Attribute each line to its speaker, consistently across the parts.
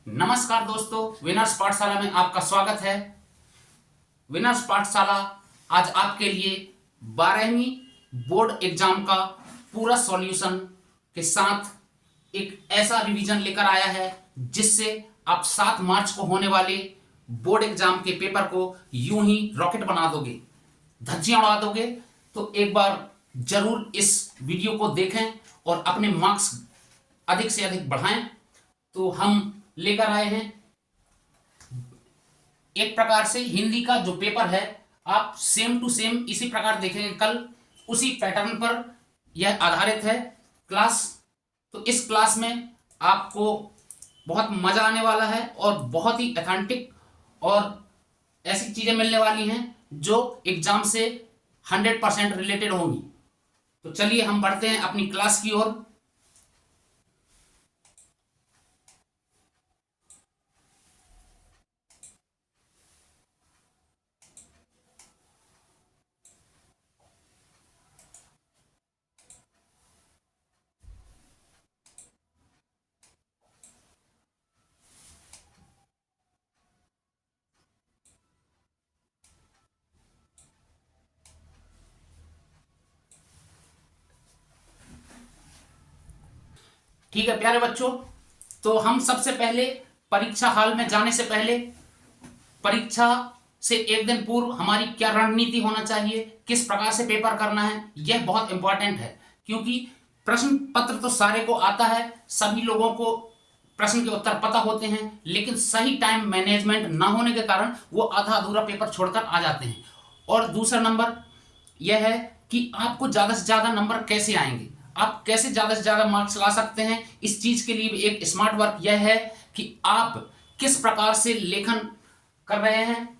Speaker 1: नमस्कार दोस्तों, विनर्स पाठशाला में आपका स्वागत है। विनर्स पाठशाला आज आपके लिए 12वीं बोर्ड एग्जाम का पूरा सॉल्यूशन के साथ एक ऐसा रिवीजन लेकर आया है जिससे आप 7 मार्च को होने वाले बोर्ड एग्जाम के पेपर को यूं ही रॉकेट बना दोगे, धज्जियां उड़ा दोगे। तो एक बार जरूर इस वीडियो को देखें और अपने मार्क्स अधिक से अधिक बढ़ाएं। तो हम लेकर आए हैं एक प्रकार से हिंदी का जो पेपर है, आप सेम टू सेम इसी प्रकार देखेंगे कल, उसी पैटर्न पर यह आधारित है क्लास। तो इस क्लास में आपको बहुत मजा आने वाला है और बहुत ही ऑथेंटिक और ऐसी चीजें मिलने वाली हैं जो एग्जाम से 100% रिलेटेड होंगी। तो चलिए हम बढ़ते हैं अपनी क्लास की ओर। ठीक है प्यारे बच्चों, तो हम सबसे पहले परीक्षा हॉल में जाने से पहले परीक्षा से एक दिन पूर्व हमारी क्या रणनीति होना चाहिए, किस प्रकार से पेपर करना है, यह बहुत इंपॉर्टेंट है। क्योंकि प्रश्न पत्र तो सारे को आता है, सभी लोगों को प्रश्न के उत्तर पता होते हैं, लेकिन सही टाइम मैनेजमेंट ना होने के कारण वो आधा अधूरा पेपर छोड़कर आ जाते हैं। और दूसरा नंबर यह है कि आपको ज्यादा से ज्यादा नंबर कैसे आएंगे, आप कैसे ज्यादा से ज्यादा मार्क्स ला सकते हैं। इस चीज के लिए भी एक स्मार्ट वर्क यह है कि आप किस प्रकार से लेखन कर रहे हैं,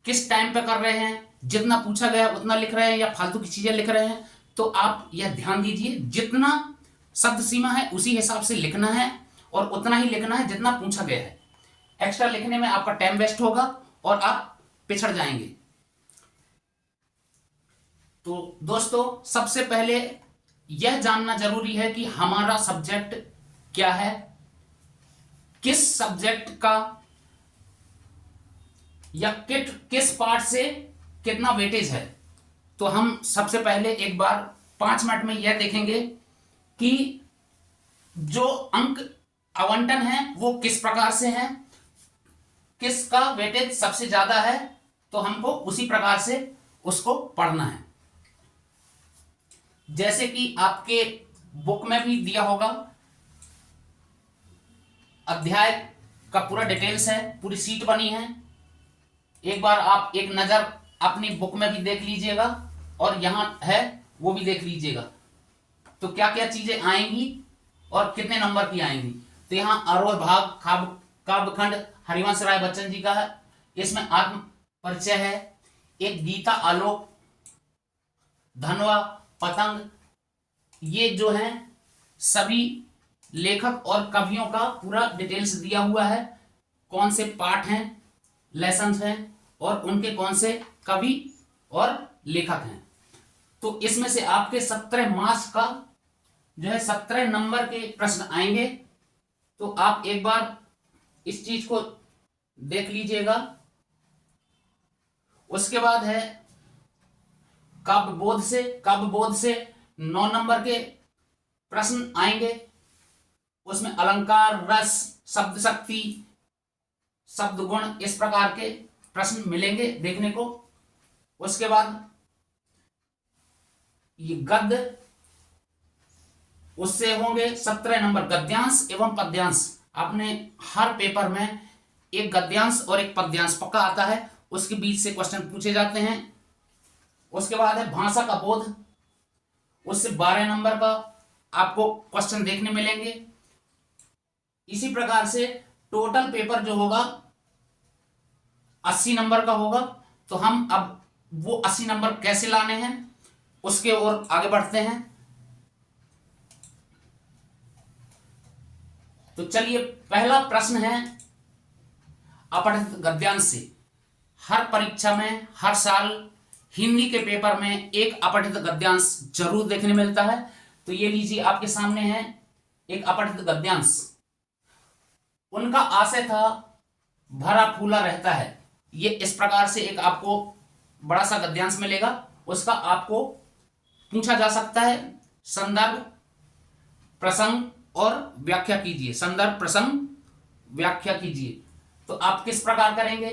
Speaker 1: किस टाइम पे कर रहे हैं, जितना पूछा गया उतना लिख रहे हैं या फालतू की चीजें लिख रहे हैं। तो आप यह ध्यान दीजिए, जितना शब्द सीमा है उसी हिसाब से लिखना है और उतना ही लिखना है जितना पूछा गया है। एक्स्ट्रा लिखने में आपका टाइम वेस्ट होगा और आप पिछड़ जाएंगे। तो दोस्तों, सबसे पहले यह जानना जरूरी है कि हमारा सब्जेक्ट क्या है, किस सब्जेक्ट का या किस पार्ट से कितना वेटेज है। तो हम सबसे पहले एक बार 5 मिनट में यह देखेंगे कि जो अंक आवंटन है वो किस प्रकार से है, किसका वेटेज सबसे ज्यादा है, तो हमको उसी प्रकार से उसको पढ़ना है। जैसे कि आपके बुक में भी दिया होगा, अध्याय का पूरा डिटेल्स है, पूरी सीट बनी है। एक बार आप एक नजर अपनी बुक में भी देख लीजिएगा और यहां है वो भी देख लीजिएगा। तो क्या क्या चीजें आएंगी और कितने नंबर की आएंगी। तो यहाँ आरोह भाग काव्यखंड हरिवंश राय बच्चन जी का है, इसमें आत्म परिचय है, एक गीता आलोक, धनवा, पतंग, ये जो हैं सभी लेखक और कवियों का पूरा डिटेल्स दिया हुआ है, कौन से पाठ हैं, लेसन हैं और उनके कौन से कवि और लेखक हैं। तो इसमें से आपके 17 मार्क्स का जो है 17 नंबर के प्रश्न आएंगे। तो आप एक बार इस चीज को देख लीजिएगा। उसके बाद है काव्यबोध से 9 नंबर के प्रश्न आएंगे। उसमें अलंकार, रस, शब्द शक्ति, शब्द गुण, इस प्रकार के प्रश्न मिलेंगे देखने को। उसके बाद ये गद्य, उससे होंगे 17 नंबर गद्यांश एवं पद्यांश। आपने हर पेपर में एक गद्यांश और एक पद्यांश पक्का आता है, उसके बीच से क्वेश्चन पूछे जाते हैं। उसके बाद है भाषा का बोध, उससे 12 नंबर का आपको क्वेश्चन देखने मिलेंगे। इसी प्रकार से टोटल पेपर जो होगा 80 नंबर का होगा। तो हम अब वो 80 नंबर कैसे लाने हैं उसके ओर आगे बढ़ते हैं। तो चलिए, पहला प्रश्न है अपठित गद्यांश से। हर परीक्षा में हर साल हिंदी के पेपर में एक अपठित गद्यांश जरूर देखने मिलता है। तो ये लीजिए, आपके सामने है एक अपठित गद्यांश। उनका आशय था भरा फूला रहता है। ये इस प्रकार से एक आपको बड़ा सा गद्यांश मिलेगा, उसका आपको पूछा जा सकता है संदर्भ प्रसंग और व्याख्या कीजिए। संदर्भ प्रसंग व्याख्या कीजिए। तो आप किस प्रकार करेंगे?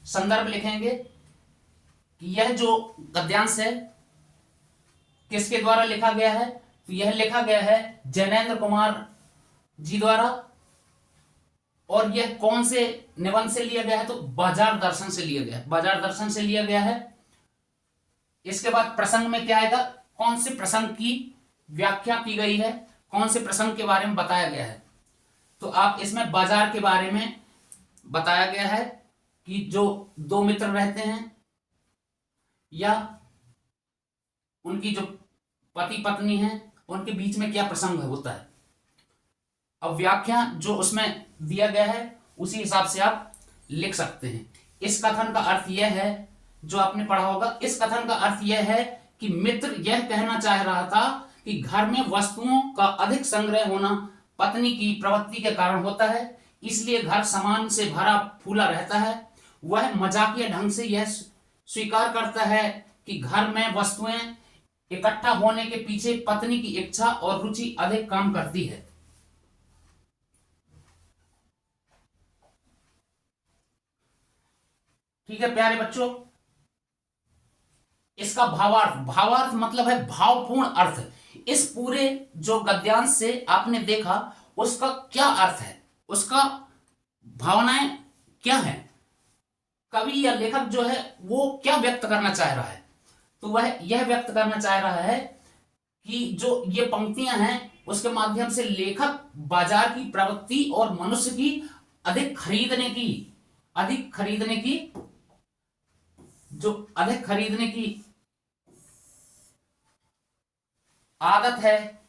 Speaker 1: संदर्भ लिखेंगे कि यह जो गद्यांश है किसके द्वारा लिखा गया है, तो यह लिखा गया है जैनेन्द्र कुमार जी द्वारा। और यह कौन से निबंध से लिया गया है? तो बाजार दर्शन से लिया गया है, बाजार दर्शन से लिया गया है। इसके बाद प्रसंग में क्या आएगा? कौन से प्रसंग की व्याख्या की गई है, कौन से प्रसंग के बारे में बताया गया है। तो आप इसमें बाजार के बारे में बताया गया है कि जो दो मित्र रहते हैं या उनकी जो पति पत्नी है उनके बीच में क्या प्रसंग होता है। अब व्याख्या जो उसमें दिया गया है उसी हिसाब से आप लिख सकते हैं। इस कथन का अर्थ यह है, जो आपने पढ़ा होगा, इस कथन का अर्थ यह है कि मित्र यह कहना चाह रहा था कि घर में वस्तुओं का अधिक संग्रह होना पत्नी की प्रवृत्ति के कारण होता है, इसलिए घर सामान से भरा फूला रहता है। वह मजाकिया ढंग से यह स्वीकार करता है कि घर में वस्तुएं इकट्ठा होने के पीछे पत्नी की इच्छा और रुचि अधिक काम करती है। ठीक है प्यारे बच्चों, इसका भावार्थ, भावार्थ मतलब है भावपूर्ण अर्थ। इस पूरे जो गद्यांश से आपने देखा उसका क्या अर्थ है, उसका भावनाएं क्या है, कवि या लेखक जो है वो क्या व्यक्त करना चाह रहा है। तो वह यह व्यक्त करना चाह रहा है कि जो ये पंक्तियां हैं उसके माध्यम से लेखक बाजार की प्रवृत्ति और मनुष्य की अधिक खरीदने की जो अधिक खरीदने की आदत है,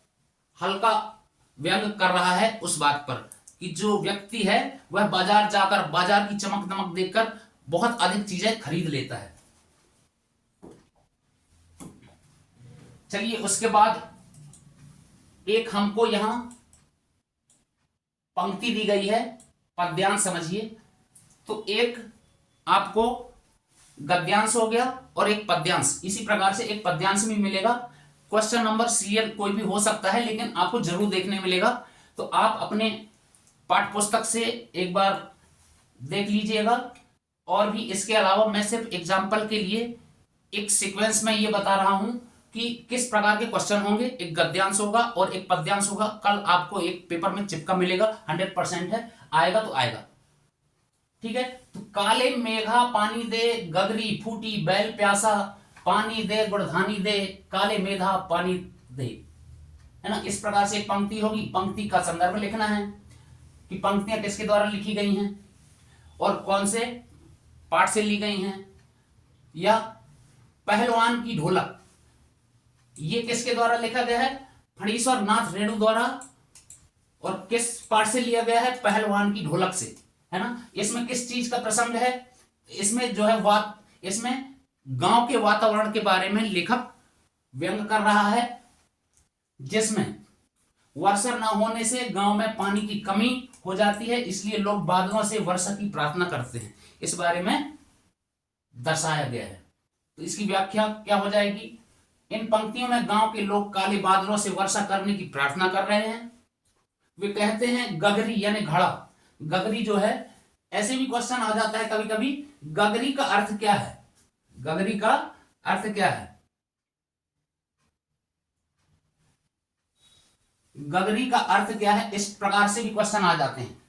Speaker 1: हल्का व्यंग कर रहा है उस बात पर कि जो व्यक्ति है वह बाजार जाकर बाजार की चमक दमक देखकर बहुत अधिक चीजें खरीद लेता है। चलिए उसके बाद एक हमको यहां पंक्ति दी गई है, पद्यांश समझिए। तो एक आपको गद्यांश हो गया और एक पद्यांश, इसी प्रकार से एक पद्यांश भी मिलेगा। क्वेश्चन नंबर सीरियल कोई भी हो सकता है लेकिन आपको जरूर देखने मिलेगा। तो आप अपने पाठ्य पुस्तक से एक बार देख लीजिएगा। और भी इसके अलावा मैं सिर्फ एग्जाम्पल के लिए एक सीक्वेंस में ये बता रहा हूं कि किस प्रकार के क्वेश्चन होंगे। एक गद्यांश होगा और एक पद्यांश होगा। कल आपको एक पेपर में चिपका मिलेगा, 100% है, आएगा तो आएगा। ठीक है, तो काले मेघा पानी दे, गगरी फूटी बैल प्यासा, पानी दे गुड़धानी दे, काले मेघा पानी दे, है ना। इस प्रकार से एक पंक्ति होगी। पंक्ति का संदर्भ लिखना है कि पंक्तियां किसके द्वारा लिखी गई हैं और कौन से पाठ से ली गई हैं। या पहलवान की ढोलक, ये किसके द्वारा लिखा गया है? फणीश्वर नाथ रेणु द्वारा। और किस पाठ से लिया गया है? पहलवान की ढोलक से, है ना। इसमें किस चीज का प्रसंग है? इसमें जो है इसमें गांव के वातावरण के बारे में लेखक व्यंग कर रहा है, जिसमें वर्षा न होने से गांव में पानी की कमी हो जाती है, इसलिए लोग बादलों से वर्षा की प्रार्थना करते हैं। इस बारे में दर्शाया गया है। तो इसकी व्याख्या क्या हो जाएगी? इन पंक्तियों में गांव के लोग काले बादलों से वर्षा करने की प्रार्थना कर रहे हैं। वे कहते हैं गगरी यानी घड़ा। गगरी जो है, ऐसे भी क्वेश्चन आ जाता है कभी कभी, गगरी का अर्थ क्या है? गगरी का अर्थ क्या है? गगरी का अर्थ क्या है? इस प्रकार से भी क्वेश्चन आ जाते हैं।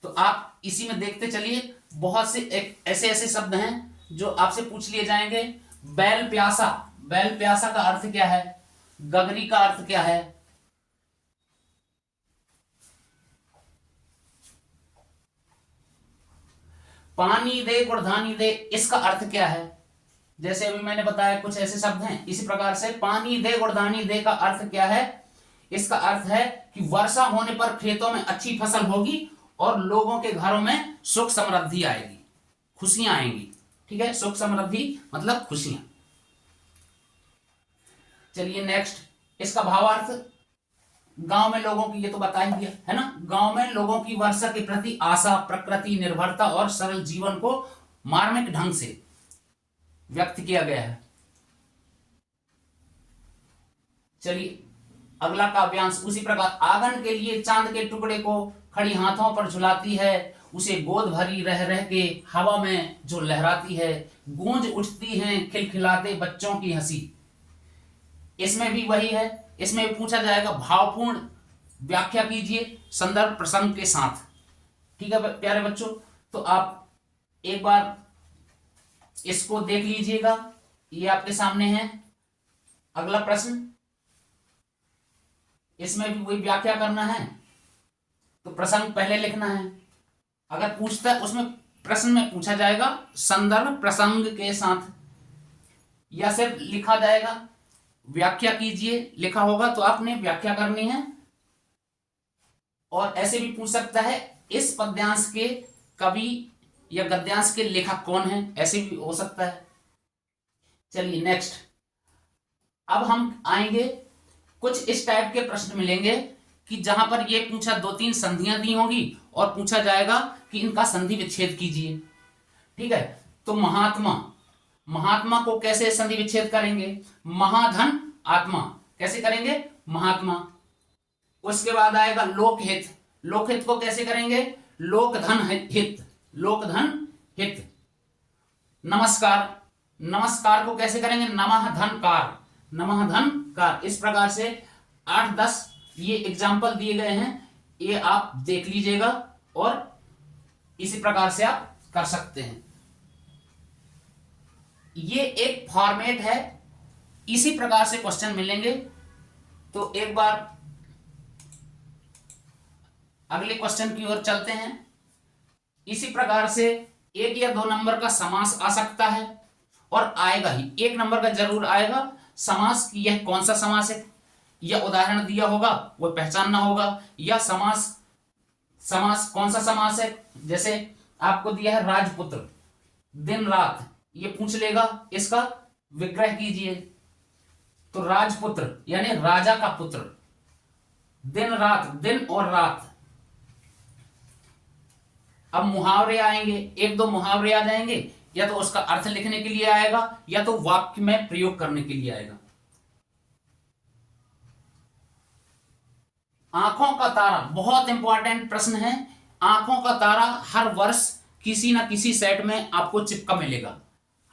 Speaker 1: तो आप इसी में देखते चलिए, बहुत से ऐसे ऐसे शब्द हैं जो आपसे पूछ लिए जाएंगे। बैल प्यासा, बैल प्यासा का अर्थ क्या है? गगरी का अर्थ क्या है? पानी दे गुड़धानी दे, इसका अर्थ क्या है? जैसे अभी मैंने बताया कुछ ऐसे शब्द हैं। इसी प्रकार से पानी दे गुड़धानी दे का अर्थ क्या है? इसका अर्थ है कि वर्षा होने पर खेतों में अच्छी फसल होगी और लोगों के घरों में सुख समृद्धि आएगी, खुशियां आएंगी। ठीक है, सुख समृद्धि मतलब खुशियां। चलिए नेक्स्ट, इसका भावार्थ गांव में लोगों की, ये तो बता ही दिया है ना, गांव में लोगों की वर्षा के प्रति आशा, प्रकृति निर्भरता और सरल जीवन को मार्मिक ढंग से व्यक्त किया गया है। चलिए अगला काव्यांश उसी प्रकार, आंगन के लिए चांद के टुकड़े को खड़ी हाथों पर झुलाती है, उसे गोद भरी रह रह के हवा में जो लहराती है, गूंज उठती हैं खिलखिलाते बच्चों की हंसी। इसमें भी वही है, इसमें भी पूछा जाएगा भावपूर्ण व्याख्या कीजिए संदर्भ प्रसंग के साथ। ठीक है प्यारे बच्चों, तो आप एक बार इसको देख लीजिएगा, ये आपके सामने है अगला प्रश्न। इसमें भी वही व्याख्या करना है, तो प्रसंग पहले लिखना है। अगर पूछता है उसमें प्रश्न में पूछा जाएगा संदर्भ प्रसंग के साथ, या सिर्फ लिखा जाएगा व्याख्या कीजिए लिखा होगा तो आपने व्याख्या करनी है। और ऐसे भी पूछ सकता है इस पद्यांश के कवि या गद्यांश के लेखक कौन है, ऐसे भी हो सकता है। चलिए नेक्स्ट, अब हम आएंगे, कुछ इस टाइप के प्रश्न मिलेंगे कि जहां पर ये पूछा 2-3 संधियां दी होंगी और पूछा जाएगा कि इनका संधि विच्छेद कीजिए। ठीक है, तो महात्मा, महात्मा को कैसे संधि विच्छेद करेंगे, महाधन आत्मा कैसे करेंगे, महात्मा। उसके बाद आएगा लोकहित, लोकहित को कैसे करेंगे, लोकधन हित, लोकधन हित। नमस्कार, नमस्कार को कैसे करेंगे, नमः धनकार, नमः धनकार। इस प्रकार से 8-10 ये एग्जाम्पल दिए गए हैं, ये आप देख लीजिएगा और इसी प्रकार से आप कर सकते हैं। ये एक फॉर्मेट है, इसी प्रकार से क्वेश्चन मिलेंगे। तो एक बार अगले क्वेश्चन की ओर चलते हैं। इसी प्रकार से 1 या 2 नंबर का समास आ सकता है, और आएगा ही, 1 नंबर का जरूर आएगा समास की यह कौन सा समास है, या उदाहरण दिया होगा वो पहचानना होगा, या समास, समास कौन सा समास है। जैसे आपको दिया है राजपुत्र, दिन रात, ये पूछ लेगा इसका विग्रह कीजिए। तो राजपुत्र यानी राजा का पुत्र, दिन रात, दिन और रात। अब मुहावरे आएंगे, 1-2 मुहावरे आ जाएंगे, या तो उसका अर्थ लिखने के लिए आएगा या तो वाक्य में प्रयोग करने के लिए आएगा। आंखों का तारा बहुत इंपॉर्टेंट प्रश्न है। आंखों का तारा हर वर्ष किसी ना किसी सेट में आपको चिपका मिलेगा,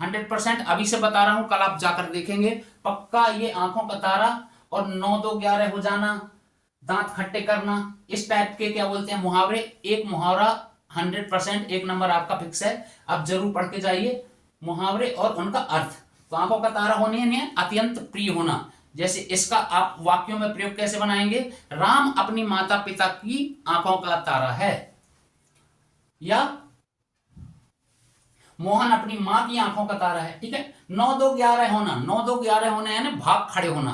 Speaker 1: 100% अभी से बता रहा हूं, कल आप जाकर देखेंगे पक्का। ये आंखों का तारा और 9-2-11 हो जाना, दांत खट्टे करना, इस टाइप के क्या बोलते हैं मुहावरे। एक मुहावरा 100% 1 नंबर आपका फिक्स है, आप जरूर पढ़ के जाइए मुहावरे और उनका अर्थ। तो आंखों का तारा होने यानी अत्यंत प्रिय होना। जैसे इसका आप वाक्यों में प्रयोग कैसे बनाएंगे, राम अपनी माता पिता की आंखों का तारा है, या मोहन अपनी मां की आंखों का तारा है। ठीक है, 9-2-11 होना, 9-2-11 होना यानी भाग खड़े होना।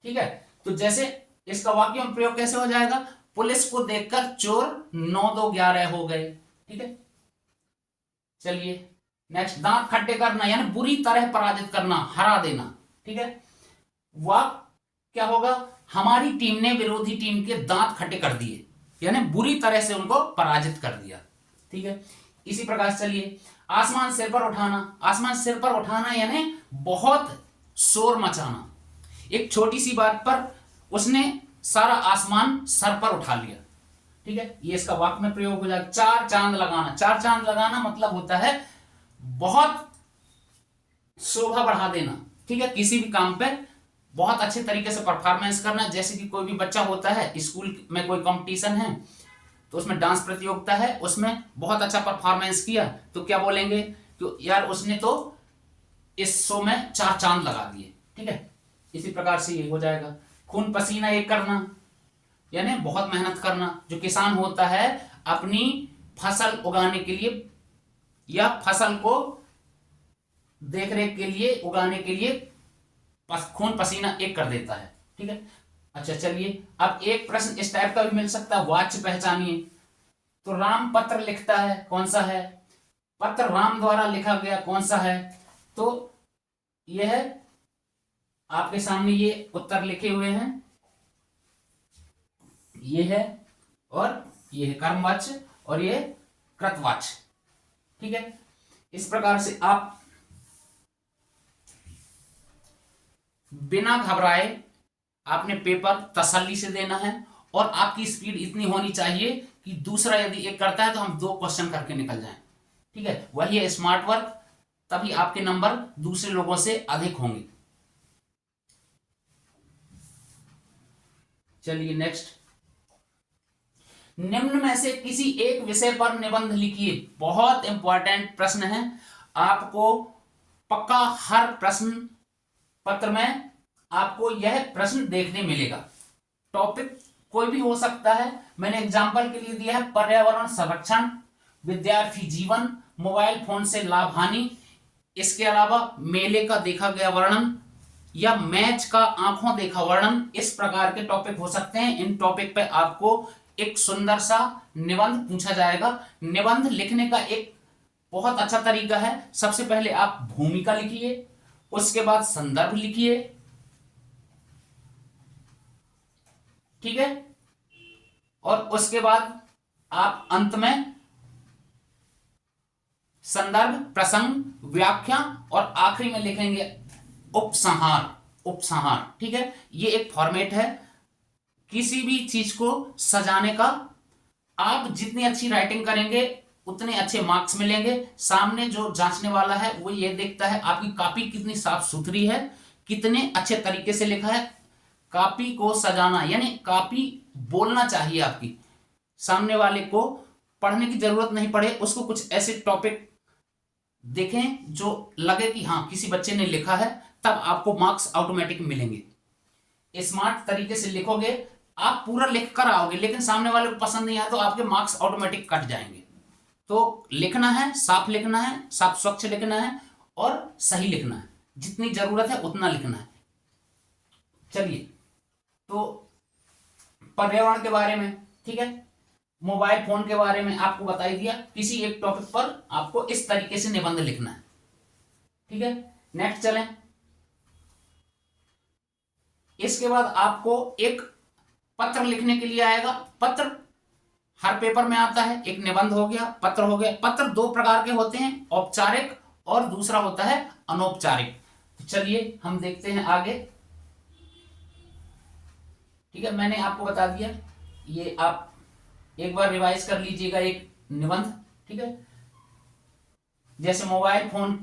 Speaker 1: ठीक है, तो जैसे इसका वाक्य में प्रयोग कैसे हो जाएगा, पुलिस को देखकर चोर 9-2-11 हो गए। ठीक है, चलिए नेक्स्ट, दांत खट्टे करना यानी बुरी तरह पराजित करना, हरा देना। ठीक है, वाक्य क्या होगा, हमारी टीम ने विरोधी टीम के दांत खट्टे कर दिए, यानी बुरी तरह से उनको पराजित कर दिया। ठीक है, इसी प्रकार से चलिए, आसमान सिर पर उठाना, आसमान सिर पर उठाना यानी बहुत शोर मचाना, एक छोटी सी बात पर उसने सारा आसमान सर पर उठा लिया। ठीक है, ये इसका वाक्य में प्रयोग हो जाएगा। 4 चांद लगाना, 4 चांद लगाना मतलब होता है बहुत शोभा बढ़ा देना। ठीक है, किसी भी काम पे बहुत अच्छे तरीके से परफॉर्मेंस करना। जैसे कि कोई भी बच्चा होता है, स्कूल में कोई कंपटीशन है तो उसमें डांस प्रतियोगिता है, उसमें बहुत अच्छा परफॉर्मेंस किया तो क्या बोलेंगे कि यार उसने तो इस शो में 4 चांद लगा दिए। ठीक है, इसी प्रकार से ये हो जाएगा। खून पसीना एक करना यानी बहुत मेहनत करना। जो किसान होता है अपनी फसल उगाने के लिए या फसल को देखरेख के लिए, उगाने के लिए खून पसीना एक कर देता है। ठीक है, अच्छा चलिए, अब एक प्रश्न इस टाइप का भी मिल सकता है, वाच्य पहचानिए। तो राम पत्र लिखता है, कौन सा है, पत्र राम द्वारा लिखा गया कौन सा है। तो यह आपके सामने ये उत्तर लिखे हुए हैं। ये है और ये है कर्मवाच्य और ये कृतवाच्य। ठीक है, इस प्रकार से आप बिना घबराए आपने पेपर तसल्ली से देना है और आपकी स्पीड इतनी होनी चाहिए कि दूसरा यदि एक करता है तो हम 2 क्वेश्चन करके निकल जाएं। ठीक है, वही है स्मार्ट वर्क, तभी आपके नंबर दूसरे लोगों से अधिक होंगे। चलिए नेक्स्ट, निम्न में से किसी एक विषय पर निबंध लिखिए। बहुत इंपॉर्टेंट प्रश्न है, आपको पक्का हर प्रश्न पत्र में आपको यह प्रश्न देखने मिलेगा। टॉपिक कोई भी हो सकता है, मैंने एग्जाम्पल के लिए दिया है पर्यावरण संरक्षण, विद्यार्थी जीवन, मोबाइल फोन से लाभ हानि, इसके अलावा मेले का देखा गया वर्णन या मैच का आंखों देखा वर्णन। इस प्रकार के टॉपिक हो सकते हैं। इन टॉपिक पे आपको एक सुंदर सा निबंध पूछा जाएगा। निबंध लिखने का एक बहुत अच्छा तरीका है, सबसे पहले आप भूमिका लिखिए, उसके बाद संदर्भ लिखिए। ठीक है, और उसके बाद आप अंत में संदर्भ, प्रसंग, व्याख्या और आखिरी में लिखेंगे उपसंहार। उपसंहार, ठीक है, ये एक फॉर्मेट है किसी भी चीज को सजाने का। आप जितनी अच्छी राइटिंग करेंगे उतने अच्छे मार्क्स मिलेंगे। सामने जो जांचने वाला है वो ये देखता है आपकी कॉपी कितनी साफ सुथरी है, कितने अच्छे तरीके से लिखा है। कॉपी को सजाना यानी कॉपी बोलना चाहिए आपकी, सामने वाले को पढ़ने की जरूरत नहीं पड़े, उसको कुछ ऐसे टॉपिक देखें जो लगे कि हाँ किसी बच्चे ने लिखा है, तब आपको मार्क्स ऑटोमेटिक मिलेंगे। स्मार्ट तरीके से लिखोगे, आप पूरा लिख कर आओगे लेकिन सामने वाले को पसंद नहीं आया तो आपके मार्क्स ऑटोमेटिक कट जाएंगे। तो लिखना है, साफ लिखना है, साफ स्वच्छ लिखना है और सही लिखना है, जितनी जरूरत है उतना लिखना है। चलिए, तो पर्यावरण के बारे में, ठीक है, मोबाइल फोन के बारे में आपको बता ही दिया। किसी एक टॉपिक पर आपको इस तरीके से निबंध लिखना है। ठीक है, नेक्स्ट चलें। इसके बाद आपको एक पत्र लिखने के लिए आएगा। पत्र हर पेपर में आता है, एक निबंध हो गया, पत्र हो गया। पत्र 2 प्रकार के होते हैं, औपचारिक और दूसरा होता है अनौपचारिक। तो चलिए हम देखते हैं आगे। ठीक है, मैंने आपको बता दिया, ये आप एक बार रिवाइज कर लीजिएगा एक निबंध। ठीक है, जैसे मोबाइल फोन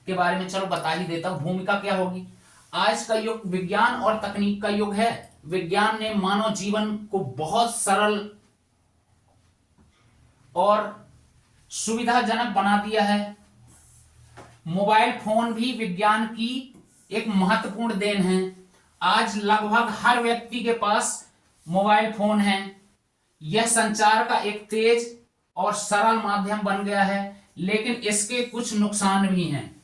Speaker 1: के बारे में चलो बता ही देता हूं, भूमिका क्या होगी। आज का युग विज्ञान और तकनीक का युग है। विज्ञान ने मानव जीवन को बहुत सरल और सुविधाजनक बना दिया है। मोबाइल फोन भी विज्ञान की एक महत्वपूर्ण देन है। आज लगभग हर व्यक्ति के पास मोबाइल फोन है। यह संचार का एक तेज और सरल माध्यम बन गया है, लेकिन इसके कुछ नुकसान भी हैं।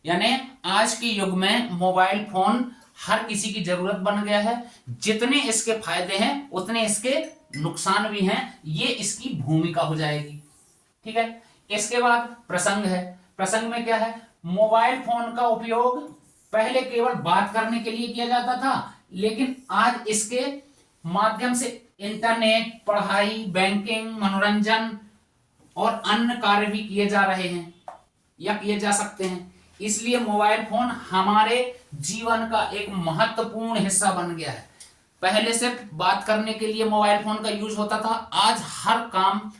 Speaker 1: यानी आज के युग में मोबाइल फोन हर किसी की जरूरत बन गया है। जितने इसके फायदे हैं उतने इसके नुकसान भी हैं। ये इसकी भूमिका हो जाएगी। ठीक है, इसके बाद प्रसंग है। प्रसंग में क्या है, मोबाइल फोन का उपयोग पहले केवल बात करने के लिए किया जाता था, लेकिन आज इसके माध्यम से इंटरनेट, पढ़ाई, बैंकिंग, मनोरंजन और अन्य कार्य भी किए जा रहे हैं या किए जा सकते हैं। इसलिए मोबाइल फोन हमारे जीवन का एक महत्वपूर्ण हिस्सा बन गया है। पहले सिर्फ बात करने के लिए मोबाइल फोन का यूज होता था, आज हर काम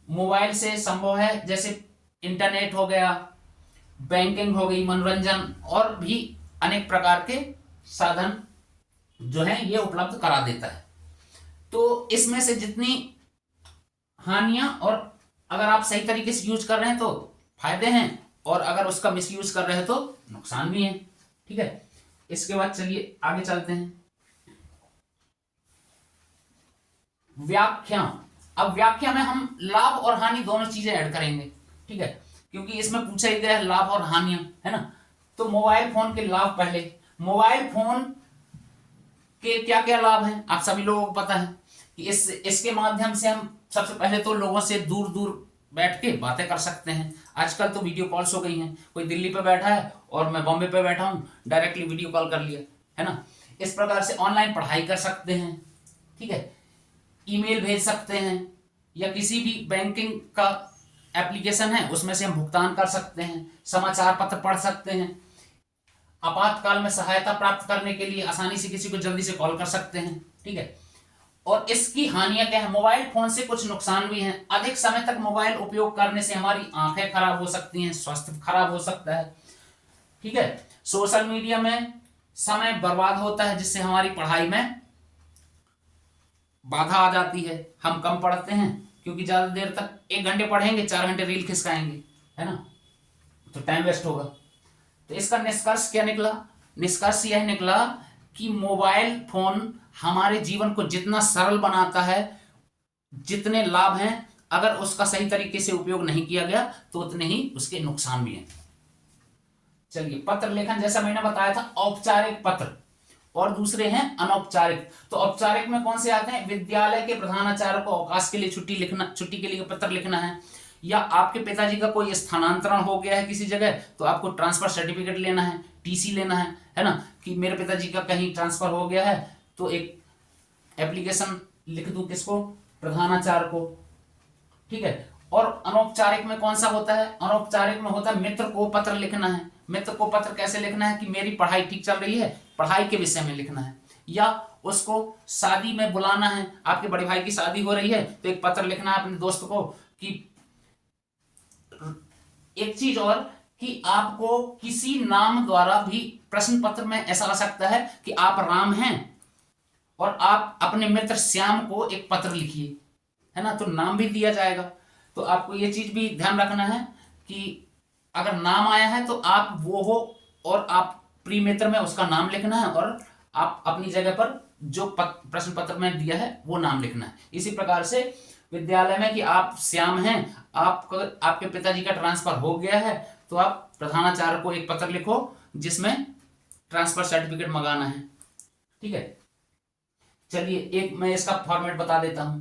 Speaker 1: मोबाइल से संभव है। जैसे इंटरनेट हो गया, बैंकिंग हो गई, मनोरंजन और भी अनेक प्रकार के साधन जो है ये उपलब्ध करा देता है। तो इसमें से जितनी हानियां और अगर आप सही तरीके से यूज कर रहे हैं तो फायदे हैं, और अगर उसका मिसयूज कर रहे हैं तो नुकसान भी है। ठीक है, इसके बाद चलिए आगे चलते हैं। व्याख्या। अब व्याख्या में हम लाभ और हानि दोनों चीजें ऐड करेंगे। ठीक है, क्योंकि इसमें पूछा ही गया है लाभ और हानियां, है ना। तो मोबाइल फोन के लाभ पहले। मोबाइल फोन के क्या क्या लाभ हैं आप सभी लोगों को पता है कि इसके माध्यम से हम सबसे पहले तो लोगों से दूर दूर बैठ के बातें कर सकते हैं। आजकल तो वीडियो कॉल्स हो गई हैं, कोई दिल्ली पे बैठा है और मैं बॉम्बे पे बैठा हूं, डायरेक्टली वीडियो कॉल कर लिया, है ना। इस प्रकार से ऑनलाइन पढ़ाई कर सकते हैं। ठीक है, ईमेल भेज सकते हैं, या किसी भी बैंकिंग का एप्लीकेशन है उसमें से हम भुगतान कर सकते हैं, समाचार पत्र पढ़ सकते हैं, आपातकाल में सहायता प्राप्त करने के लिए आसानी से किसी को जल्दी से कॉल कर सकते हैं। ठीक है, और इसकी हानियां क्या है? मोबाइल फोन से कुछ नुकसान भी हैं। अधिक समय तक मोबाइल उपयोग करने से हमारी आंखें खराब हो सकती हैं, स्वास्थ्य खराब हो सकता है। ठीक है, सोशल मीडिया में समय बर्बाद होता है, जिससे हमारी पढ़ाई में बाधा आ जाती है, हम कम पढ़ते हैं, क्योंकि ज्यादा देर तक 1 घंटे पढ़ेंगे 4 घंटे रील खिसकाएंगे, है ना, तो टाइम वेस्ट होगा। तो इसका निष्कर्ष क्या निकला? निष्कर्ष यह निकला कि मोबाइल फोन हमारे जीवन को जितना सरल बनाता है, जितने लाभ हैं, अगर उसका सही तरीके से उपयोग नहीं किया गया तो उतने ही उसके नुकसान भी हैं। चलिए, पत्र लेखन जैसा मैंने बताया था, औपचारिक पत्र और दूसरे हैं अनौपचारिक। तो औपचारिक में कौन से आते हैं? विद्यालय के प्रधानाचार्य को अवकाश के लिए छुट्टी के लिए पत्र लिखना है, या आपके पिताजी का कोई स्थानांतरण हो गया है किसी जगह, तो आपको ट्रांसफर सर्टिफिकेट लेना है, टीसी लेना है ना, कि मेरे पिताजी का कहीं ट्रांसफर हो गया है, तो एक एप्लीकेशन लिख दूं, किसको? प्रधानाचार्य को। ठीक है, और अनौपचारिक में कौन सा होता है? अनौपचारिक में होता है मित्र को पत्र लिखना है। मित्र को पत्र कैसे लिखना है? कि मेरी पढ़ाई ठीक चल रही है, पढ़ाई के विषय में लिखना है, या उसको शादी में बुलाना है, आपके बड़े भाई की शादी हो रही है, तो एक पत्र लिखना है अपने दोस्त को। कि एक चीज और, कि आपको किसी नाम द्वारा भी प्रश्न पत्र में ऐसा आ सकता है कि आप राम हैं और आप अपने मित्र श्याम को एक पत्र लिखिए, है ना, तो नाम भी दिया जाएगा। तो आपको ये चीज भी ध्यान रखना है कि अगर नाम आया है तो आप वो हो, और आप प्रिय मित्र में उसका नाम लिखना है, और आप अपनी जगह पर जो प्रश्न पत्र में दिया है वो नाम लिखना है। इसी प्रकार से विद्यालय में कि आप श्याम हैं, आपके पिताजी का ट्रांसफर हो गया है, तो आप प्रधानाचार्य को एक पत्र लिखो जिसमें ट्रांसफर सर्टिफिकेट मंगाना है। ठीक है, चलिए एक मैं इसका फॉर्मेट बता देता हूं।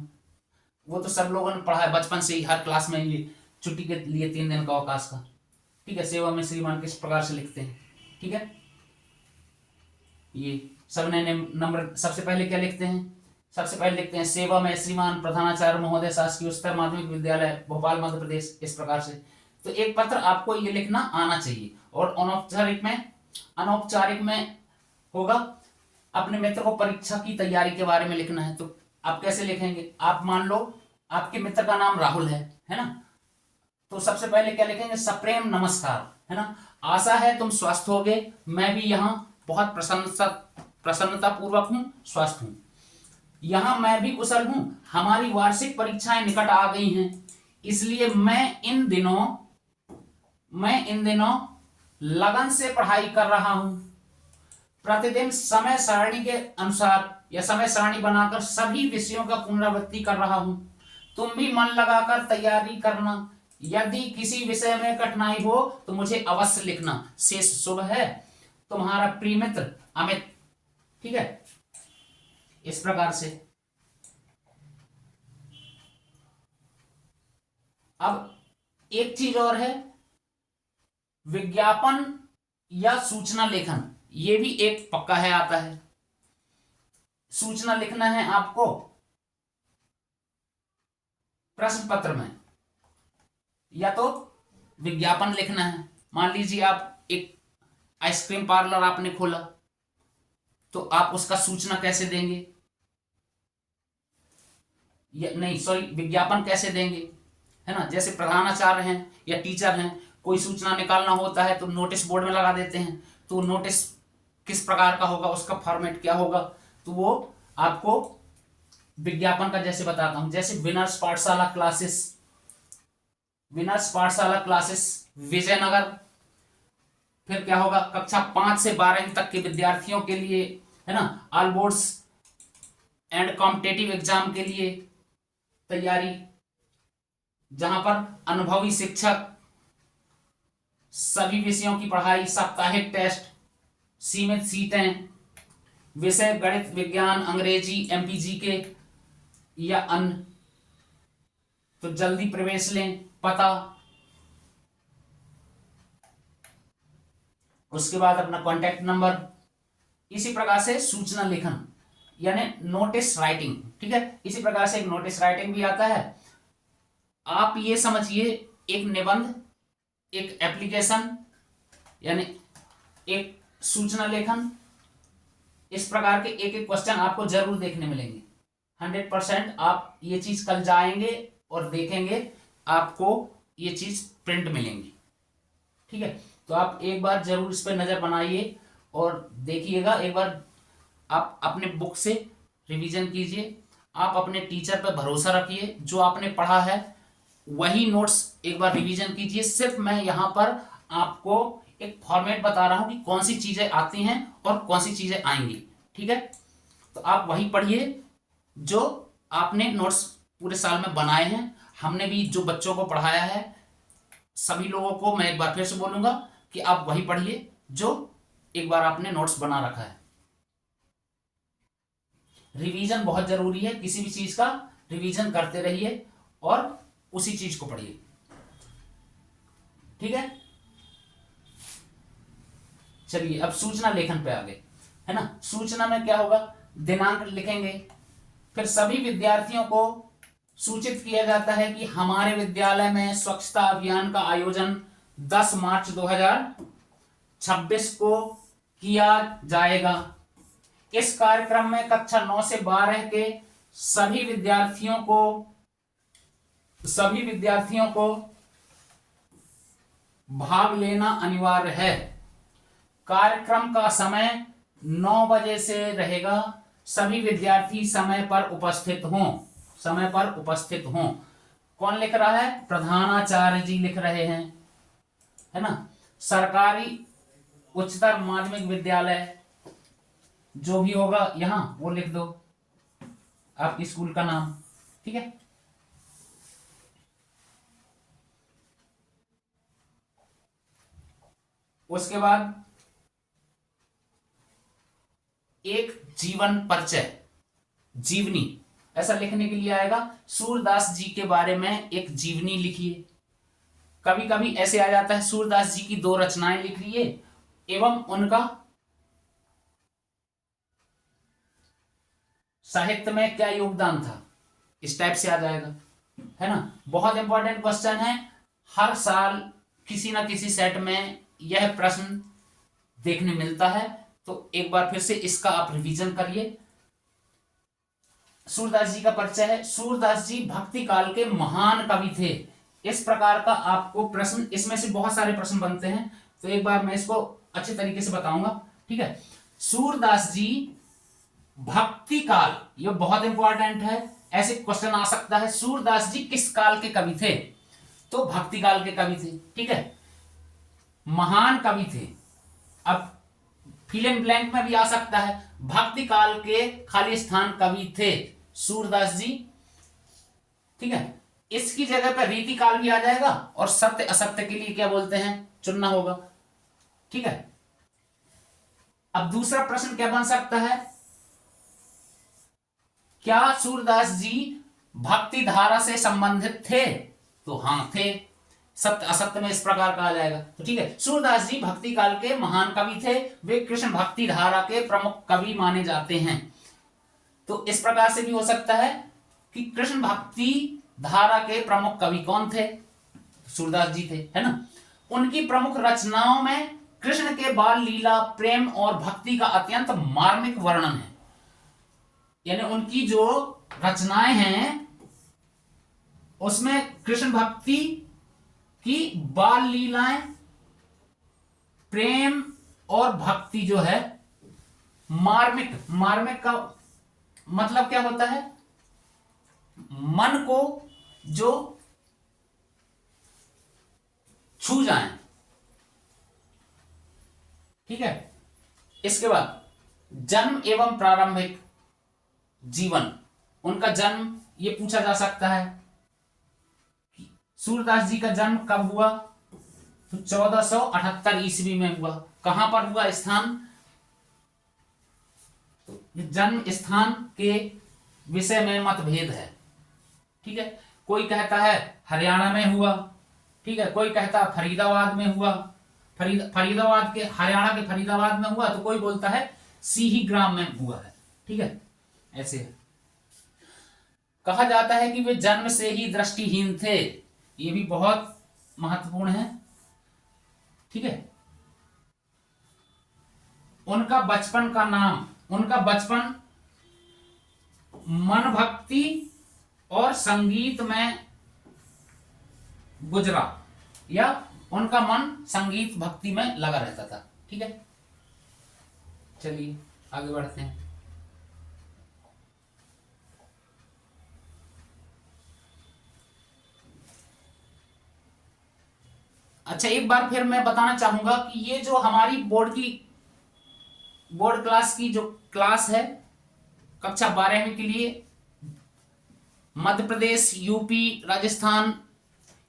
Speaker 1: वो तो सब लोगों ने पढ़ा है बचपन से ही, हर क्लास में, ये छुट्टी के लिए 3 दिन का अवकाश का। ठीक है, सेवा में श्रीमान किस प्रकार से लिखते हैं? ठीक है, ये सब नए नंबर। सबसे पहले क्या लिखते हैं? सबसे पहले लिखते हैं सेवा में श्रीमान प्रधानाचार्य महोदय, शासकीय उच्चतर माध्यमिक विद्यालय भोपाल मध्य प्रदेश, इस प्रकार से। तो एक पत्र आपको ये लिखना आना चाहिए। और अनौपचारिक में होगा अपने मित्र को परीक्षा की तैयारी के बारे में लिखना है। तो आप कैसे लिखेंगे? आप मान लो आपके मित्र का नाम राहुल है ना, तो सबसे पहले क्या लिखेंगे? सप्रेम नमस्कार, है ना, आशा है तुम स्वस्थ होगे, मैं भी यहाँ बहुत प्रसन्नता पूर्वक हूँ, स्वस्थ हूँ, यहाँ मैं भी कुशल हूँ। हमारी वार्षिक परीक्षाएं निकट आ गई हैं, इसलिए मैं इन दिनों लगन से पढ़ाई कर रहा हूं। प्रतिदिन समय सारणी के अनुसार या समय सारणी बनाकर सभी विषयों का पुनरावृत्ति कर रहा हूं। तुम भी मन लगाकर तैयारी करना। यदि किसी विषय में कठिनाई हो तो मुझे अवश्य लिखना। शेष शुभ है, तुम्हारा प्रिय मित्र अमित। ठीक है, इस प्रकार से। अब एक चीज और है, विज्ञापन या सूचना लेखन, ये भी एक पक्का है, आता है। सूचना लिखना है आपको प्रश्न पत्र में, या तो विज्ञापन लिखना है। मान लीजिए आप एक आइसक्रीम पार्लर आपने खोला, तो आप उसका सूचना कैसे देंगे? या नहीं, सॉरी, विज्ञापन कैसे देंगे, है ना। जैसे प्रधानाचार्य हैं या टीचर हैं, कोई सूचना निकालना होता है तो नोटिस बोर्ड में लगा देते हैं। तो नोटिस किस प्रकार का होगा, उसका फॉर्मेट क्या होगा, तो वो आपको विज्ञापन का जैसे बताता हूं। जैसे विनर्स पाठशाला क्लासेस विजयनगर। फिर क्या होगा? कक्षा 5 से 12 तक के विद्यार्थियों के लिए, है ना, all boards and competitive exam के लिए तैयारी, जहां पर अनुभवी शिक्षक सभी विषयों की पढ़ाई, साप्ताहिक टेस्ट, सीमित सीटें, विषय गणित, विज्ञान, अंग्रेजी, एमपीजी के या अन्य, तो जल्दी प्रवेश लें, पता, उसके बाद अपना कांटेक्ट नंबर। इसी प्रकार से सूचना लेखन यानी नोटिस राइटिंग, ठीक है। इसी प्रकार से एक नोटिस राइटिंग भी आता है। आप ये समझिए, एक निबंध, एक एप्लीकेशन, यानी एक सूचना लेखन, इस प्रकार के एक एक क्वेश्चन आपको जरूर देखने मिलेंगे। 100% आप ये चीज कल जाएंगे और देखेंगे, आपको ये चीज प्रिंट मिलेंगी, ठीक है। तो आप एक बार जरूर इस पर नजर बनाइए और देखिएगा। एक बार आप अपने बुक से रिवीजन कीजिए, आप अपने टीचर पर भरोसा रखिए, जो आपने पढ़ा है वही नोट्स एक बार रिवीजन कीजिए। सिर्फ मैं यहाँ पर आपको एक फॉर्मेट बता रहा हूँ कि कौन सी चीजें आती हैं और कौन सी चीजें आएंगी, ठीक है। तो आप वही पढ़िए जो आपने नोट्स पूरे साल में बनाए हैं। हमने भी जो बच्चों को पढ़ाया है, सभी लोगों को मैं एक बार फिर से बोलूंगा कि आप वही पढ़िए जो एक बार आपने नोट्स बना रखा है। रिवीजन बहुत जरूरी है, किसी भी चीज का रिवीजन करते रहिए और उसी चीज को पढ़िए, ठीक है। चलिए अब सूचना लेखन पे आ गए, है ना। सूचना में क्या होगा, दिनांक लिखेंगे, फिर सभी विद्यार्थियों को सूचित किया जाता है कि हमारे विद्यालय में स्वच्छता अभियान का आयोजन 10 मार्च 2026 को किया जाएगा। इस कार्यक्रम में कक्षा 9 से 12 के सभी विद्यार्थियों को भाग लेना अनिवार्य है। कार्यक्रम का समय 9 बजे से रहेगा। सभी विद्यार्थी समय पर उपस्थित हों। कौन लिख रहा है, प्रधानाचार्य जी लिख रहे हैं, है ना। सरकारी उच्चतर माध्यमिक विद्यालय जो भी होगा यहां वो लिख दो, आपकी स्कूल का नाम, ठीक है। उसके बाद एक जीवन परिचय, जीवनी, ऐसा लिखने के लिए आएगा। सूरदास जी के बारे में एक जीवनी लिखिए। कभी कभी ऐसे आ जाता है, सूरदास जी की 2 रचनाएं लिखिए एवं उनका साहित्य में क्या योगदान था, इस टाइप से आ जाएगा, है ना। बहुत इंपॉर्टेंट क्वेश्चन है, हर साल किसी ना किसी सेट में यह प्रश्न देखने मिलता है। तो एक बार फिर से इसका आप रिवीजन करिए। सूरदास जी का परिचय है। सूरदास जी भक्ति काल के महान कवि थे। इस प्रकार का आपको प्रश्न, इसमें से बहुत सारे प्रश्न बनते हैं, तो एक बार मैं इसको अच्छे तरीके से बताऊंगा, ठीक है। सूरदास जी भक्ति काल, ये बहुत इंपॉर्टेंट है, ऐसे क्वेश्चन आ सकता है, सूरदास जी किस काल के कवि थे, तो भक्ति काल के कवि थे, ठीक है। महान कवि थे। अब फिल इन ब्लैंक में भी आ सकता है, भक्ति काल के खाली स्थान कवि थे सूरदास जी, ठीक है। इसकी जगह पर रीति काल भी आ जाएगा और सत्य असत्य के लिए क्या बोलते हैं, चुनना होगा, ठीक है। अब दूसरा प्रश्न क्या बन सकता है, क्या सूरदास जी भक्ति धारा से संबंधित थे, तो हां थे। सत्य असत्य में इस प्रकार कहा जाएगा, तो ठीक है। सूरदास जी भक्ति काल के महान कवि थे, वे कृष्ण भक्ति धारा के प्रमुख कवि माने जाते हैं। तो इस प्रकार से भी हो सकता है कि कृष्ण भक्ति धारा के प्रमुख कवि कौन थे, सूरदास जी थे, है ना। उनकी प्रमुख रचनाओं में कृष्ण के बाल लीला, प्रेम और भक्ति का अत्यंत मार्मिक वर्णन है। यानी उनकी जो रचनाएं हैं उसमें कृष्ण भक्ति की बाल लीलाएं, प्रेम और भक्ति जो है, मार्मिक का मतलब क्या होता है, मन को जो छू जाए, ठीक है। इसके बाद जन्म एवं प्रारंभिक जीवन, उनका जन्म ये पूछा जा सकता है, सूरदास जी का जन्म कब हुआ, तो 1478 ईस्वी में हुआ। कहां पर हुआ स्थान, तो जन्म स्थान के विषय में मतभेद है, ठीक है। कोई कहता है हरियाणा में हुआ, ठीक है, कोई कहता है फरीदाबाद में हुआ, फरीदाबाद के, हरियाणा के फरीदाबाद में हुआ, तो कोई बोलता है सीही ग्राम में हुआ है, ठीक है। ऐसे है। कहा जाता है कि वे जन्म से ही दृष्टिहीन थे, ये भी बहुत महत्वपूर्ण है। ठीक है। उनका बचपन का नाम, उनका बचपन मन भक्ति और संगीत में गुजरा, या उनका मन संगीत भक्ति में लगा रहता था। ठीक है, चलिए आगे बढ़ते हैं। अच्छा, एक बार फिर मैं बताना चाहूंगा कि ये जो हमारी बोर्ड क्लास की जो क्लास है कक्षा 12वीं के लिए, मध्य प्रदेश, यूपी, राजस्थान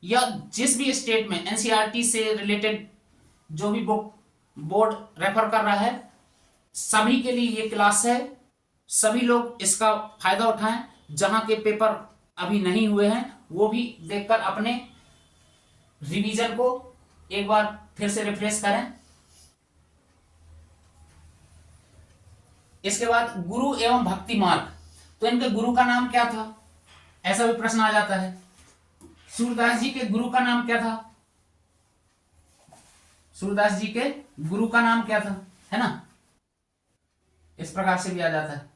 Speaker 1: या जिस भी स्टेट में एनसीईआरटी से रिलेटेड जो भी बुक बोर्ड रेफर कर रहा है, सभी के लिए ये क्लास है। सभी लोग इसका फायदा उठाएं। जहां के पेपर अभी नहीं हुए हैं वो भी देखकर अपने रिवीजन को एक बार फिर से रिफ्रेश करें। इसके बाद गुरु एवं भक्ति मार्ग, तो इनके गुरु का नाम क्या था, ऐसा भी प्रश्न आ जाता है। सूरदास जी के गुरु का नाम क्या था? सूरदास जी के गुरु का नाम क्या था, है ना? इस प्रकार से भी आ जाता है।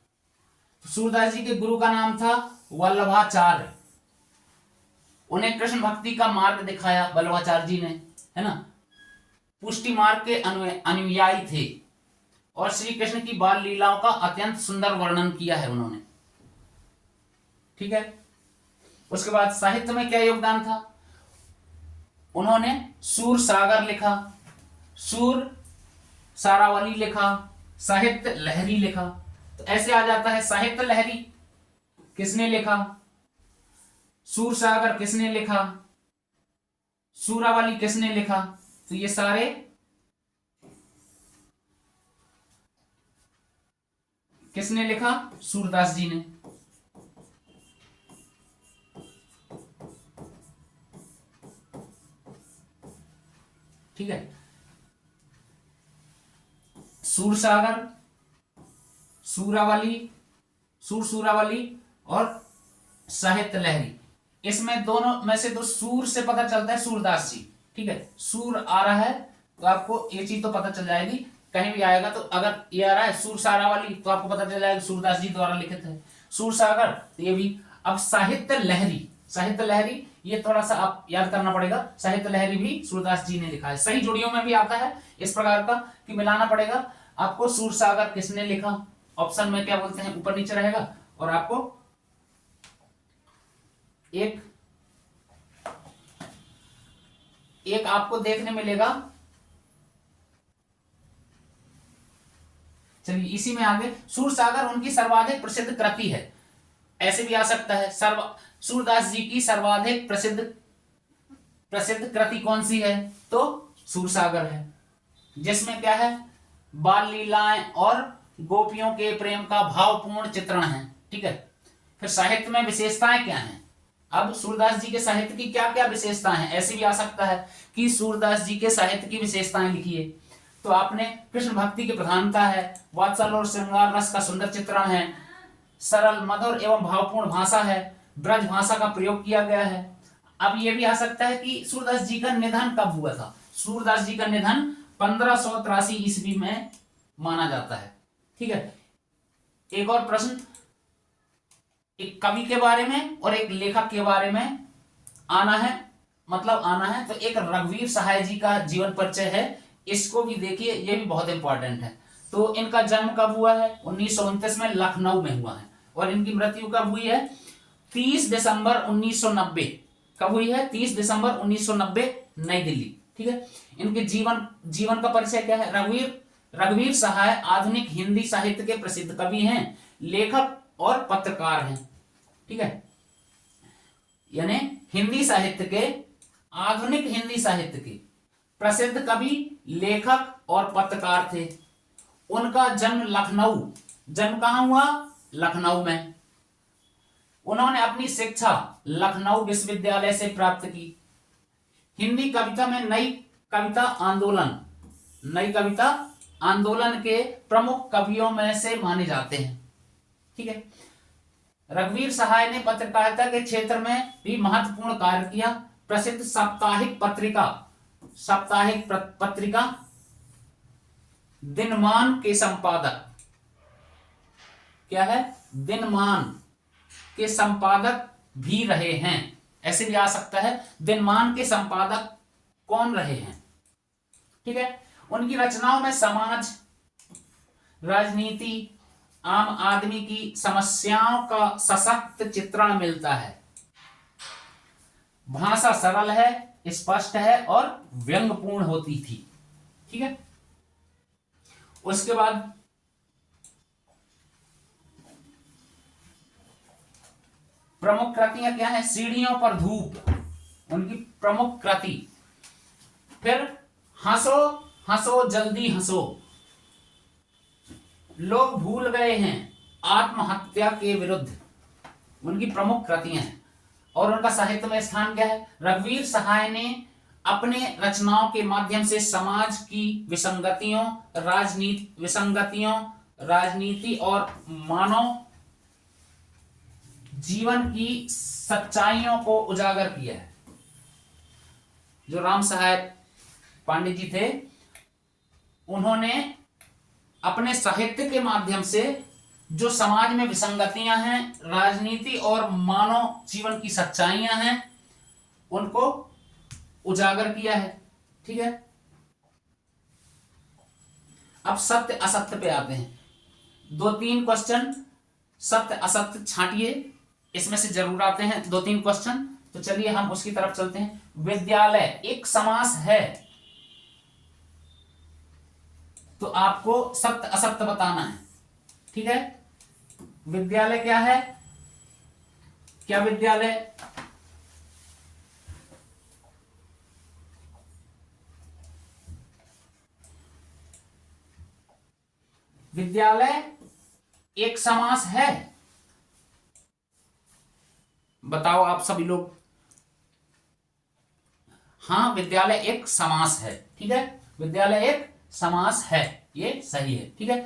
Speaker 1: सूरदास जी के गुरु का नाम था वल्लभाचार्य। उन्हें कृष्ण भक्ति का मार्ग दिखाया वल्लभाचार्य जी ने, है ना? पुष्टि मार्ग के अनुयायी थे और श्री कृष्ण की बाल लीलाओं का अत्यंत सुंदर वर्णन किया है उन्होंने। ठीक है। उसके बाद साहित्य में क्या योगदान था? उन्होंने सूर सागर लिखा, सूर सारावली लिखा, साहित्य लहरी लिखा। तो ऐसे आ जाता है, साहित्य लहरी किसने लिखा, सूर सागर किसने लिखा, सूरावली किसने लिखा? तो ये सारे किसने लिखा? सूरदास जी ने। ठीक है। सूरसागर, सूरावली, सूरावली और साहित्य लहरी, इसमें दोनों में से तो सूर से पता चलता है सूरदास जी। ठीक है, सूर आ रहा है तो आपको ये चीज तो पता चल जाएगी, कहीं भी आएगा तो अगर ये आ रहा है सूर सारावली तो आपको पता चल जाएगा सूरदास जी द्वारा लिखित है। सूर सागर तो ये भी। अब साहित्य लहरी, साहित्य लहरी ये थोड़ा सा आप याद करना पड़ेगा, साहित्य लहरी भी सूरदास जी ने लिखा है। सही जोड़ियों में भी आता है इस प्रकार का कि मिलाना पड़ेगा आपको। सूर सागर किसने लिखा, ऑप्शन में क्या बोलते हैं, ऊपर नीचे रहेगा और आपको एक आपको देखने मिलेगा। चलिए इसी में आगे, सूरसागर उनकी सर्वाधिक प्रसिद्ध कृति है, ऐसे भी आ सकता है। सूरदास जी की सर्वाधिक प्रसिद्ध कृति कौन सी है? तो सूरसागर है, जिसमें क्या है, बाल लीलाएं और गोपियों के प्रेम का भावपूर्ण चित्रण है। ठीक है। फिर साहित्य में विशेषताएं क्या हैं? अब सूरदास जी के साहित्य की क्या क्या विशेषताएं हैं, ऐसे भी आ सकता है कि सूरदास जी के साहित्य की विशेषताएं लिखिए। तो आपने कृष्ण भक्ति की प्रधानता है, वात्सल और श्रृंगार रस का सुंदर चित्रण है, सरल मधुर एवं भावपूर्ण भाषा है, ब्रज भाषा का प्रयोग किया गया है। अब यह भी आ सकता है कि सूरदास जी का निधन कब हुआ था? सूरदास जी का निधन 1583 ईस्वी में माना जाता है। ठीक है। एक और प्रश्न, एक कवि के बारे में और एक लेखक के बारे में आना है, तो एक रघुवीर सहाय जी का जीवन परिचय है, इसको भी देखिए, ये भी बहुत इंपॉर्टेंट है। तो इनका जन्म कब हुआ है? 1929 में लखनऊ में हुआ है। और इनकी मृत्यु कब हुई है? 30 दिसंबर 1990। कब हुई है? 30 दिसंबर 1990, नई दिल्ली। ठीक है। इनके जीवन का परिचय क्या है? रघुवीर सहाय आधुनिक हिंदी साहित्य के प्रसिद्ध कवि हैं, लेखक और पत्रकार हैं। ठीक है। यानी आधुनिक हिंदी साहित्य के प्रसिद्ध कवि, लेखक और पत्रकार थे। उनका जन्म कहां हुआ? लखनऊ में। उन्होंने अपनी शिक्षा लखनऊ विश्वविद्यालय से प्राप्त की। हिंदी कविता में नई कविता आंदोलन के प्रमुख कवियों में से माने जाते हैं। ठीक है। रघुवीर सहाय ने पत्रकारिता के क्षेत्र में भी महत्वपूर्ण कार्य किया। प्रसिद्ध साप्ताहिक पत्रिका दिनमान के संपादक, क्या है, दिनमान के संपादक भी रहे हैं। ऐसे भी आ सकता है, दिनमान के संपादक कौन रहे हैं, ठीक है। उनकी रचनाओं में समाज, राजनीति, आम आदमी की समस्याओं का सशक्त चित्रण मिलता है। भाषा सरल है, स्पष्ट है और व्यंग्यपूर्ण होती थी, ठीक है। उसके बाद प्रमुख कृतियां क्या है, सीढ़ियों पर धूप, उनकी प्रमुख कृति। फिर हंसो हंसो जल्दी हंसो, लोग भूल गए हैं आत्महत्या के विरुद्ध, उनकी प्रमुख कृतियां हैं। और उनका साहित्य में स्थान क्या है, रघुवीर सहाय ने अपने रचनाओं के माध्यम से समाज की राजनीति और मानव जीवन की सच्चाइयों को उजागर किया है। जो राम सहाय पांडे जी थे, उन्होंने अपने साहित्य के माध्यम से जो समाज में विसंगतियां हैं, राजनीति और मानव जीवन की सच्चाइयां हैं, उनको उजागर किया है, ठीक है। अब सत्य असत्य पे आते हैं। 2-3 क्वेश्चन सत्य असत्य छांटिए, इसमें से जरूर आते हैं 2-3 क्वेश्चन। तो चलिए हम उसकी तरफ चलते हैं। विद्यालय एक समास है, तो आपको सत्य असत्य बताना है, ठीक है। विद्यालय क्या है, क्या विद्यालय एक समास है, बताओ आप सभी लोग। हाँ, विद्यालय एक समास है, ठीक है, विद्यालय एक समास है, ये सही है, ठीक है।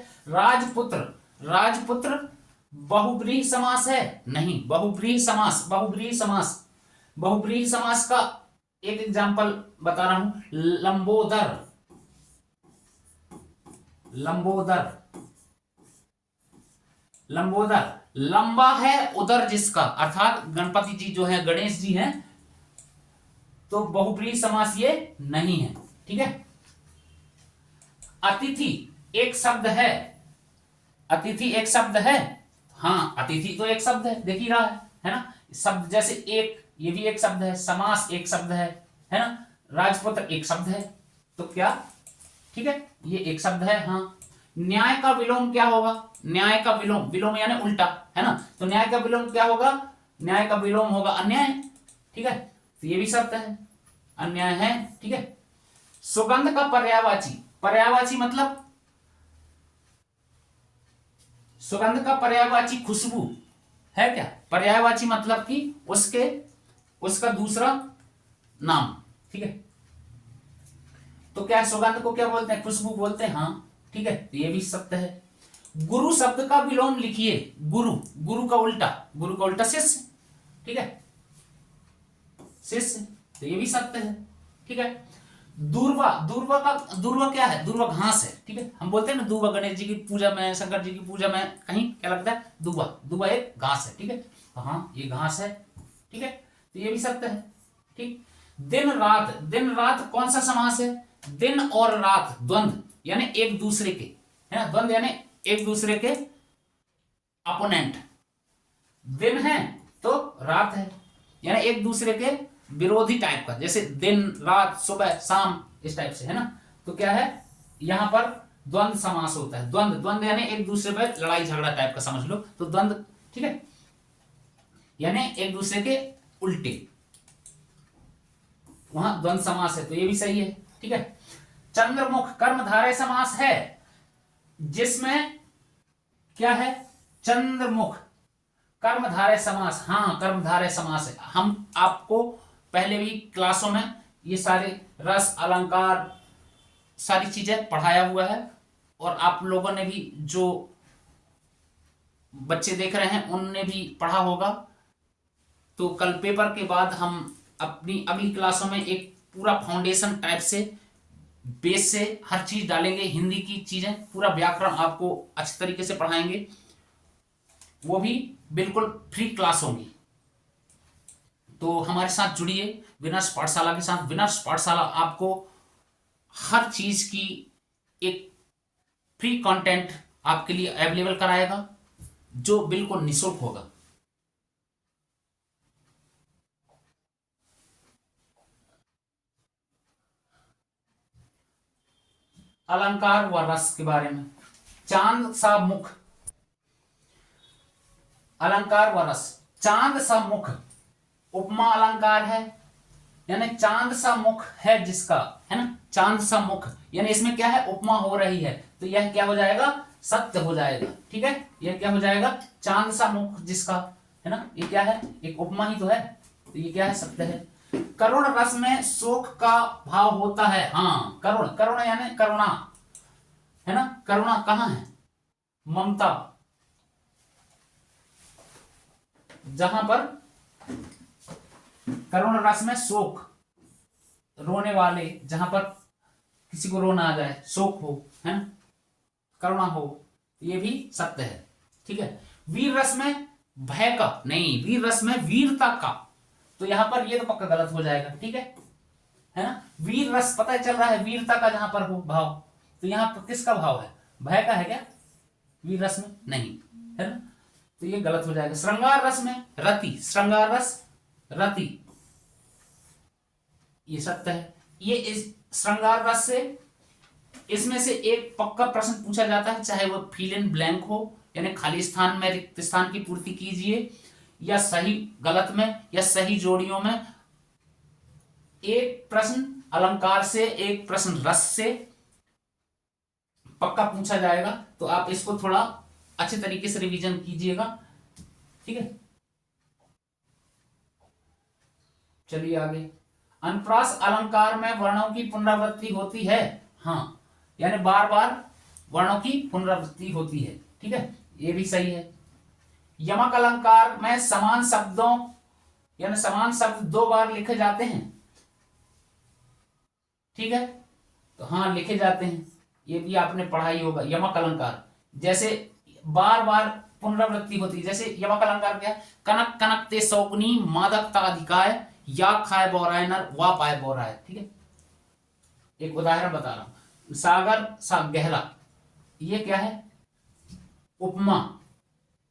Speaker 1: राजपुत्र बहुब्रीहि समास है, नहीं। बहुब्रीहि समास का एक एग्जांपल बता रहा हूं, लंबोदर लंबा है उदर जिसका, अर्थात गणपति जी जो है, गणेश जी हैं, तो बहुब्रीहि समास ये नहीं है, ठीक है। अतिथि एक शब्द है, हाँ, अतिथि तो एक शब्द है, देख ही रहा है ना। शब्द जैसे एक, ये भी एक शब्द है, समास एक शब्द है ना। राजपुत्र एक शब्द है, तो क्या, ठीक है, ये एक शब्द है, हाँ। न्याय का विलोम क्या होगा, न्याय का विलोम यानी उल्टा, है ना। तो न्याय का विलोम क्या होगा, न्याय का विलोम होगा अन्याय, ठीक है। तो ये भी शब्द है, अन्याय है, ठीक है। सुगंध का पर्यायवाची मतलब, सुगंध का पर्यायवाची खुशबू है क्या, पर्यायवाची मतलब कि उसका दूसरा नाम, ठीक है। तो क्या सुगंध को क्या बोलते हैं, खुशबू बोलते हैं, हाँ, ठीक है। तो ये भी सत्य है। गुरु शब्द का विलोम लिखिए, गुरु का उल्टा शिष्य, ठीक है, शिष्य, तो ये भी सत्य है, ठीक है। दूर्वा क्या है, दूर्वा घास है, ठीक है। हम बोलते हैं ना, दूर्वा गणेश जी की पूजा में, शंकर जी की पूजा में कहीं क्या लगता है, दूबा एक घास है, ठीक है। तो हाँ, ये घास है, ठीक है। तो ये भी सत्य है, ठीक। दिन रात कौन सा समास है, दिन और रात द्वंद्व यानी एक दूसरे के, है ना, द्वंद्व यानी एक दूसरे के अपोनेंट। दिन है तो रात है, यानी एक दूसरे के विरोधी टाइप का, जैसे दिन रात सुबह शाम इस टाइप से, है ना। तो क्या है, यहां पर द्वंद्व समास होता है। द्वंद्व यानी एक दूसरे पर लड़ाई झगड़ा टाइप का समझ लो, तो द्वंद्व, ठीक है, यानी एक दूसरे के उल्टे, वहां द्वंद्व समास है, तो ये भी सही है, ठीक है। चंद्रमुख कर्मधारय समास है, जिसमें क्या है, चंद्रमुख कर्मधारय समास, हाँ, कर्मधारय समास है। हम आपको पहले भी क्लासों में ये सारे रस अलंकार सारी चीजें पढ़ाया हुआ है, और आप लोगों ने भी जो बच्चे देख रहे हैं उनने भी पढ़ा होगा। तो कल पेपर के बाद हम अपनी अगली क्लासों में एक पूरा फाउंडेशन टाइप से बेस से हर चीज डालेंगे, हिंदी की चीजें, पूरा व्याकरण आपको अच्छे तरीके से पढ़ाएंगे, वो भी बिल्कुल फ्री क्लास होंगी। तो हमारे साथ जुड़िए विनर्स पाठशाला के साथ। विनर्स पाठशाला आपको हर चीज की एक फ्री कंटेंट आपके लिए अवेलेबल कराएगा जो बिल्कुल निःशुल्क होगा। अलंकार व रस के बारे में, चांद सा मुख, अलंकार व रस, चांद सा मुख उपमा अलंकार है, यानी चांद सा मुख है जिसका, है ना, चांद सा मुख, यानी इसमें क्या है, उपमा हो रही है, तो यह क्या हो जाएगा, सत्य हो जाएगा। ठीक है, यह क्या हो जाएगा, चांद सा मुख जिसका, है ना, ये क्या है, एक उपमा ही तो है, तो ये क्या है, सत्य है। करुण रस में शोक का भाव होता है। हाँ, करुण, करुण यानी करुणा, है ना, करुणा कहाँ है, ममता, जहां पर करुण रस में शोक, रोने वाले, जहां पर किसी को रोना आ जाए, शोक हो, है ना, करुणा हो, ये भी सत्य है। ठीक है, वीर रस में भय का नहीं, वीर रस में वीरता का, तो यहां पर ये तो पक्का गलत हो जाएगा। ठीक है ना, वीर रस पता चल रहा है, वीरता का जहां पर हो भाव, तो यहां पर किसका भाव है, भय का है क्या, वीर रस में नहीं, है ना, तो ये गलत हो जाएगा। श्रृंगार रस में रति, श्रृंगार रस रति, ये सत्य है। ये इस श्रृंगार रस से, इसमें से एक पक्का प्रश्न पूछा जाता है, चाहे वो फिल इन ब्लैंक हो, यानी खाली स्थान में रिक्त स्थान की पूर्ति कीजिए, या सही गलत में, या सही जोड़ियों में। एक प्रश्न अलंकार से, एक प्रश्न रस से पक्का पूछा जाएगा, तो आप इसको थोड़ा अच्छे तरीके से रिवीजन कीजिएगा। ठीक है, चलिए आगे। अनुप्रास अलंकार में वर्णों की पुनरावृत्ति होती है। हाँ, यानी बार बार वर्णों की पुनरावृत्ति होती है। ठीक है, ये भी सही है। यमक अलंकार में समान शब्दों, यानी समान शब्द दो बार लिखे जाते हैं। ठीक है, तो हाँ, लिखे जाते हैं, ये भी आपने पढ़ा ही होगा। यमक अलंकार जैसे बार बार पुनरावृत्ति होती है, जैसे यमक अलंकार क्या है, कनक कनक ते शौकनी मादकता अधिकाय, या खाए बोराय नर वा पाए बोराय। ठीक है, एक उदाहरण बता रहा हूं, सागर सा गहरा, ये क्या है, उपमा,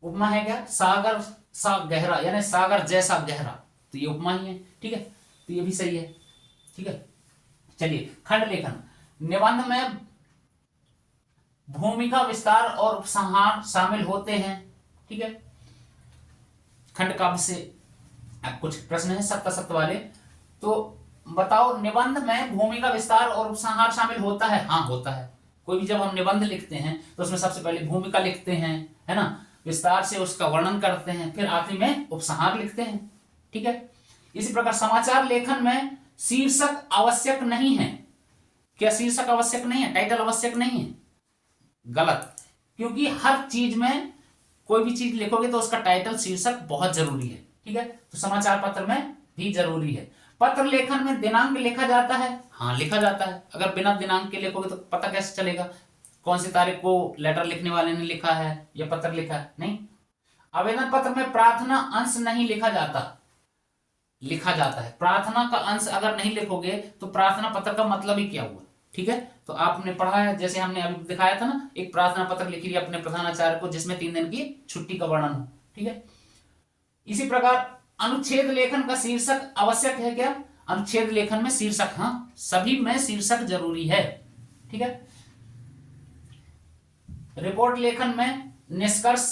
Speaker 1: उपमा है क्या, सागर सा गहरा, यानी सागर जैसा गहरा, तो ये उपमा ही है। ठीक है, तो ये भी सही है। ठीक है, चलिए खंड लेखन, निबंध में भूमिका विस्तार और उपसंहार शामिल होते हैं। ठीक है, खंड काव्य से कुछ प्रश्न है सत्य सत्य वाले, तो बताओ, निबंध में भूमिका विस्तार और उपसंहार शामिल होता है। हाँ, होता है। कोई भी जब हम निबंध लिखते हैं तो उसमें सबसे पहले भूमिका लिखते हैं, है ना, विस्तार से उसका वर्णन करते हैं, फिर आखिरी में उपसंहार लिखते हैं। ठीक है, इसी प्रकार समाचार लेखन में शीर्षक आवश्यक नहीं है। क्या शीर्षक आवश्यक नहीं है, टाइटल आवश्यक नहीं है, गलत, क्योंकि हर चीज में कोई भी चीज लिखोगे तो उसका टाइटल, शीर्षक बहुत जरूरी है। ठीक है, तो समाचार पत्र में भी जरूरी है। पत्र लेखन में दिनांक लिखा जाता है। हाँ, लिखा जाता है। अगर बिना दिनांक के लिखोगे तो पता कैसे चलेगा कौन सी तारीख को लेटर लिखने वाले ने लिखा है या पत्र लिखा है, नहीं। आवेदन पत्र में प्रार्थना अंश नहीं लिखा जाता, लिखा जाता है। प्रार्थना का अंश अगर नहीं लिखोगे तो प्रार्थना पत्र का मतलब ही क्या हुआ। ठीक है, तो आपने पढ़ा है, जैसे हमने अभी दिखाया था ना, एक प्रार्थना पत्र लिख लिया अपने प्रधानाचार्य को जिसमें 3 दिन की छुट्टी का वर्णन हो। ठीक है, इसी प्रकार अनुच्छेद लेखन का शीर्षक आवश्यक है क्या, अनुच्छेद लेखन में शीर्षक, हाँ, सभी में शीर्षक जरूरी है। ठीक है, रिपोर्ट लेखन में निष्कर्ष,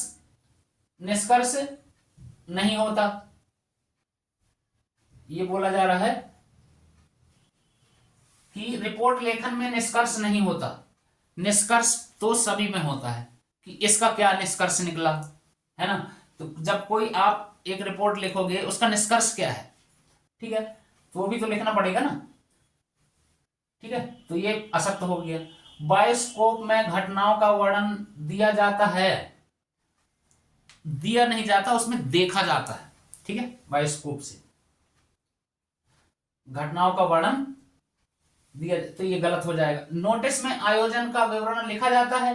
Speaker 1: निष्कर्ष नहीं होता, ये बोला जा रहा है कि रिपोर्ट लेखन में निष्कर्ष नहीं होता। निष्कर्ष तो सभी में होता है कि इसका क्या निष्कर्ष निकला, है ना, तो जब कोई आप एक रिपोर्ट लिखोगे उसका निष्कर्ष क्या है, ठीक है, तो वो भी तो लिखना पड़ेगा ना। ठीक है, तो ये असत्य हो गया। बायोस्कोप में घटनाओं का वर्णन दिया जाता है। दिया नहीं जाता, उसमें देखा जाता है, ठीक है, बायोस्कोप से घटनाओं का वर्णन दिया, तो ये गलत हो जाएगा। नोटिस में आयोजन का विवरण लिखा जाता है।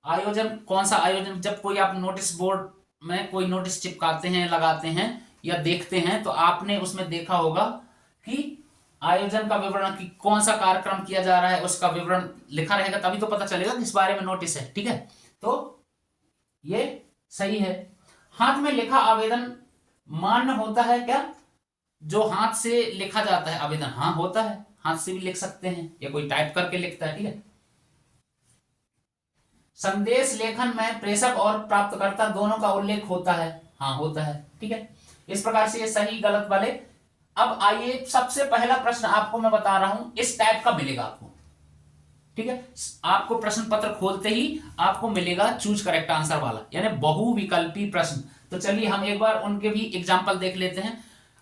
Speaker 1: आयोजन कौन सा आयोजन? जब कोई आप नोटिस बोर्ड में कोई नोटिस चिपकाते हैं, लगाते हैं या देखते हैं, तो आपने उसमें देखा होगा कि आयोजन का विवरण कि कौन सा कार्यक्रम किया जा रहा है उसका विवरण लिखा रहेगा, तभी तो पता चलेगा किस बारे में नोटिस है, ठीक है। तो ये सही है। हाथ में लिखा आवेदन मान्य होता है क्या? जो हाथ से लिखा जाता है आवेदन, हाँ होता है, हाथ से भी लिख सकते हैं या कोई टाइप करके लिखता है, ठीक है। संदेश लेखन में प्रेषक और प्राप्तकर्ता दोनों का उल्लेख होता है, हाँ होता है, ठीक है। इस प्रकार से ये सही गलत वाले। अब आइए, सबसे पहला प्रश्न आपको मैं बता रहा हूं, इस टाइप का मिलेगा आपको, ठीक है। आपको प्रश्न पत्र खोलते ही आपको मिलेगा चूज करेक्ट आंसर वाला, यानी बहुविकल्पी प्रश्न। तो चलिए हम एक बार उनके भी एग्जाम्पल देख लेते हैं।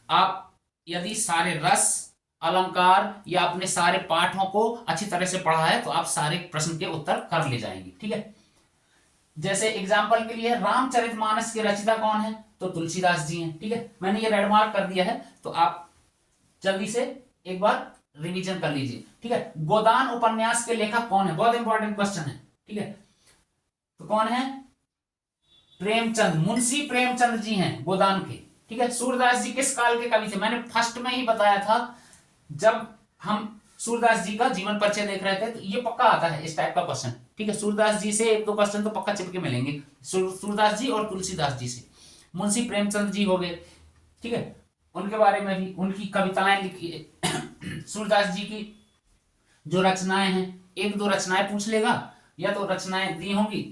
Speaker 1: आप यदि सारे रस, अलंकार या अपने सारे पाठों को अच्छी तरह से पढ़ा है तो आप सारे प्रश्न के उत्तर कर ले जाएंगे, ठीक है। जैसे एग्जाम्पल के लिए रामचरितमानस के रचयिता कौन है? तो तुलसीदास जी हैं, ठीक है। मैंने ये रेड मार्क कर दिया है, तो आप जल्दी से एक बार रिवीजन कर लीजिए, ठीक है। गोदान उपन्यास के लेखक कौन है? बहुत इंपॉर्टेंट क्वेश्चन है, ठीक है। तो कौन है? प्रेमचंद, मुंशी प्रेमचंद जी हैं गोदान के, ठीक है। सूरदास जी किस काल के कवि थे? मैंने फर्स्ट में ही बताया था, जब हम सूरदास जी का जीवन परिचय देख रहे थे, तो ये पक्का आता है इस टाइप का क्वेश्चन, ठीक है। सूरदास जी से एक दो क्वेश्चन तो पक्का चिपके मिलेंगे, सूरदास जी और तुलसीदास जी से। मुंशी प्रेमचंद जी हो गए, ठीक है, उनके बारे में भी, उनकी कविताएं लिखी सूरदास जी की जो रचनाएं हैं, एक दो रचनाएं पूछ लेगा, या तो रचनाएं दी होंगी,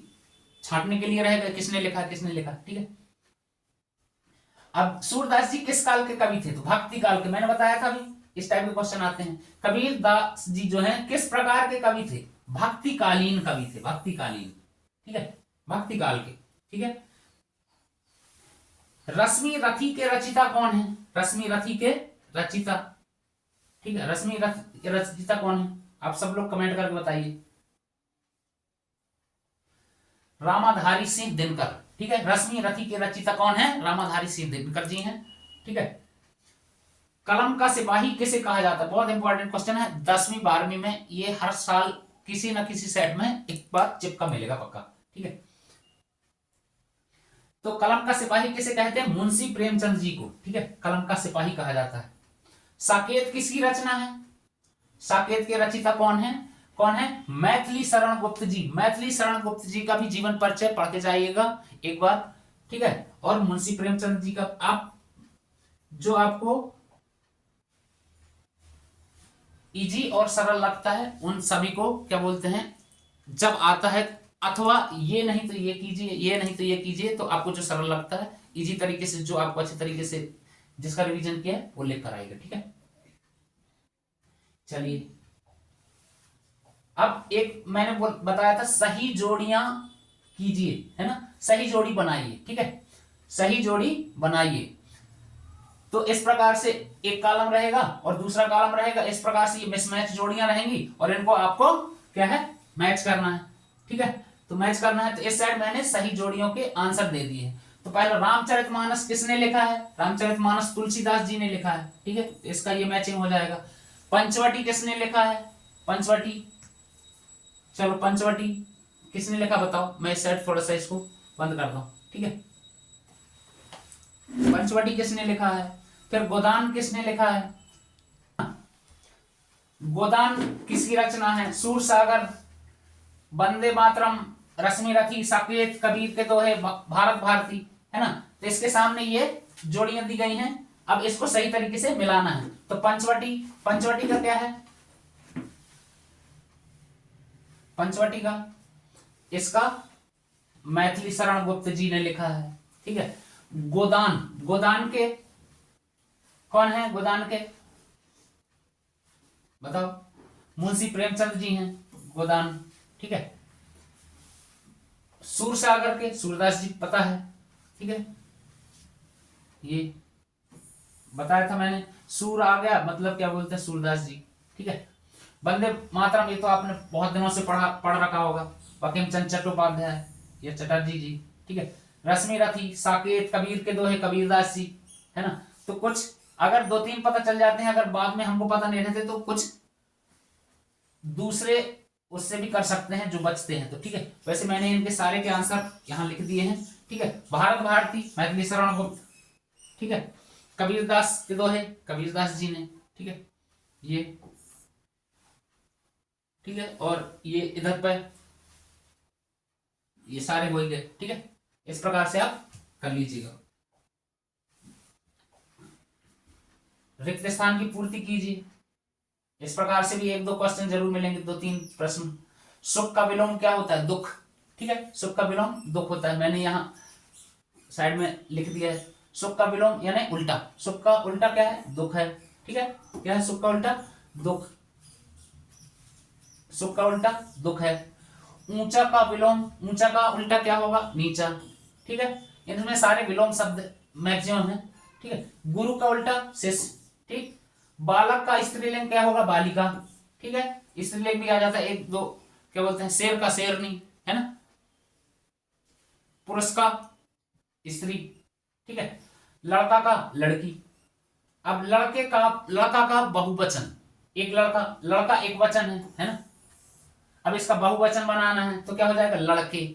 Speaker 1: छांटने के लिए रहेगा किसने लिखा किसने लिखा, ठीक है। अब सूरदास जी किस काल के कवि थे? तो भक्ति काल के, मैंने बताया था अभी, इस टाइप के क्वेश्चन आते हैं। कबीर दास जी जो हैं किस प्रकार के कवि थे? भक्तिकालीन कवि थे, भक्तिकालीन, ठीक है, भक्ति काल के, ठीक है। रश्मि रथी के रचिता कौन है? रश्मि रथी के रचिता, ठीक है, रश्मि रथ के रचिता कौन है? आप सब लोग कमेंट करके बताइए। रामाधारी सिंह दिनकर, ठीक है। रश्मि रथी के रचिता कौन है? रामाधारी सिंह दिनकर जी हैं, ठीक है। कलम का सिपाही किसे कहा जाता है? बहुत इंपॉर्टेंट क्वेश्चन है, 10वीं 12वीं में ये हर साल किसी ना किसी सेट में एक बार चिपका मिलेगा पक्का, ठीक है। तो कलम का सिपाही किसे कहते हैं? मुंशी प्रेमचंद जी को, ठीक है, कलम का सिपाही कहा जाता है। साकेत किसकी रचना है? साकेत के रचिता कौन है? कौन है? मैथिली शरण गुप्त जी। मैथिली शरण गुप्त जी का भी जीवन परिचय पढ़ के जाइएगा एक बार, ठीक है। और मुंशी प्रेमचंद जी का आप जो आपको इजी और सरल लगता है उन सभी को क्या बोलते हैं, जब आता है, अथवा ये नहीं तो ये कीजिए, ये नहीं तो ये कीजिए, तो आपको जो सरल लगता है इजी तरीके से, जो आपको अच्छे तरीके से जिसका रिवीजन किया है वो लेकर आएगा, ठीक है। चलिए, अब एक मैंने बताया था सही जोड़ियां कीजिए, है ना, सही जोड़ी बनाइए, ठीक है, सही जोड़ी बनाइए। तो इस प्रकार से एक कॉलम रहेगा और दूसरा कॉलम रहेगा, इस प्रकार से ये मिसमैच जोड़ियां रहेंगी और इनको आपको क्या है, मैच करना है, ठीक है। तो मैच करना है, तो इस साइड मैंने सही जोड़ियों के आंसर दे दिए। तो पहले रामचरितमानस किसने लिखा है? रामचरितमानस तुलसीदास जी ने लिखा है, ठीक है, तो इसका ये मैचिंग हो जाएगा। पंचवटी किसने लिखा है? पंचवटी, चलो पंचवटी किसने लिखा बताओ, मैं इस साइड थोड़ा सा इसको बंद करता हूं, ठीक है। पंचवटी किसने लिखा है? फिर गोदान किसने लिखा है? गोदान किसकी रचना है? सूरसागर, वंदे मातरम, रश्मि रथी, साकेत, कबीर के दोहे, भारत भारती, है ना। तो इसके सामने ये जोड़ियां दी गई हैं, अब इसको सही तरीके से मिलाना है। तो पंचवटी, पंचवटी का क्या है? पंचवटी का इसका मैथिली शरण गुप्त जी ने लिखा है, ठीक है। गोदान, गोदान के कौन है? गोदान के बताओ, मुंशी प्रेमचंद जी हैं गोदान, ठीक है। सूरसागर के सूरदास जी पता है, ठीक है, ये बताया था मैंने। सूर आ गया मतलब क्या बोलते हैं, सूरदास जी, ठीक है। वंदे मातरम, ये तो आपने बहुत दिनों से पढ़ रखा होगा, बंकिम चंद्र चट्टोपाध्याय या चटर्जी जी, ठीक है। रश्मि रथी, साकेत, कबीर के दोहे, कबीरदास जी, है ना। तो कुछ अगर 2-3 पता चल जाते हैं, अगर बाद में हमको पता नहीं रहते तो कुछ दूसरे उससे भी कर सकते हैं जो बचते हैं। तो ठीक है, वैसे मैंने इनके सारे के आंसर यहाँ लिख दिए हैं। ठीक है, भारत भारती, मैथिली शरण गुप्त, ठीक है, कबीरदास के दोहे, कबीरदास जी ने, ठीक है, ये ठीक है, और ये इधर पे ये सारे हो गए। ठीक है, इस प्रकार से आप कर लीजिएगा। रिक्त स्थान की पूर्ति कीजिए। इस प्रकार से भी 1-2 क्वेश्चन जरूर मिलेंगे, 2-3 प्रश्न। सुख का विलोम क्या होता है? दुख। ठीक है, सुख का विलोम दुख होता है। मैंने यहाँ साइड में लिख दिया है, सुख का विलोम यानी उल्टा। सुख का उल्टा क्या है? दुख है। ठीक है, क्या है सुख का उल्टा? दुख। सुख का उल्टा दुख है। ऊंचा का विलोम, ऊंचा का उल्टा क्या होगा? नीचा। ठीक है, इनमें सारे विलोम शब्द मैक्सिमम है। ठीक है, गुरु का उल्टा शिष्य। ठीक, बालक का स्त्रीलिंग क्या होगा? बालिका। ठीक है, स्त्रीलिंग भी आ जाता है 1-2, क्या बोलते हैं, शेर का शेरनी, है ना। पुरुष का स्त्री। ठीक है, लड़का का लड़की। अब लड़का का बहुवचन, एक लड़का, लड़का एक वचन है ना। अब इसका बहुवचन बनाना है तो क्या हो जाएगा? लड़के।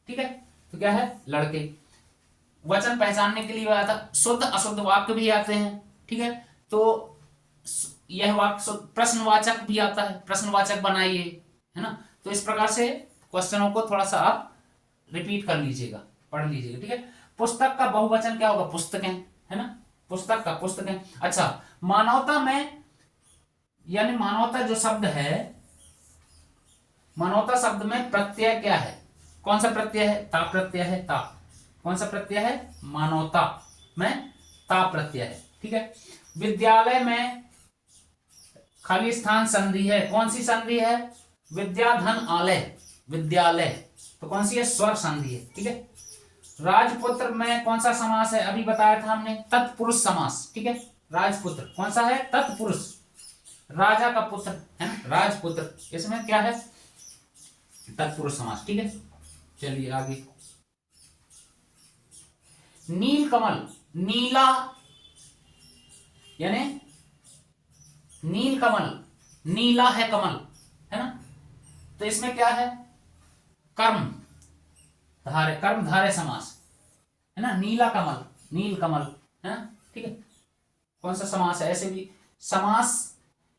Speaker 1: ठीक है, तो क्या है? लड़के। वचन पहचानने के लिए आता, शुद्ध अशुद्ध वाक्य भी आते हैं। ठीक है, तो यह वाक्य प्रश्नवाचक भी आता है, प्रश्नवाचक बनाइए, है ना। तो इस प्रकार से क्वेश्चनों को थोड़ा सा आप रिपीट कर लीजिएगा, पढ़ लीजिएगा। ठीक है, पुस्तक का बहुवचन क्या होगा? पुस्तकें, है ना। पुस्तक का पुस्तकें। अच्छा, मानवता में, यानी मानवता जो शब्द है, मानवता शब्द में प्रत्यय क्या है? कौन सा प्रत्यय है? ता प्रत्यय है। ता कौन सा प्रत्यय है? मानवता में ता प्रत्यय है। ठीक है, विद्यालय में खाली स्थान संधि है। कौन सी संधि है? विद्याधन आलय, विद्यालय, तो कौन सी है? स्वर संधि है। ठीक है, राजपुत्र में कौन सा समास है? अभी बताया था हमने, तत्पुरुष समास। ठीक है, राजपुत्र कौन सा है? तत्पुरुष। राजा का पुत्र है ना, राजपुत्र, इसमें क्या है? तत्पुरुष समास। ठीक है, चलिए आगे। नील कमल, नीला यानी नील कमल, नीला है कमल, है ना। तो इसमें क्या है? कर्म धारे, कर्म धारे समास, है ना। नीला कमल, नील कमल, है ना। ठीक है, कौन सा समास है? ऐसे भी समास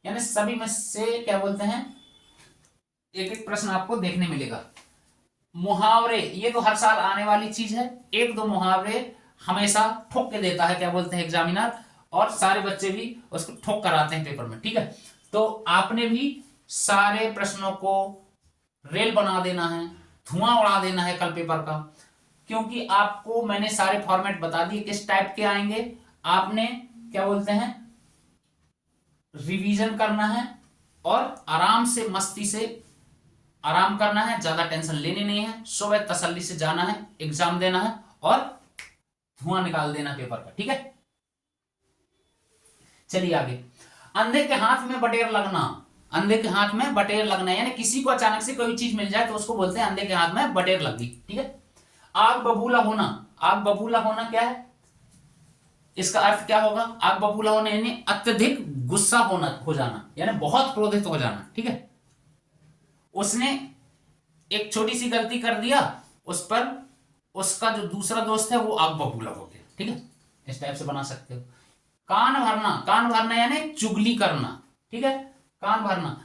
Speaker 1: यानी सभी में से क्या बोलते हैं, एक एक प्रश्न आपको देखने मिलेगा। मुहावरे, ये तो हर साल आने वाली चीज है। 1-2 मुहावरे हमेशा ठोक के देता है, क्या बोलते हैं, एग्जामिनर, और सारे बच्चे भी उसको ठोक कर आते हैं पेपर में। ठीक है, तो आपने भी सारे प्रश्नों को रेल बना देना है, धुआं उड़ा देना है कल पेपर का, क्योंकि आपको मैंने सारे फॉर्मेट बता दिए किस टाइप के आएंगे। आपने क्या बोलते हैं, रिवीजन करना है और आराम से, मस्ती से आराम करना है, ज्यादा टेंशन लेनी नहीं है। सुबह तसल्ली से जाना है, एग्जाम देना है और धुआं निकाल देना पेपर का। ठीक है, चलिए आगे। अंधे के हाथ में बटेर लगना, अंधे के हाथ में बटेर लगना यानी किसी को अचानक से कोई चीज मिल जाए तो उसको बोलते हैं अंधे के हाथ में बटेर लग गई। ठीक है, आग बबूला होना, आग बबूला होना क्या है? इसका अर्थ क्या होगा? आग बबूला होना यानी अत्यधिक गुस्सा होना, हो जाना, यानी बहुत क्रोधित हो जाना। ठीक है, उसने एक छोटी सी गलती कर दिया, उस पर उसका जो दूसरा दोस्त है वो आग बबूला हो गया। ठीक है, इस टाइप से बना सकते हो। कान भरना, कान भरना यानी चुगली करना। ठीक है, कान भरना,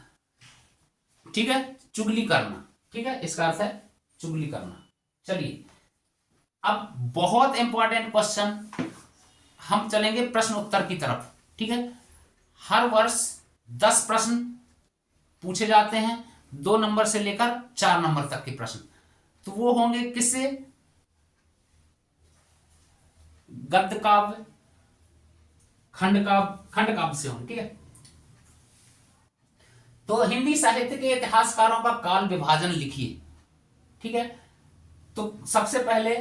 Speaker 1: ठीक है, चुगली करना। ठीक है, इसका अर्थ है चुगली करना। चलिए, अब बहुत इंपॉर्टेंट क्वेश्चन, हम चलेंगे प्रश्न उत्तर की तरफ। ठीक है, हर वर्ष 10 प्रश्न पूछे जाते हैं, 2 नंबर से लेकर 4 नंबर तक के प्रश्न। तो वो होंगे किससे? गद्य काव्य, खंड काव्य से होंगे। ठीक है, तो हिंदी साहित्य के इतिहासकारों का काल विभाजन लिखिए। ठीक है, तो सबसे पहले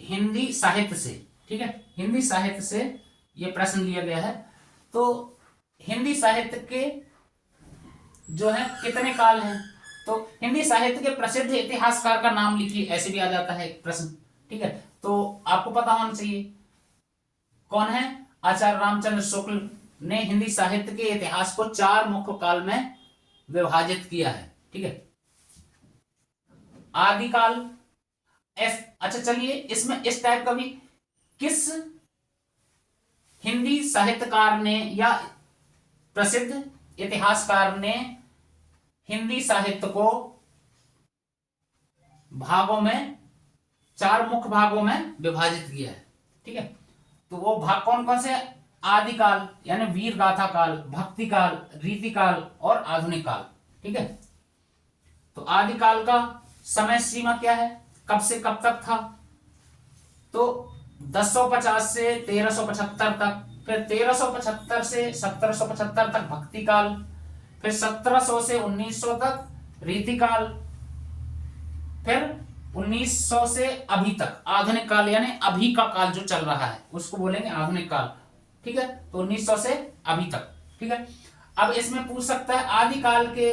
Speaker 1: हिंदी साहित्य से, ठीक है, हिंदी साहित्य से यह प्रश्न लिया गया है। तो हिंदी साहित्य के जो है कितने काल हैं? तो तो हिंदी साहित्य के प्रसिद्ध इतिहासकार का नाम लिखिए, ऐसे भी आ जाता है एक प्रश्न। ठीक है, तो आपको पता होना चाहिए कौन है। आचार्य रामचंद्र शुक्ल ने हिंदी साहित्य के इतिहास को 4 मुख्य काल में विभाजित किया है। ठीक है, आदिकाल। अच्छा चलिए, इसमें इस टाइप का भी, किस हिंदी साहित्यकार ने या प्रसिद्ध इतिहासकार ने हिंदी साहित्य को भागों में, 4 मुख्य भागों में विभाजित किया है। ठीक है, तो वो भाग कौन कौन से? आदिकाल यानी वीर गाथा काल, भक्ति काल, रीतिकाल और आधुनिक काल। ठीक है, तो आदिकाल का समय सीमा क्या है, कब से कब तक था? तो 1050 से 1375 तक, फिर 1375 से 1775 तक भक्ति काल, फिर 1700 से 1900 तक रीतिकाल, फिर 1900 से अभी तक आधुनिक काल, यानी अभी का काल जो चल रहा है उसको बोलेंगे आधुनिक काल। ठीक है, तो 1900 से अभी तक। ठीक है, अब इसमें पूछ सकता है आदिकाल के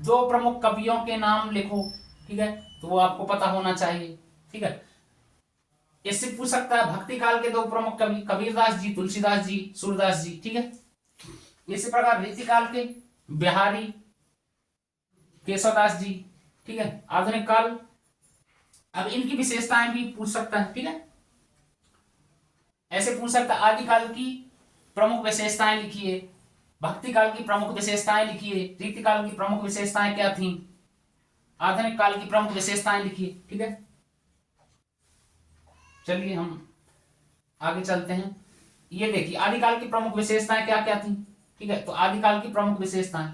Speaker 1: 2 प्रमुख कवियों के नाम लिखो। ठीक है, तो वो आपको पता होना चाहिए। ठीक है, इससे पूछ सकता है भक्ति काल के 2 प्रमुख कवि, कबीरदास जी, तुलसीदास जी, सूरदास जी। ठीक है, इसी प्रकार रीतिकाल के बिहारी, केशवदास जी। ठीक है, आधुनिक काल, अब इनकी विशेषताएं भी पूछ सकता है। ठीक है, ऐसे पूछ सकता है आदिकाल की प्रमुख विशेषताएं लिखिए, भक्ति काल की प्रमुख विशेषताएं लिखिए, रीतिकाल की प्रमुख विशेषताएं क्या थी, आधुनिक काल की प्रमुख विशेषताएं लिखिए। ठीक है, चलिए हम आगे चलते हैं। ये देखिए आदिकाल की प्रमुख विशेषताएं क्या क्या थी। ठीक है, तो आदिकाल की प्रमुख विशेषताएं,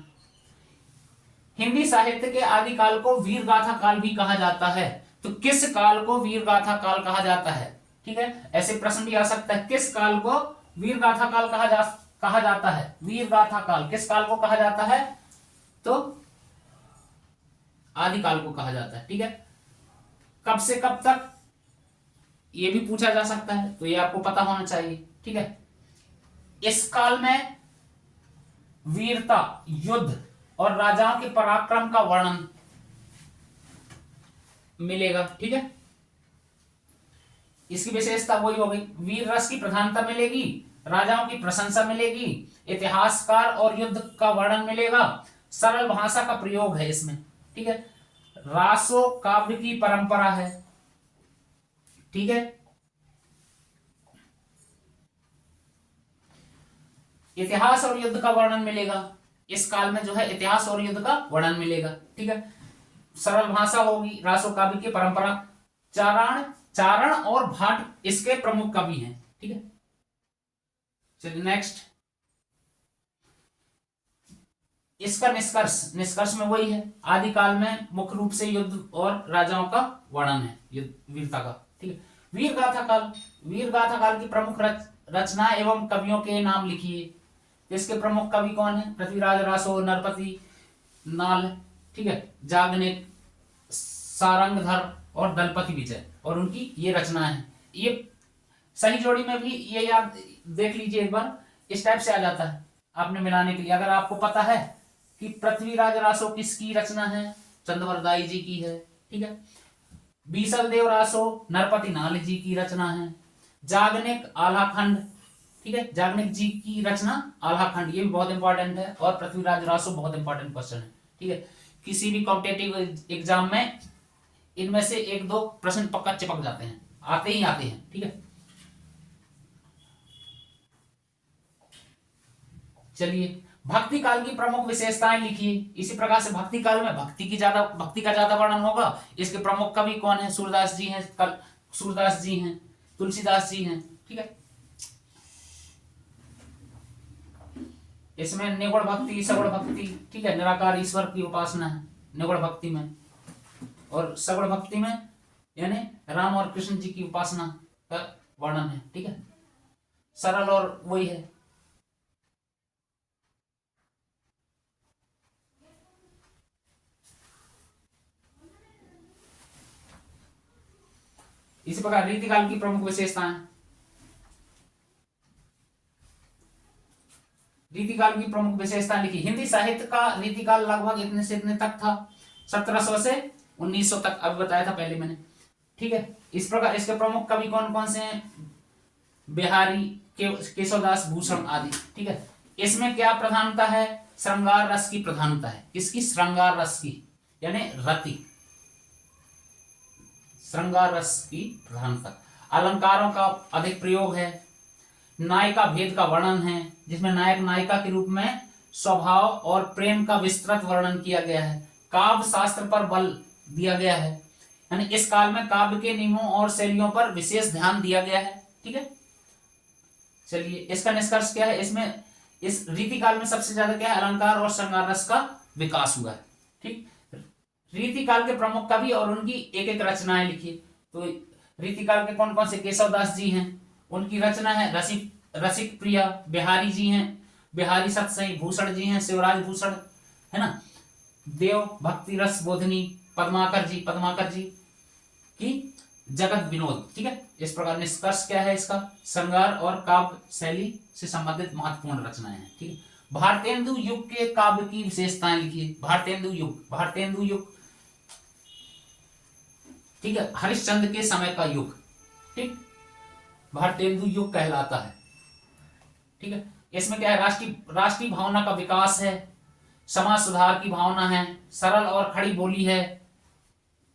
Speaker 1: हिंदी साहित्य के आदिकाल को वीर गाथा काल भी कहा जाता है। तो किस काल को वीर गाथा काल कहा जाता है? ठीक है, ऐसे प्रश्न भी आ सकता है, किस काल को वीर गाथा काल कहा जाता है? वीर गाथा काल किस काल को कहा जाता है? तो आदिकाल को कहा जाता है। ठीक है, कब से कब तक, ये भी पूछा जा सकता है, तो ये आपको पता होना चाहिए। ठीक है, इस काल में वीरता, युद्ध और राजाओं के पराक्रम का वर्णन मिलेगा। ठीक है, इसकी विशेषता वही हो गई, वीर रस की प्रधानता मिलेगी, राजाओं की प्रशंसा मिलेगी, इतिहासकार और युद्ध का वर्णन मिलेगा, सरल भाषा का प्रयोग है इसमें। ठीक है, रासो काव्य की परंपरा है। ठीक है, इतिहास और युद्ध का वर्णन मिलेगा, इस काल में जो है इतिहास और युद्ध का वर्णन मिलेगा। ठीक है, सरल भाषा होगी, रासो काव्य की परंपरा, चारण और भाट इसके प्रमुख कवि हैं। ठीक है, चलिए नेक्स्ट, इसका निष्कर्ष में वही है, आदिकाल में मुख्य रूप से युद्ध और राजाओं का वर्णन है, वीरता का। ठीक है, वीर गाथा काल की प्रमुख रचना एवं कवियों के नाम लिखिए। इसके प्रमुख कवि कौन है? पृथ्वीराज रासो, नरपति नाल, ठीक है, जागनिक, सारंगधर और दलपति विजय, और उनकी ये रचना है। ये सही जोड़ी में भी ये याद देख लीजिए एक बार, इस टाइप से आ जाता है आपने मिलाने के लिए। अगर आपको पता है कि पृथ्वीराज रासो किसकी रचना है, चंद्रवरदाई जी की है। ठीक है, बीसल देव रासो नरपति नाल जी की रचना है। जागनिक आलाखंड, ठीक है, जागनिक जी की रचना आलाखंड, ये भी बहुत इंपॉर्टेंट है, और पृथ्वीराज रासो बहुत इंपॉर्टेंट क्वेश्चन है। ठीक है, किसी भी कॉम्पिटेटिव एग्जाम में इनमें से 1-2 प्रश्न पक्का चिपक जाते हैं, आते ही आते हैं। ठीक है, चलिए भक्ति काल की प्रमुख विशेषताएं लिखिए। इसी प्रकार से भक्ति काल में भक्ति का ज्यादा वर्णन होगा। इसके प्रमुख कवि कौन है? सूरदास जी हैं, तुलसीदास जी हैं। ठीक है, इसमें निगुण भक्ति, सगुण भक्ति, ठीक है, निराकार ईश्वर की उपासना है निगुण भक्ति में, और सगुण भक्ति में यानी राम और कृष्ण जी की उपासना का वर्णन है। ठीक है, सरल और वही है। इसी प्रकार रीतिकाल की प्रमुख विशेषताएं, रीतिकाल की प्रमुख विशेषताएं लिखी। हिंदी साहित्य का रीतिकाल लगभग इतने से इतने तक था। 1700 से 1900 तक, अभी बताया था पहले मैंने। ठीक है, इस प्रकार इसके प्रमुख कवि कौन कौन से हैं? बिहारी, केशवदास, भूषण आदि। ठीक है, इसमें क्या प्रधानता है? श्रृंगार रस की प्रधानता है। किसकी? श्रृंगार रस की, यानी रति, श्रृंगार रस की प्रधानता। अलंकारों का अधिक प्रयोग है। नायिका भेद का वर्णन है, जिसमें नायक नायिका के रूप में स्वभाव और प्रेम का विस्तृत वर्णन किया गया है। काव्य शास्त्र पर बल दिया गया है, यानी इस काल में काव्य के नियमों और शैलियों पर विशेष ध्यान दिया गया है। ठीक है, चलिए इसका निष्कर्ष क्या है? इसमें इस रीतिकाल में सबसे ज्यादा क्या है? अलंकार और श्रृंगार रस का विकास हुआ है। ठीक, रीतिकाल के प्रमुख कवि और उनकी एक एक रचनाएं लिखिए। तो रीतिकाल के कौन कौन से? केशवदास जी हैं, उनकी रचना है रसिक प्रिया। बिहारी जी हैं, बिहारी सतसई। भूषण जी हैं, शिवराज भूषण, है ना। देव भक्ति रस बोधनी, पद्माकर जी की जगत विनोद। ठीक है, इस प्रकार निष्कर्ष क्या है इसका? श्रृंगार और काव्य शैली से संबंधित महत्वपूर्ण रचनाएं हैं। ठीक है, भारतेंदु युग के काव्य की विशेषताएं लिखिए। भारतेंदु युग, ठीक है, हरिश्चंद्र के समय का युग। ठीक, भारतेंदु युग कहलाता है। ठीक है, इसमें क्या है? राष्ट्रीय भावना का विकास है, समाज सुधार की भावना है, सरल और खड़ी बोली है।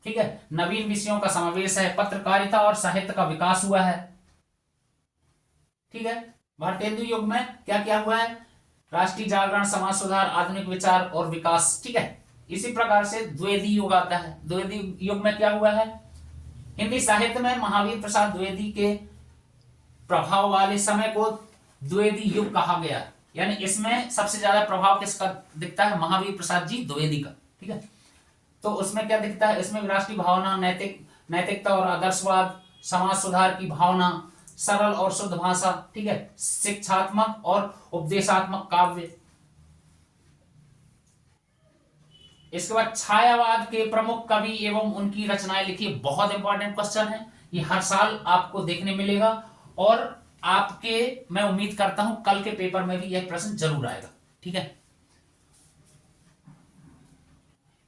Speaker 1: ठीक है, नवीन विषयों का समावेश है, पत्रकारिता और साहित्य का विकास हुआ है। ठीक है, भारतेंदु युग में क्या क्या हुआ है? राष्ट्रीय जागरण, समाज सुधार, आधुनिक विचार और विकास। ठीक है, इसी प्रकार से द्विवेदी युग आता है। द्विवेदी युग में क्या हुआ है? हिंदी साहित्य में महावीर प्रसाद द्विवेदी के प्रभाव वाले समय को द्विवेदी युग कहा गया, यानी इसमें सबसे ज्यादा प्रभाव किसका दिखता है? महावीर प्रसाद जी द्विवेदी का। ठीक है, तो उसमें क्या दिखता है? इसमें राष्ट्रीय भावना, नैतिकता और आदर्शवाद, समाज सुधार की भावना, सरल और शुद्ध भाषा। ठीक है, शिक्षात्मक और उपदेशात्मक काव्य। इसके बाद छायावाद के प्रमुख कवि एवं उनकी रचनाएं लिखी। बहुत इंपॉर्टेंट क्वेश्चन है ये, हर साल आपको देखने मिलेगा और आपके, मैं उम्मीद करता हूं कल के पेपर में भी यह प्रश्न जरूर आएगा। ठीक है,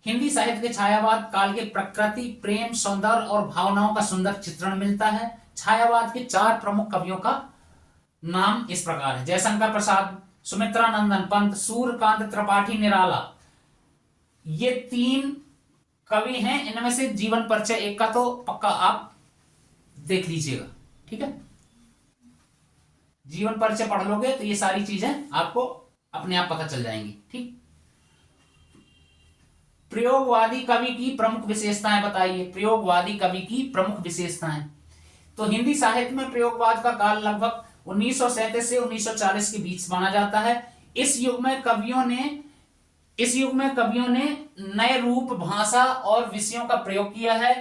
Speaker 1: हिंदी साहित्य के छायावाद काल के प्रकृति, प्रेम, सौंदर्य और भावनाओं का सुंदर चित्रण मिलता है। छायावाद के 4 प्रमुख कवियों का नाम इस प्रकार है: जयशंकर प्रसाद, सुमित्रानंदन पंत, सूर्यकांत त्रिपाठी निराला। ये 3 कवि हैं। इनमें से जीवन परिचय एक का तो पक्का आप देख लीजिएगा। ठीक है, जीवन परिचय पढ़ लोगे तो ये सारी चीजें आपको अपने आप पता चल जाएंगी। ठीक, प्रयोगवादी कवि की प्रमुख विशेषताएं बताइए। प्रयोगवादी कवि की प्रमुख विशेषताएं, तो हिंदी साहित्य में प्रयोगवाद का काल लगभग 1937 से 1940 के बीच माना जाता है। इस युग में कवियों ने नए रूप, भाषा और विषयों का प्रयोग किया है।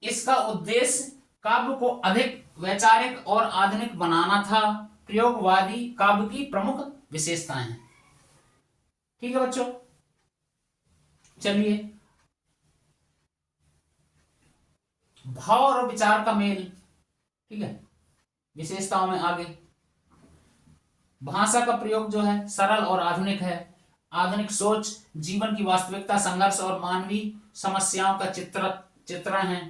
Speaker 1: इसका उद्देश्य काव्य को अधिक वैचारिक और आधुनिक बनाना था। प्रयोगवादी काव्य की प्रमुख विशेषताएं हैं। ठीक है बच्चों, चलिए भाव और विचार का मेल। ठीक है, विशेषताओं में आगे भाषा का प्रयोग जो है सरल और आधुनिक है। आधुनिक सोच, जीवन की वास्तविकता, संघर्ष और मानवीय समस्याओं का चित्रण है।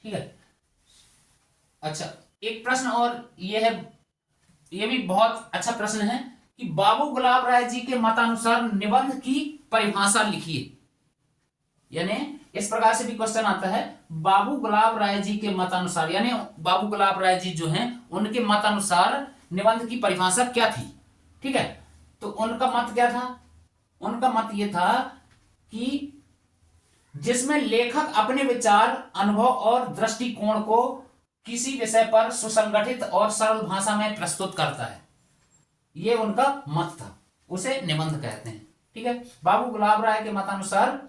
Speaker 1: ठीक है, अच्छा एक प्रश्न और ये है, ये भी बहुत अच्छा प्रश्न है कि बाबू गुलाब राय जी के मतानुसार निबंध की परिभाषा लिखिए। यानी इस प्रकार से भी क्वेश्चन आता है, बाबू गुलाब राय जी के मतानुसार, यानी बाबू गुलाब राय जी जो हैं उनके मतानुसार निबंध की परिभाषा क्या थी। ठीक है, तो उनका मत क्या था? उनका मत यह था कि जिसमें लेखक अपने विचार, अनुभव और दृष्टिकोण को किसी विषय पर सुसंगठित और सरल भाषा में प्रस्तुत करता है, ये उनका मत था, उसे निबंध कहते हैं। ठीक है, बाबू गुलाब राय के मतानुसार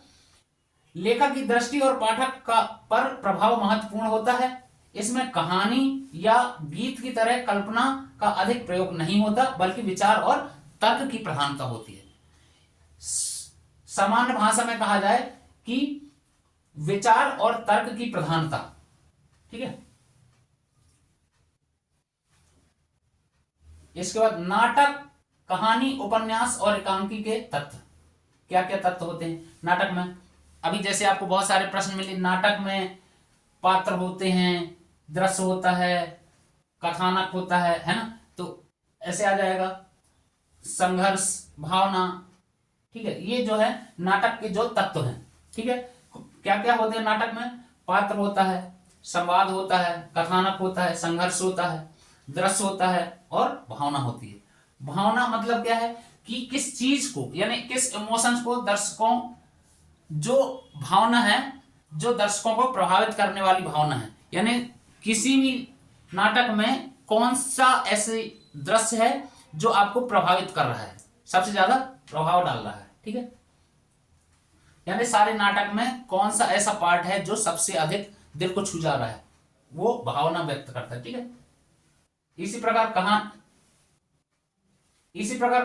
Speaker 1: लेखक की दृष्टि और पाठक का पर प्रभाव महत्वपूर्ण होता है। इसमें कहानी या गीत की तरह कल्पना का अधिक प्रयोग नहीं होता, बल्कि विचार और तर्क की प्रधानता होती है। सामान्य भाषा में कहा जाए कि विचार और तर्क की प्रधानता। ठीक है, इसके बाद नाटक, कहानी, उपन्यास और एकांकी के तत्व। क्या क्या तत्व होते हैं नाटक में? अभी जैसे आपको बहुत सारे प्रश्न मिले, नाटक में पात्र होते हैं, दृश्य होता है, कथानक होता है ना, तो ऐसे आ जाएगा संघर्ष, भावना। ठीक है, ये जो है नाटक के जो तत्व हैं। ठीक है, क्या क्या होते हैं नाटक में? पात्र होता है, संवाद होता है, कथानक होता है, संघर्ष होता है, दृश्य होता है और भावना होती है। भावना मतलब क्या है कि किस चीज को, यानी किस इमोशंस को दर्शकों, जो भावना है जो दर्शकों को प्रभावित करने वाली भावना है, यानी किसी भी नाटक में कौन सा ऐसे दृश्य है जो आपको प्रभावित कर रहा है, सबसे ज्यादा प्रभाव डाल रहा है। ठीक है, यानी सारे नाटक में कौन सा ऐसा पार्ट है जो सबसे अधिक दिल को छू जा रहा है, वो भावना व्यक्त करता है। ठीक है, इसी प्रकार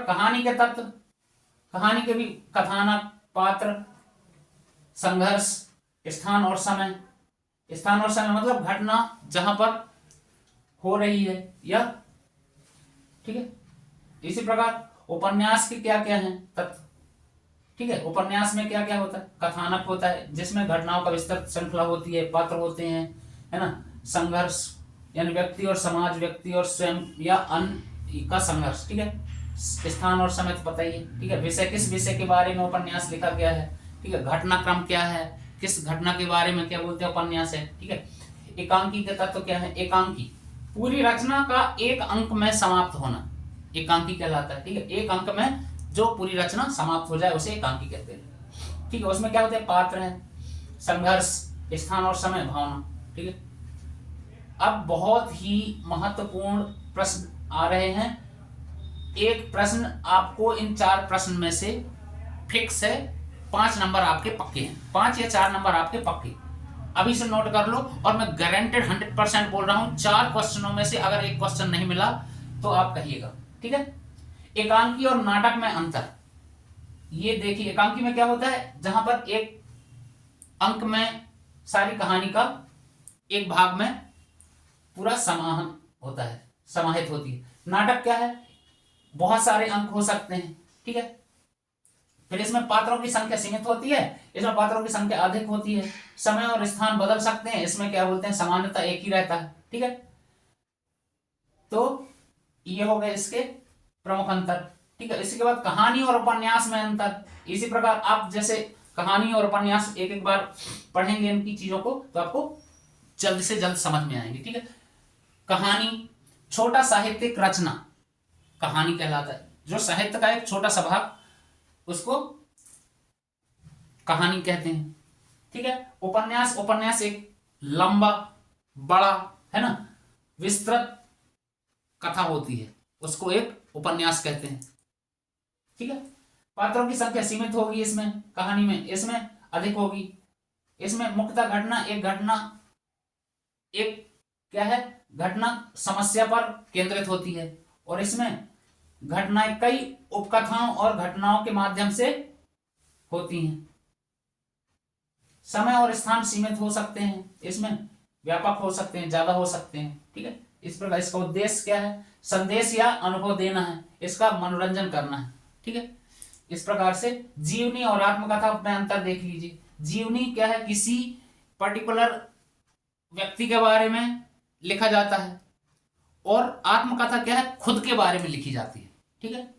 Speaker 1: कहानी के तत्व, कहानी के भी कथानक, पात्र, संघर्ष, स्थान और समय। स्थान और समय मतलब घटना जहां पर हो रही है या, ठीक है। इसी प्रकार उपन्यास के क्या क्या हैं तत्व? ठीक है, उपन्यास में क्या क्या होता है? कथानक होता है जिसमें घटनाओं का विस्तृत श्रृंखला होती है, पात्र होते हैं, है ना। संघर्ष यानी व्यक्ति और समाज, व्यक्ति और स्वयं या अन्य का संघर्ष। ठीक है, स्थान और समय तो पता ही है। ठीक है, विषय, किस विषय के बारे में उपन्यास लिखा गया है। ठीक है, घटनाक्रम क्या है, किस घटना के बारे में क्या बोलते हैं उपन्यास है। ठीक है, एकांकी के तत्व क्या है? एकांकी पूरी रचना का एक अंक में समाप्त होना एकांकी कहलाता है। ठीक है, एक अंक में जो पूरी रचना समाप्त हो जाए उसे एकांकी कहते हैं। ठीक है, उसमें क्या होते हैं? पात्र हैं, संघर्ष, स्थान और समय, भावना। ठीक है, अब बहुत ही महत्वपूर्ण प्रश्न आ रहे हैं। एक प्रश्न आपको इन 4 प्रश्न में से फिक्स है, 5 नंबर आपके पक्के हैं, 5 या 4 नंबर आपके पक्के। अभी से नोट कर लो, और मैं गारंटेड 100% बोल रहा हूं, 4 क्वेश्चनों में से अगर एक क्वेश्चन नहीं मिला तो आप कहिएगा। ठीक है, एकांकी और नाटक में अंतर। ये देखिए, एकांकी में क्या होता है? जहां पर एक अंक में सारी कहानी का एक भाग में पूरा समाहन होता है, समाहित होती है। नाटक क्या है? बहुत सारे अंक हो सकते हैं। ठीक है, फिर इसमें पात्रों की संख्या सीमित होती है, इसमें पात्रों की संख्या अधिक होती है, समय और स्थान बदल सकते हैं, इसमें क्या बोलते हैं? सामान्यता एक ही रहता है। ठीक है, तो ये हो गए इसके प्रमुख अंतर। ठीक है, इसी के बाद कहानी और उपन्यास में अंतर। इसी प्रकार आप जैसे कहानी और उपन्यास एक एक बार पढ़ेंगे इनकी चीजों को, तो आपको जल्द से जल्द समझ में आएंगे। ठीक है, कहानी छोटा साहित्यिक रचना कहानी कहलाता है, जो साहित्य का एक छोटा सा भाग, उसको कहानी कहते हैं। ठीक है, उपन्यास एक लंबा, बड़ा, है ना, विस्तृत कथा होती है, उसको एक उपन्यास कहते हैं। ठीक है, पात्रों की संख्या सीमित होगी इसमें, कहानी में इसमें अधिक होगी। इसमें मुख्यतः एक क्या है? घटना समस्या पर केंद्रित होती है, और इसमें घटनाएं कई उपकथाओं और घटनाओं के माध्यम से होती हैं। समय और स्थान सीमित हो सकते हैं, इसमें व्यापक हो सकते हैं, ज्यादा हो सकते हैं। ठीक है, इस प्रकार इसका उद्देश्य क्या है? संदेश या अनुभव देना है, इसका मनोरंजन करना है। ठीक है, इस प्रकार से जीवनी और आत्मकथा में अंतर देख लीजिए। जीवनी क्या है? किसी पर्टिकुलर व्यक्ति के बारे में लिखा जाता है, और आत्मकथा क्या है? खुद के बारे में लिखी जाती है। ठीक है,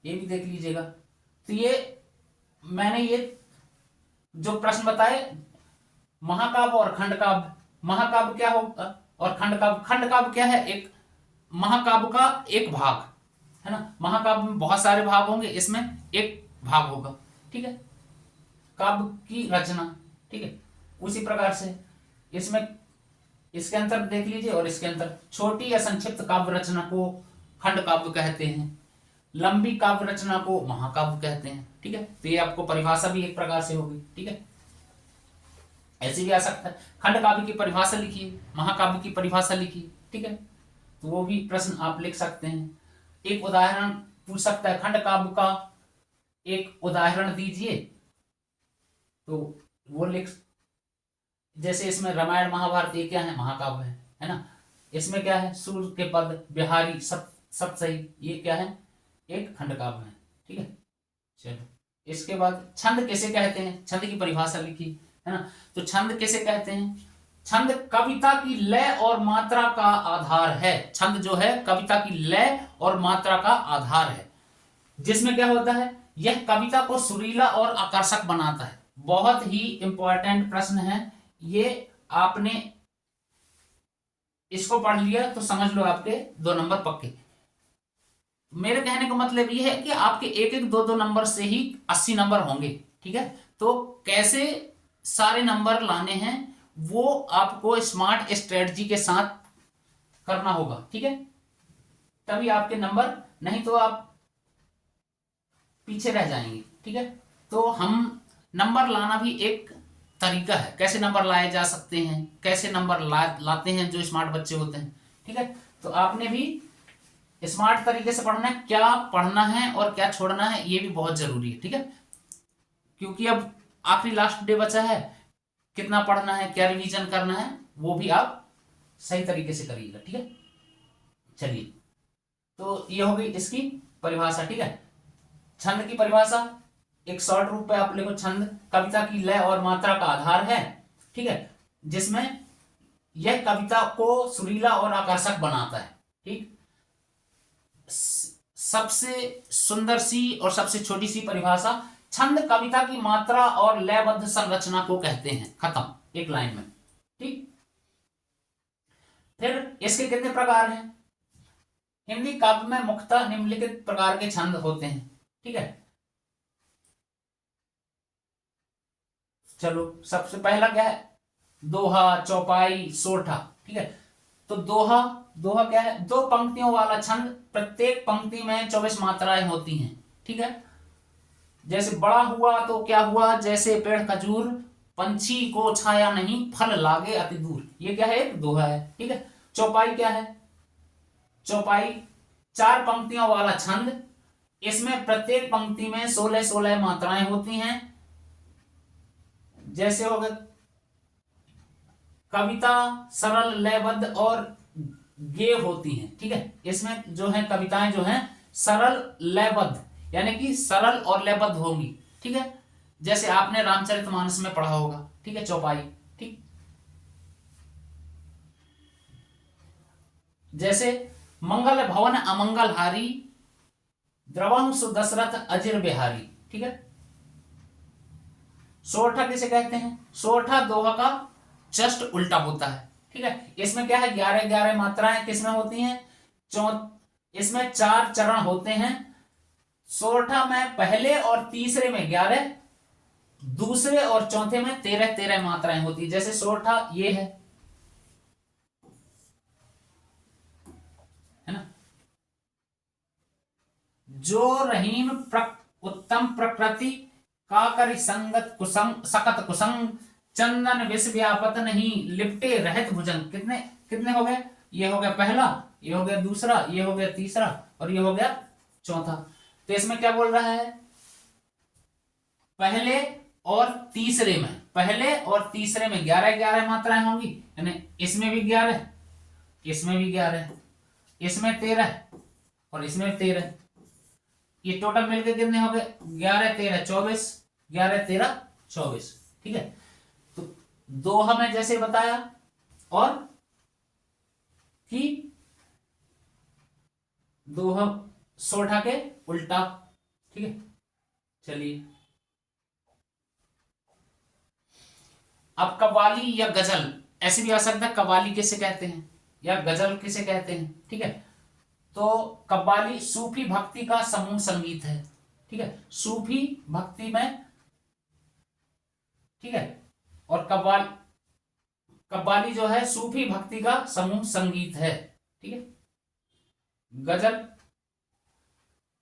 Speaker 1: ये भी देख लीजिएगा। तो ये मैंने ये जो प्रश्न बताए, महाकाव्य और खंडकाव्य। महाकाव्य क्या होगा और खंडकाव्य क्या है? एक महाकाव्य का एक भाग, है ना। महाकाव्य में बहुत सारे भाग होंगे, इसमें एक भाग होगा। ठीक है, काव्य की रचना। ठीक है, उसी प्रकार से इसमें इसके अंतर देख लीजिए, और इसके अंतर, छोटी या संक्षिप्त काव्य रचना को खंड काव्य कहते हैं, लंबी काव्य रचना को महाकाव्य कहते हैं। ठीक है, तो ये आपको परिभाषा भी एक प्रकार से होगी। ठीक है, ऐसे भी आ सकता है, खंड काव्य की परिभाषा लिखिए, महाकाव्य की परिभाषा लिखिए। ठीक है, तो वो भी प्रश्न आप लिख सकते हैं। एक उदाहरण पूछ सकता है, खंड काव्य का एक उदाहरण दीजिए, तो वो लिख, जैसे इसमें रामायण महाभारत ये क्या है? महाकाव्य है ना। इसमें क्या है? सूर्य के पद, बिहारी, सत सही, ये क्या है? एक खंड काव्य है। ठीक है, चलो। इसके बाद छंद किसे कहते हैं, छंद की परिभाषा लिखी है ना। तो छंद किसे कहते हैं, छंद कविता की लय और मात्रा का आधार है। छंद जो है कविता की लय और मात्रा का आधार है, जिसमें क्या होता है, यह कविता को सुरीला और आकर्षक बनाता है। बहुत ही इंपॉर्टेंट प्रश्न है ये, आपने इसको पढ़ लिया तो समझ लो आपके 2 नंबर पक्के। मेरे कहने का मतलब ये है कि आपके एक एक 2 नंबर से ही 80 नंबर होंगे, ठीक है। तो कैसे सारे नंबर लाने हैं वो आपको स्मार्ट स्ट्रेटजी के साथ करना होगा, ठीक है, तभी आपके नंबर, नहीं तो आप पीछे रह जाएंगे, ठीक है। तो हम नंबर लाना भी एक तरीका है, कैसे नंबर लाए जा सकते हैं, कैसे नंबर लाते हैं जो स्मार्ट बच्चे होते हैं, ठीक है। तो आपने भी स्मार्ट तरीके से पढ़ना है, क्या पढ़ना है और क्या छोड़ना है ये भी बहुत जरूरी है, ठीक है। क्योंकि अब आखिरी लास्ट डे बचा है, कितना पढ़ना है, क्या रिवीजन करना है, वो भी आप सही तरीके से करिएगा, ठीक है। चलिए, तो ये हो गई इसकी परिभाषा, ठीक है। छंद की परिभाषा एक शॉर्ट रूप पे आप लिखो, छंद कविता की लय और मात्रा का आधार है, ठीक है, जिसमें यह कविता को सुरीला और आकर्षक बनाता है, ठीक। सबसे सुंदर सी और सबसे छोटी सी परिभाषा, छंद कविता की मात्रा और लयबद्ध संरचना को कहते हैं, खत्म, एक लाइन में, ठीक। फिर इसके कितने प्रकार हैं, हिंदी काव्य में मुख्यतः निम्नलिखित प्रकार के छंद होते हैं, ठीक है। चलो, सबसे पहला क्या है, दोहा, चौपाई, सोरठा, ठीक है। तो दोहा, दोहा क्या है, 2 पंक्तियों वाला छंद, प्रत्येक पंक्ति में 24 मात्राएं होती हैं, ठीक है। जैसे बड़ा हुआ तो क्या हुआ, जैसे पेड़ खजूर, पंछी को छाया नहीं, फल लागे अति दूर, ये क्या है, एक दोहा है, ठीक है। चौपाई क्या है, चौपाई 4 पंक्तियों वाला छंद, इसमें प्रत्येक पंक्ति में 16-16 मात्राएं होती हैं। जैसे हो गए, कविता सरल लयबद्ध और गेय होती हैं, ठीक है। इसमें जो है कविताएं जो हैं सरल लयबद्ध, यानी कि सरल और लयबद्ध होंगी, ठीक है। जैसे आपने रामचरितमानस में पढ़ा होगा, ठीक है, चौपाई, ठीक। जैसे मंगल भवन अमंगल हारी, द्रवंश दशरथ अजिर बिहारी, ठीक है। सोरठा किसे कहते हैं, सोरठा दोहा का जस्ट उल्टा होता है, ठीक है। इसमें क्या है, 11-11 मात्राएं किसमें होती हैं, इसमें 4 चरण होते हैं। सोरठा में पहले और तीसरे में 11, दूसरे और चौथे में 13-13 मात्राएं होती है। जैसे सोरठा ये है ना, जो रहीम उत्तम प्रकृति, काकर संगत कुसंग सकत कुसंग, चंदन विष व्यापत नहीं, लिपटे रहत भुजंग, कितने कितने हो गए, ये हो गया पहला, ये हो गया दूसरा, ये हो गया तीसरा और ये हो गया चौथा। तो इसमें क्या बोल रहा है, पहले और तीसरे में, पहले और तीसरे में 11-11 मात्राएं होंगी, यानी इसमें भी 11, इसमें भी 11, इसमें 13 और इसमें 13, ये टोटल मिलकर कितने हो गए, 11-13 24, 11-13 24, ठीक है। तो दोहा में जैसे बताया, और कि दोहा सोरठा के उल्टा, ठीक है। चलिए, अब कव्वाली या गजल, ऐसे भी आ सकता है, कव्वाली किसे कहते हैं या गजल किसे कहते हैं, ठीक है। तो कव्वाली सूफी भक्ति का समूह संगीत है, ठीक है, सूफी भक्ति में, ठीक है। और कव्वाली जो है सूफी भक्ति का समूह संगीत है, ठीक है। गजल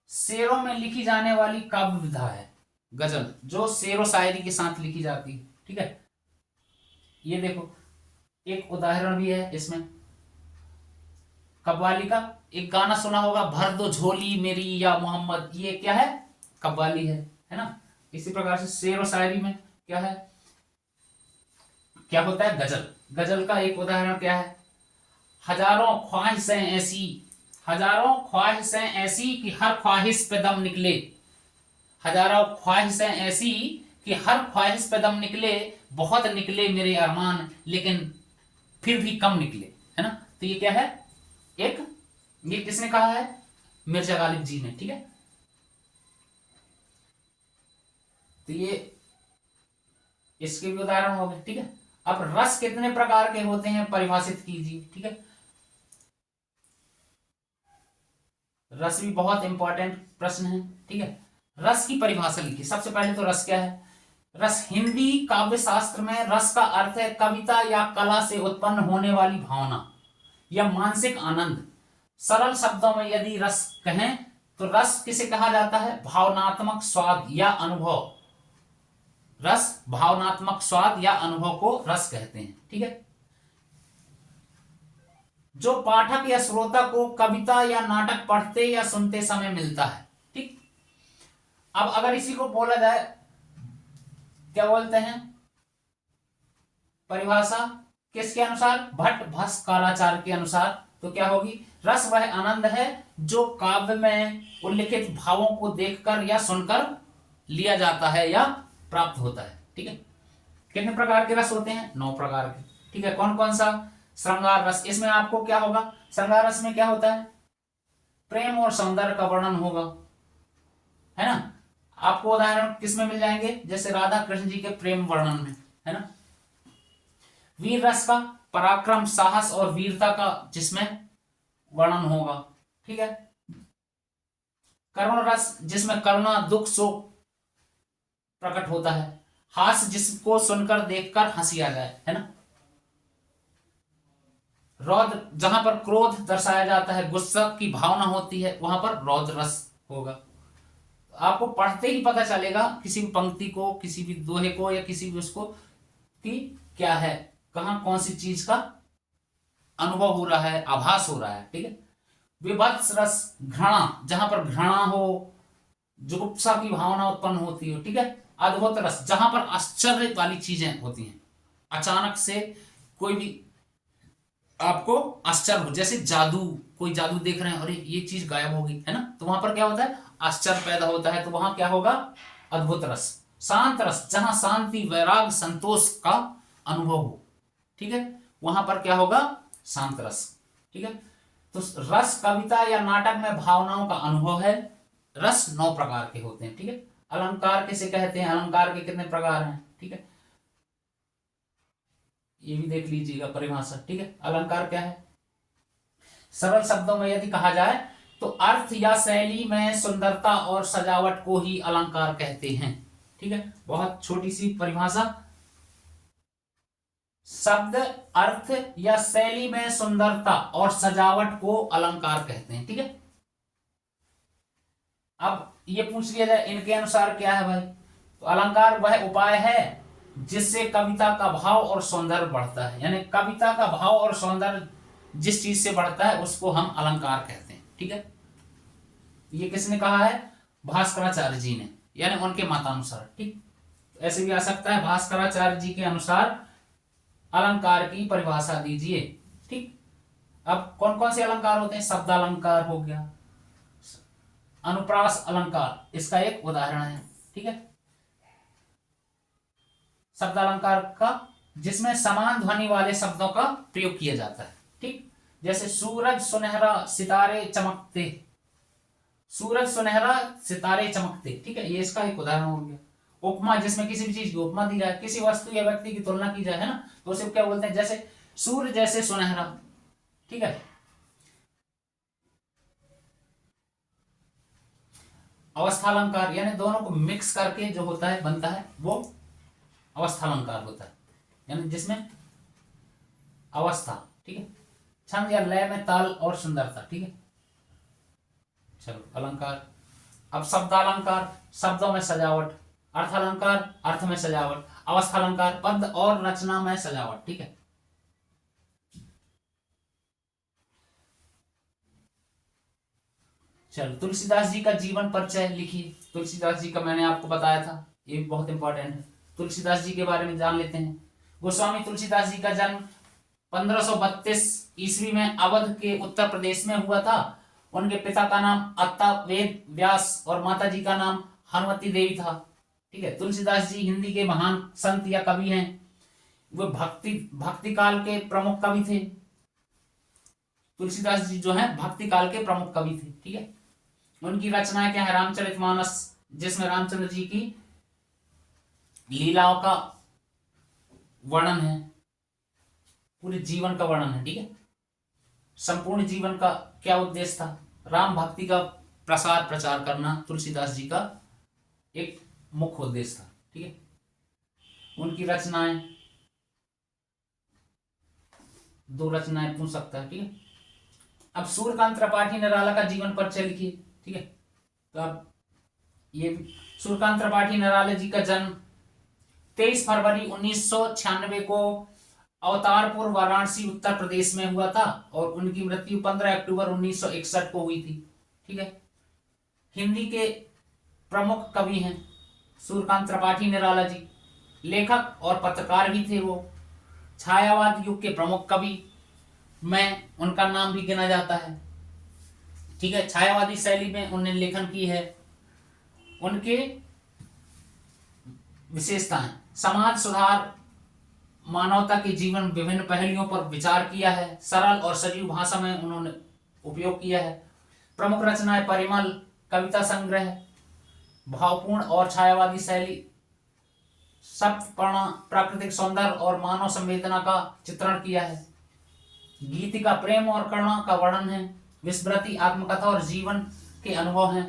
Speaker 1: शेरों में लिखी जाने वाली काव्य विधा है, गजल जो शेरो शायरी के साथ लिखी जाती है, ठीक है। ये देखो, एक उदाहरण भी है इसमें कव्वाली का, एक गाना सुना होगा, भर दो झोली मेरी या मोहम्मद, ये क्या है, कव्वाली है ना। इसी प्रकार से शेर और शायरी में क्या है, क्या होता है, गजल। गजल का एक उदाहरण क्या है, हजारों ख्वाहिशें ऐसी, हजारों ख्वाहिशें ऐसी कि हर ख्वाहिश पे दम निकले, हजारों ख्वाहिशें ऐसी कि हर ख्वाहिश पे दम निकले, बहुत निकले मेरे अरमान, लेकिन फिर भी कम निकले, है ना। तो ये क्या है, एक, ये किसने कहा है, मिर्जा गालिब जी ने, ठीक है। तो ये इसके भी उदाहरण हो गए, ठीक है। अब रस कितने प्रकार के होते हैं परिभाषित कीजिए, ठीक है। रस भी बहुत इंपॉर्टेंट प्रश्न है, ठीक है। रस की परिभाषा लिखिए। सबसे पहले तो रस क्या है। रस हिंदी काव्य शास्त्र में रस का अर्थ है कविता या कला से उत्पन्न होने वाली भावना या मानसिक आनंद। सरल शब्दों में यदि रस कहें तो रस किसे कहा जाता है, भावनात्मक स्वाद या अनुभव। रस भावनात्मक स्वाद या अनुभव को रस कहते हैं, ठीक है। जो पाठक या श्रोता को कविता या नाटक पढ़ते या सुनते समय मिलता है, ठीक। अब अगर इसी को बोला जाए, क्या बोलते हैं परिभाषा, किसके अनुसार, भट्ट भास्कराचार्य के अनुसार, तो क्या होगी, रस वह आनंद है जो काव्य में उल्लिखित भावों को देखकर या सुनकर लिया जाता है या प्राप्त होता है, ठीक है। कितने प्रकार के रस होते हैं, 9 प्रकार के, ठीक है। कौन कौन सा, श्रृंगार रस, इसमें आपको क्या होगा, श्रृंगार रस में क्या होता है, प्रेम और सौंदर्य का वर्णन होगा, है ना। आपको उदाहरण किसमें मिल जाएंगे, जैसे राधा कृष्ण जी के प्रेम वर्णन में, है ना। वीर रस का पराक्रम, साहस और वीरता का जिसमें वर्णन होगा, ठीक है। करुण रस जिसमें करुणा, दुख, शोक प्रकट होता है। हास्य जिसको सुनकर देखकर हंसी आ जाए, है ना। रौद्र जहां पर क्रोध दर्शाया जाता है, गुस्सा की भावना होती है, वहां पर रौद्र रस होगा। आपको पढ़ते ही पता चलेगा किसी भी पंक्ति को, किसी भी दोहे को या किसी भी उसको, कि क्या है, कहां कौन सी चीज का अनुभव हो रहा है, आभास हो रहा है, ठीक है। विभत्स रस घृणा, जहां पर घृणा हो, जुगुप्सा की भावना उत्पन्न होती हो, ठीक है। अद्भुत रस जहां पर आश्चर्य वाली चीजें होती हैं, अचानक से कोई भी आपको आश्चर्य हो, जैसे जादू, कोई जादू देख रहे हैं, अरे ये चीज गायब हो गई, है ना, तो वहां पर क्या होता है, आश्चर्य पैदा होता है, तो वहां क्या होगा, अद्भुत रस। शांत रस जहां शांति, वैराग, संतोष का अनुभव हो, ठीक है, वहां पर क्या होगा, शांत रस, ठीक है। तो रस कविता या नाटक में भावनाओं का अनुभव है। रस 9 प्रकार के होते हैं, ठीक है। अलंकार किसे कहते हैं, अलंकार के कितने प्रकार हैं, ठीक है, ये भी देख लीजिएगा परिभाषा, ठीक है। अलंकार क्या है, सरल शब्दों में यदि कहा जाए तो अर्थ या शैली में सुंदरता और सजावट को ही अलंकार कहते हैं, ठीक है। बहुत छोटी सी परिभाषा, शब्द, अर्थ या शैली में सुंदरता और सजावट को अलंकार कहते हैं, ठीक है। अब ये पूछ लिया जाए इनके अनुसार क्या है भाई, तो अलंकार वह उपाय है जिससे कविता का भाव और सौंदर्य बढ़ता है, यानी कविता का भाव और सौंदर्य जिस चीज से बढ़ता है उसको हम अलंकार कहते हैं, ठीक है। ये किसने कहा है, भास्कराचार्य जी ने, यानी उनके मतानुसार, ठीक। ऐसे भी आ सकता है भास्कराचार्य जी के अनुसार अलंकार की परिभाषा दीजिए, ठीक। अब कौन कौन से अलंकार होते हैं, शब्द अलंकार हो गया, अनुप्रास अलंकार इसका एक उदाहरण है, ठीक है। शब्द अलंकार का जिसमें समान ध्वनि वाले शब्दों का प्रयोग किया जाता है, ठीक। जैसे सूरज सुनहरा सितारे चमकते, सूरज सुनहरा सितारे चमकते, ठीक है, ये इसका एक उदाहरण हो गया। उपमा जिसमें किसी भी चीज की उपमा दी जाए, किसी वस्तु या व्यक्ति की तुलना की जाए, है ना, तो उसे क्या बोलते हैं, जैसे सूर्य जैसे सुनहरा, ठीक है। अवस्थालंकार यानी दोनों को मिक्स करके जो होता है बनता है वो अवस्थालंकार होता है, यानी जिसमें अवस्था, ठीक है, छंद या लय में ताल और सुंदरता, ठीक है। चलो अलंकार। अब शब्दालंकार शब्दों में सजावट, अर्थालंकार अर्थ में सजावट, अवस्थालंकार पद और रचना में सजावट, ठीक है। चलो तुलसीदास जी का जीवन परिचय लिखिए। तुलसीदास जी का मैंने आपको बताया था, ये भी बहुत इंपॉर्टेंट है। तुलसीदास जी के बारे में जान लेते हैं। गोस्वामी तुलसीदास जी का जन्म 1532 ईस्वी में अवध के उत्तर प्रदेश में हुआ था। उनके पिता का नाम अत्ता वेद व्यास और माता जी का नाम हनुमती देवी था। ठीक है, तुलसीदास जी हिंदी के महान संत या कवि हैं। वो भक्ति काल के प्रमुख कवि थे। तुलसीदास जी जो है भक्ति काल के प्रमुख कवि थे। ठीक है, उनकी रचनाएं क्या है? रामचरितमानस, जिसमें रामचंद्र जी की लीलाओं का वर्णन है, पूरे जीवन का वर्णन है। ठीक है, संपूर्ण जीवन का क्या उद्देश्य था? राम भक्ति का प्रसार प्रचार करना तुलसीदास जी का एक मुख्य उद्देश्य था। ठीक है, उनकी रचनाएं, दो रचनाएं पूछ सकता है। ठीक है, अब सूर्यकांत त्रिपाठी निराला का जीवन परिचय लिखिए। ठीक है, तो अब ये सूर्यकांत त्रिपाठी निराला जी का जन्म 23 फरवरी 1996 को अवतारपुर वाराणसी उत्तर प्रदेश में हुआ था और उनकी मृत्यु 15 अक्टूबर 1961 को हुई थी। ठीक है, हिंदी के प्रमुख कवि हैं सूर्यकांत त्रिपाठी निराला जी, लेखक और पत्रकार भी थे वो। छायावाद युग के प्रमुख कवि में उनका नाम भी गिना जाता है। ठीक है, छायावादी शैली में उन्होंने लेखन की है। उनके विशेषताएं: समाज सुधार, मानवता के जीवन विभिन्न पहलुओं पर विचार किया है, सरल और सजीव भाषा में उन्होंने उपयोग किया है। प्रमुख रचनाएं: परिमल कविता संग्रह, भावपूर्ण और छायावादी शैली, सप्तपर्ण, प्राकृतिक सौंदर्य और मानव संवेदना का चित्रण किया है। गीतिका प्रेम और करुणा का वर्णन है। विस्मृति आत्मकथा और जीवन के अनुभव हैं।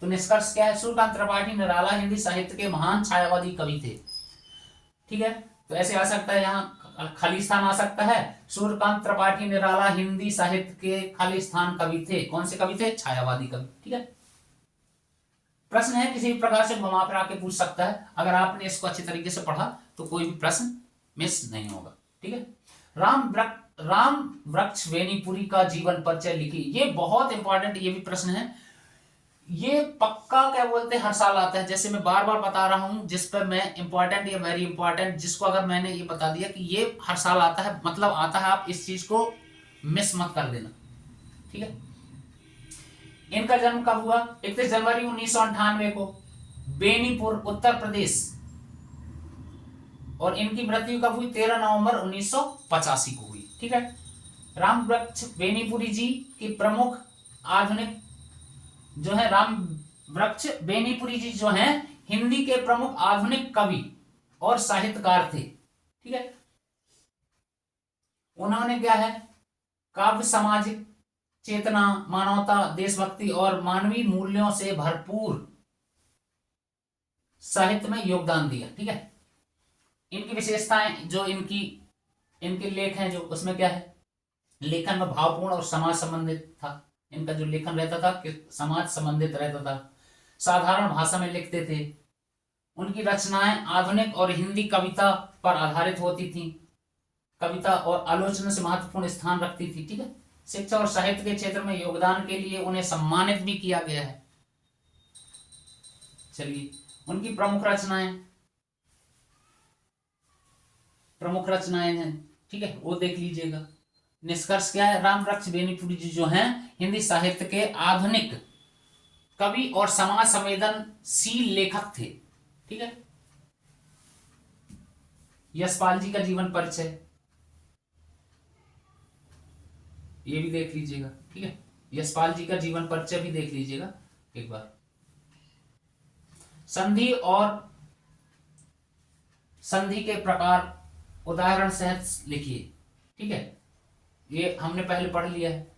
Speaker 1: तो निष्कर्ष क्या है? सूर्यकांत त्रिपाठी निराला हिंदी साहित्य के महान छायावादी कवि थे। ठीक है, तो ऐसे आ सकता है, यहाँ खाली स्थान आ सकता है। सूर्यकांत त्रिपाठी निराला हिंदी साहित्य के खाली स्थान कवि थे। कौन से कवि थे? छायावादी कवि। ठीक है, प्रश्न है किसी भी प्रकार से घुमा फिरा के पूछ सकता है। अगर आपने इसको अच्छी तरीके से पढ़ा तो कोई भी प्रश्न मिस नहीं होगा। ठीक है, राम वृक्ष बेनीपुरी का जीवन परिचय लिखिए। ये बहुत इंपॉर्टेंट, ये भी प्रश्न है। ये पक्का क्या बोलते हैं हर साल आता है। जैसे मैं बार बार बता रहा हूं, जिस पर मैं इंपॉर्टेंट या वेरी इंपॉर्टेंट, जिसको अगर मैंने ये बता दिया कि ये हर साल आता है, मतलब आता है, आप इस चीज को मिस मत कर देना। ठीक है, इनका जन्म कब हुआ? 31 जनवरी 1998 को बेनीपुर उत्तर प्रदेश, और इनकी मृत्यु कब हुई? 13 नवंबर 1985 को हुई। ठीक है, राम वृक्ष बेनीपुरी जी की प्रमुख आधुनिक जो है, राम वृक्ष बेनीपुरी जी जो हैं हिंदी के प्रमुख आधुनिक कवि और साहित्यकार थे। ठीक है, उन्होंने क्या है, काव्य सामाजिक चेतना, मानवता, देशभक्ति और मानवीय मूल्यों से भरपूर साहित्य में योगदान दिया। ठीक है, इनकी विशेषताएं, जो इनके लेख हैं, जो उसमें क्या है, लेखन में भावपूर्ण और समाज संबंधित था। इनका जो लेखन रहता था कि समाज संबंधित रहता था, साधारण भाषा में लिखते थे। उनकी रचनाएं आधुनिक और हिंदी कविता पर आधारित होती थी, कविता और आलोचना से महत्वपूर्ण स्थान रखती थी। ठीक है, शिक्षा और साहित्य के क्षेत्र में योगदान के लिए उन्हें सम्मानित भी किया गया है। चलिए, उनकी प्रमुख रचनाएं हैं। ठीक है, वो देख लीजिएगा। निष्कर्ष क्या है? राम वृक्ष बेनीपुरी जी जो हैं हिंदी साहित्य के आधुनिक कवि और समाज संवेदनशील लेखक थे। ठीक है, यशपाल जी का जीवन परिचय ये भी देख लीजिएगा। ठीक है, यशपाल जी का जीवन परिचय भी देख लीजिएगा एक बार। संधि और संधि के प्रकार उदाहरण सहित लिखिए। ठीक है, ये हमने पहले पढ़ लिया है।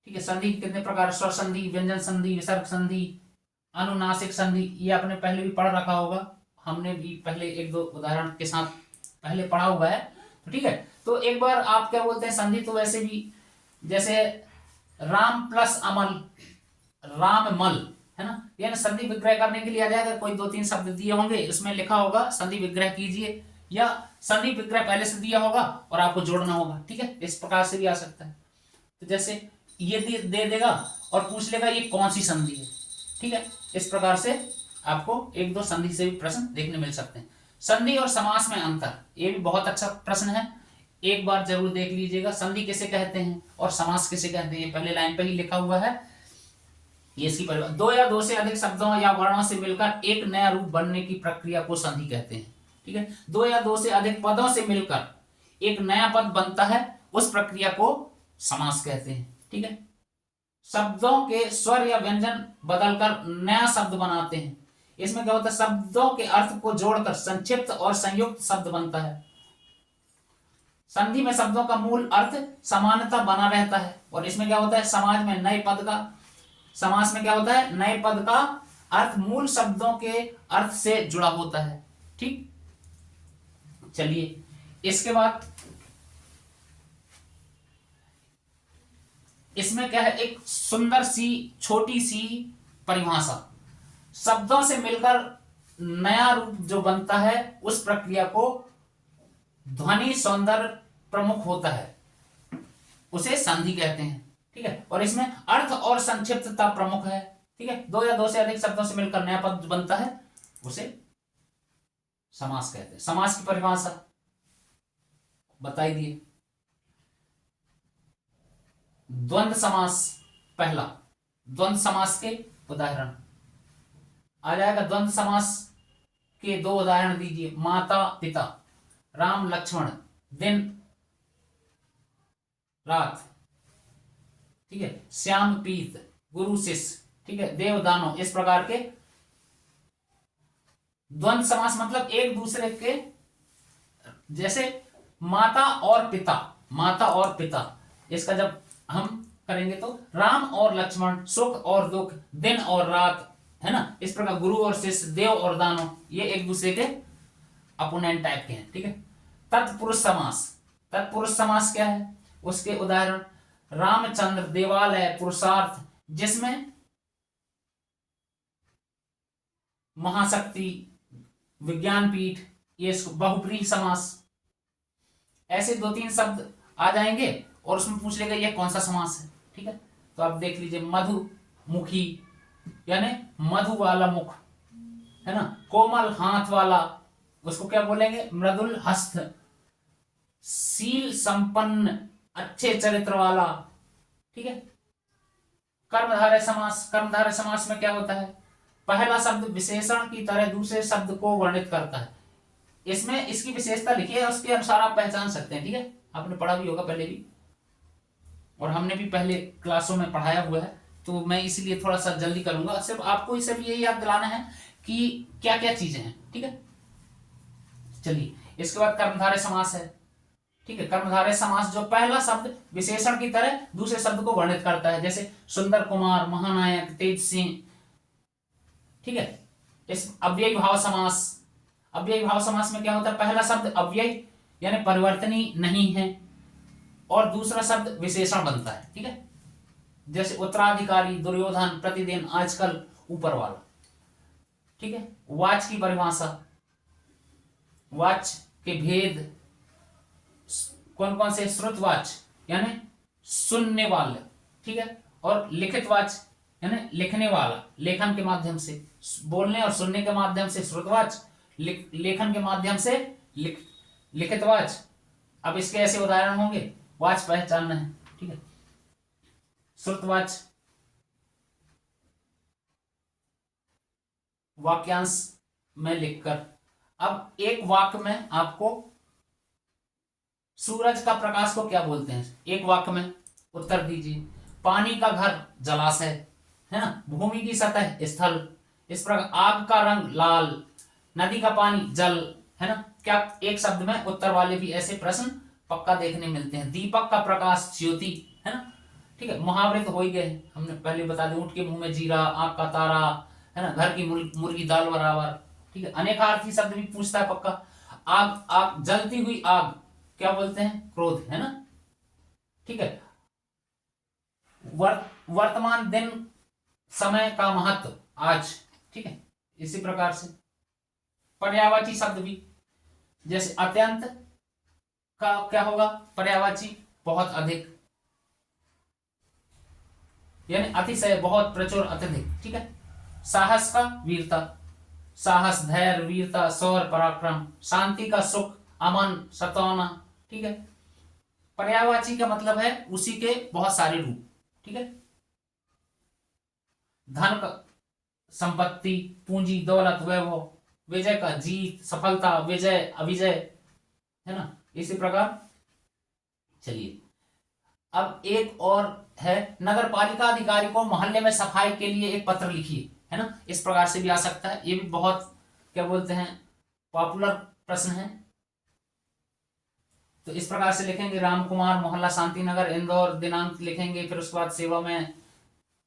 Speaker 1: ठीक है, संधि कितने प्रकार? स्वर संधि, व्यंजन संधि, विसर्ग संधि, अनुनासिक संधि, ये आपने पहले भी पढ़ रखा होगा। हमने भी पहले एक दो उदाहरण के साथ पहले पढ़ा हुआ है। तो ठीक है, तो एक बार आप क्या बोलते हैं, संधि तो वैसे भी जैसे राम प्लस अमल, राम मल, है ना, यानी संधि विग्रह करने के लिए आ जाएगा। कोई 2-3 शब्द दिए होंगे, उसमें लिखा होगा संधि विग्रह कीजिए, या संधि विग्रह पहले से दिया होगा और आपको जोड़ना होगा। ठीक है, इस प्रकार से भी आ सकता है। तो जैसे ये दे देगा और पूछ लेगा ये कौन सी संधि है। ठीक है, इस प्रकार से आपको 1-2 संधि से भी प्रश्न देखने मिल सकते हैं। संधि और समास में अंतर, ये भी बहुत अच्छा प्रश्न है, एक बार जरूर देख लीजिएगा। संधि किसे कहते हैं और समास किसे कहते हैं, ये पहले लाइन पे ही लिखा हुआ है। ये इसकी परिभाषा। दो या दो से अधिक शब्दों या वर्णों से मिलकर एक नया रूप बनने की प्रक्रिया को संधि कहते हैं। ठीक है, दो या दो से अधिक पदों से मिलकर एक नया पद बनता है, उस प्रक्रिया को समास कहते हैं। ठीक है, शब्दों के स्वर या व्यंजन बदलकर नया शब्द बनाते हैं। इसमें क्या होता है, शब्दों के अर्थ को जोड़कर संक्षिप्त और संयुक्त शब्द बनता है। संधि में शब्दों का मूल अर्थ समानता बना रहता है। और इसमें क्या होता है, समाज में नए पद का, समास में क्या होता है, नए पद का अर्थ मूल शब्दों के अर्थ से जुड़ा होता है। ठीक, चलिए इसके बाद इसमें क्या है, एक सुंदर सी छोटी सी परिभाषा। शब्दों से मिलकर नया रूप जो बनता है, उस प्रक्रिया को ध्वनि सौंदर्य प्रमुख होता है, उसे संधि कहते हैं। ठीक है, और इसमें अर्थ और संक्षिप्तता प्रमुख है। ठीक है, दो या दो से अधिक शब्दों से मिलकर नया पद बनता है, उसे समास कहते हैं। समास की परिभाषा बताई दिए। द्वंद्व समास, पहला द्वंद्व समास के उदाहरण आ जाएगा। द्वंद्व समास के दो उदाहरण दीजिए। माता पिता, राम लक्ष्मण, दिन रात। ठीक है, श्याम पीत, गुरु शिष्य। ठीक है, देव दानव। इस प्रकार के द्वंद्व समास मतलब एक दूसरे के, जैसे माता और पिता, माता और पिता, इसका जब हम करेंगे तो राम और लक्ष्मण, सुख और दुख, दिन और रात, है ना। इस प्रकार गुरु और शिष्य, देव और दानव, ये एक दूसरे के अपोनेंट टाइप के हैं। ठीक है, तत्पुरुष समास। तत्पुरुष समास क्या है, उसके उदाहरण रामचंद्र, देवालय, पुरुषार्थ, जिसमें महाशक्ति, विज्ञान पीठ, ये बहुब्रीहि समास। ऐसे दो तीन शब्द आ जाएंगे और उसमें पूछ लेगा ये कौन सा समास है। ठीक है, तो आप देख लीजिए, मधुमुखी यानी मधु वाला मुख, है ना। कोमल हाथ वाला, उसको क्या बोलेंगे, मृदुल हस्त। शील संपन्न, अच्छे चरित्र वाला। ठीक है, कर्मधारय समास। कर्मधारय समास में क्या होता है, पहला शब्द विशेषण की तरह दूसरे शब्द को वर्णित करता है। इसमें इसकी विशेषता लिखी है, उसके अनुसार आप पहचान सकते हैं। ठीक है, आपने पढ़ा भी होगा पहले भी, और हमने भी पहले क्लासों में पढ़ाया हुआ है, तो मैं इसलिए थोड़ा सा जल्दी करूंगा। सिर्फ आपको सिर्फ ये याद दिलाना है कि क्या क्या चीजें हैं। ठीक है, चलिए इसके बाद कर्मधारय समास है। ठीक है, कर्मधारय समास जो पहला शब्द विशेषण की तरह दूसरे शब्द को वर्णित करता है, जैसे सुंदर कुमार, महानायक, तेज सिंह। ठीक है, इस अव्ययी भाव समास। अव्ययी भाव समास में क्या होता है, पहला शब्द अव्यय यानी परिवर्तनीय नहीं है, और दूसरा शब्द विशेषण बनता है। ठीक है, जैसे उत्तराधिकारी, दुर्योधन, प्रतिदिन, आजकल, ऊपर वाला। ठीक है, वाच की परिभाषा। वाच के भेद कौन कौन से, श्रुतवाच यानी सुनने वाले। ठीक है, और लिखित वाच यानी लिखने वाला, लेखन के माध्यम से, बोलने और सुनने के माध्यम से श्रुतवाच, लेखन के माध्यम से लिखित वाच। अब इसके ऐसे उदाहरण होंगे, वाच पहचानना है। ठीक है, श्रुतवाच वाक्यांश में लिखकर। अब एक वाक्य में आपको सूरज का प्रकाश को क्या बोलते हैं, एक वाक्य में उत्तर दीजिए। पानी का घर जलाशय, है ना। भूमि की सतह स्थल। इस प्रकार आग का रंग लाल, नदी का पानी जल, है ना। क्या एक शब्द में उत्तर वाले भी ऐसे प्रश्न पक्का देखने मिलते हैं। दीपक का प्रकाश ज्योति, है ना। ठीक है, मुहावरे तो हो ही गए, हमने पहले बता दिया। ऊंट के मुंह में जीरा, आग का तारा, है ना। घर की मुर्गी दाल बराबर। ठीक है, अनेकार्थी शब्द भी पूछता है पक्का। आग, आग, जलती हुई आग क्या बोलते हैं, क्रोध, है ना। ठीक है, वर्तमान दिन, समय का महत्व, आज। ठीक है, इसी प्रकार से पर्यायवाची शब्द भी, जैसे अत्यंत का क्या होगा, पर्यायवाची बहुत अधिक, यानी अतिशय, बहुत, प्रचुर, अत्यधिक। ठीक है, साहस का वीरता, साहस, धैर्य, वीरता, शौर्य, पराक्रम। शांति का सुख, अमन, सतौना। ठीक है, पर्यायवाची का मतलब है उसी के बहुत सारे रूप। ठीक है, धन का संपत्ति, पूंजी, दौलत, वैभव, विजय का जीत, सफलता, विजय, अविजय, है ना, इसी प्रकार। चलिए अब एक और है, नगर पालिका अधिकारी को मोहल्ले में सफाई के लिए एक पत्र लिखिए, है ना, इस प्रकार से भी आ सकता है। ये भी बहुत क्या बोलते हैं पॉपुलर प्रश्न है। तो इस प्रकार से लिखेंगे, राम कुमार, मोहल्ला शांति नगर, इंदौर, दिनांक लिखेंगे, फिर उसके बाद सेवा में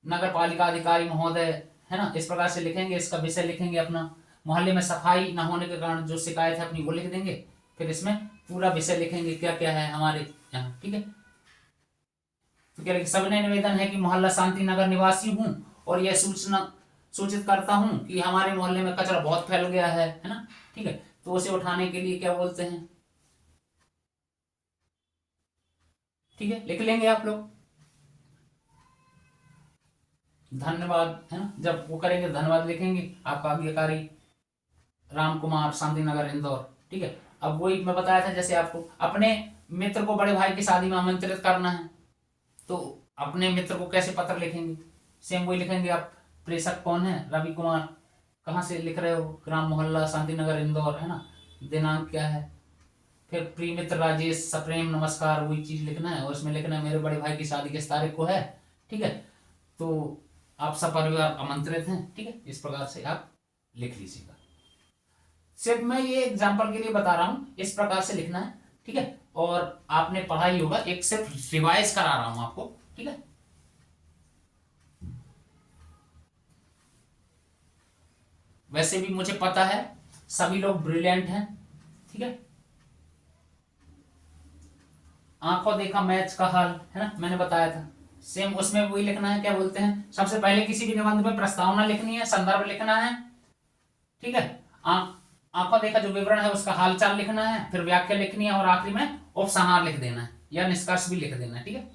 Speaker 1: नगर पालिका अधिकारी महोदय, है ना, इस प्रकार से लिखेंगे। इसका विषय लिखेंगे अपना, मोहल्ले में सफाई न होने के कारण जो शिकायत है अपनी वो लिख देंगे, फिर इसमें पूरा विषय लिखेंगे क्या क्या है हमारे यहाँ, ठीक है। तो क्या लिखे, सबने निवेदन है कि मोहल्ला शांति नगर निवासी हूँ और यह सूचित करता हूँ कि हमारे मोहल्ले में कचरा बहुत फैल गया है ना, ठीक है। तो उसे उठाने के लिए क्या बोलते हैं, ठीक है, लिख लेंगे आप लोग। धन्यवाद, है ना, जब वो करेंगे धन्यवाद लिखेंगे, आपका आज्ञाकारी राम कुमार, शांति नगर, इंदौर, ठीक है। अब वही मैं बताया था, जैसे आपको अपने मित्र को बड़े भाई की शादी में आमंत्रित करना है, तो अपने मित्र को कैसे पत्र लिखेंगे, सेम वही लिखेंगे। आप प्रेषक कौन है, रवि कुमार, कहाँ से लिख रहे हो, ग्राम मोहल्ला शांति नगर, इंदौर, है ना, दिनांक क्या है, फिर प्रिय मित्र राजेश, सप्रेम नमस्कार, वही चीज लिखना है। और इसमें लिखना है मेरे बड़े भाई की शादी किस तारीख को है, ठीक है, तो आप सपरिवार आमंत्रित हैं, ठीक है, इस प्रकार से आप लिख लीजिएगा। सिर्फ मैं ये एग्जाम्पल के लिए बता रहा हूं, इस प्रकार से लिखना है, ठीक है। और आपने पढ़ा ही होगा, एक सिर्फ रिवाइज करा रहा हूं आपको, ठीक है। वैसे भी मुझे पता है सभी लोग ब्रिलियंट हैं, ठीक है। आंखों देखा मैच का हाल, है ना, मैंने बताया था, सेम उसमें वही लिखना है, क्या बोलते हैं, सबसे पहले किसी भी निबंध में प्रस्तावना लिखनी है, संदर्भ लिखना है, ठीक है। आंखों देखा जो विवरण है उसका हालचाल लिखना है, फिर व्याख्या लिखनी है, और आखिरी में उपसंहार लिख देना है या निष्कर्ष भी लिख देना है, ठीक है।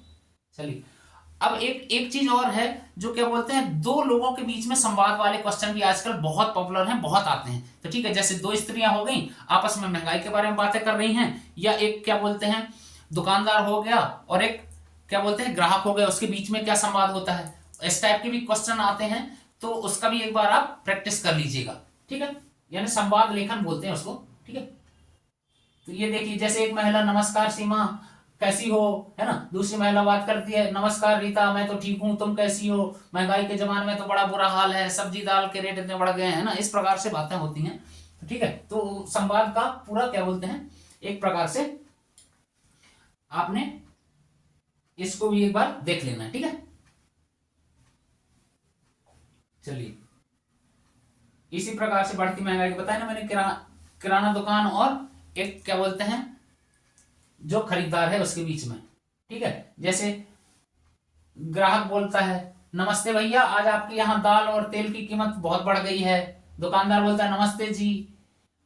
Speaker 1: चलिए अब एक एक चीज और है, जो क्या बोलते हैं, दो लोगों के बीच में संवाद वाले क्वेश्चन भी आजकल बहुत पॉपुलर हैं, बहुत आते हैं। तो ठीक है, जैसे दो स्त्रियां हो गई, आपस में महंगाई के बारे में बातें कर रही हैं, या एक क्या बोलते हैं दुकानदार हो गया और एक क्या बोलते हैं ग्राहक हो गया, उसके बीच में क्या संवाद होता है, इस टाइप के भी क्वेश्चन आते हैं। तो उसका भी एक बार आप प्रैक्टिस कर लीजिएगा, ठीक है, यानी संवाद लेखन बोलते हैं उसको, ठीक है। तो ये देखिए, जैसे एक महिला, नमस्कार सीमा, कैसी हो, है ना, दूसरी महिला बात करती है, नमस्कार रीता, मैं तो ठीक हूँ, तुम कैसी हो, महंगाई के जमाने में तो बड़ा बुरा हाल है, सब्जी दाल के रेट इतने बढ़ गए हैं ना, इस प्रकार से बातें होती हैं, ठीक है। तो संवाद का पूरा क्या बोलते हैं, एक प्रकार से आपने इसको भी एक बार देख लेना है, ठीक है। चलिए इसी प्रकार से बढ़ती महंगाई की बताया ना मैंने, किराना दुकान और एक क्या बोलते हैं जो खरीदार है उसके बीच में, ठीक है। जैसे ग्राहक बोलता है, नमस्ते भैया, आज आपके यहाँ दाल और तेल की कीमत बहुत बढ़ गई है। दुकानदार बोलता है, नमस्ते जी।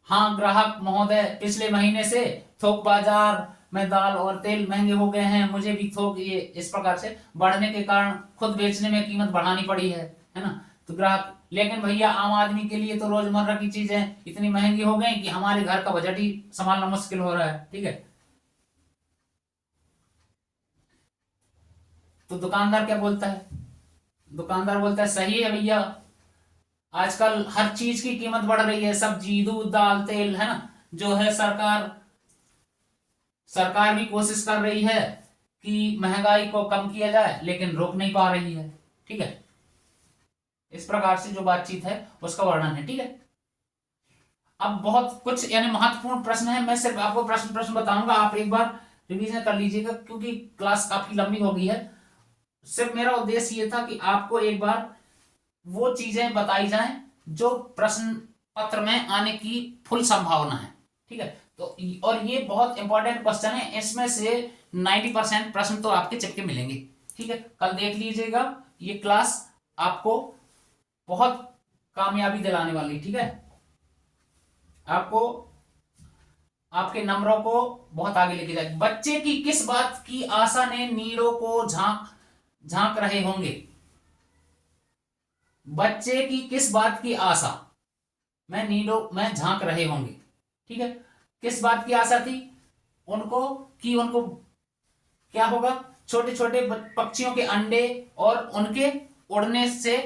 Speaker 1: हाँ ग्राहक महोदय, पिछले महीने से थोक बाजार में दाल और तेल महंगे हो गए हैं, मुझे भी थोक ये इस प्रकार से बढ़ने के कारण खुद बेचने में कीमत बढ़ानी पड़ी है ना। तो ग्राहक, लेकिन भैया आम आदमी के लिए तो रोजमर्रा की चीजें इतनी महंगी हो गई कि हमारे घर का बजट ही संभालना मुश्किल हो रहा है, ठीक है। तो दुकानदार क्या बोलता है, दुकानदार बोलता है, सही है भैया, आजकल हर चीज की कीमत बढ़ रही है, सब्जी दूध दाल तेल, है ना, जो है सरकार भी कोशिश कर रही है कि महंगाई को कम किया जाए, लेकिन रोक नहीं पा रही है, ठीक है। इस प्रकार से जो बातचीत है उसका वर्णन है, ठीक है। अब बहुत कुछ यानी महत्वपूर्ण प्रश्न है, मैं सिर्फ आपको प्रश्न प्रश्न बताऊंगा, आप एक बार रिवीजन कर लीजिएगा, क्योंकि क्लास काफी लंबी हो गई है। सिर्फ मेरा उद्देश्य ये था कि आपको एक बार वो चीजें बताई जाएं जो प्रश्न पत्र में आने की फुल संभावना है, ठीक है। तो और ये बहुत इंपॉर्टेंट क्वेश्चन है, इसमें से 90% प्रश्न तो आपके चिपके मिलेंगे, ठीक है। कल देख लीजिएगा, ये क्लास आपको बहुत कामयाबी दिलाने वाली, ठीक है, आपको आपके नंबरों को बहुत आगे लेके जाएगी। बच्चे की किस बात की आशा ने नीड़ों को झांक झांक रहे होंगे, बच्चे की किस बात की आशा में नीडो में झांक रहे होंगे, ठीक है। किस बात की आशा थी उनको, कि उनको क्या होगा, छोटे छोटे पक्षियों के अंडे और उनके उड़ने से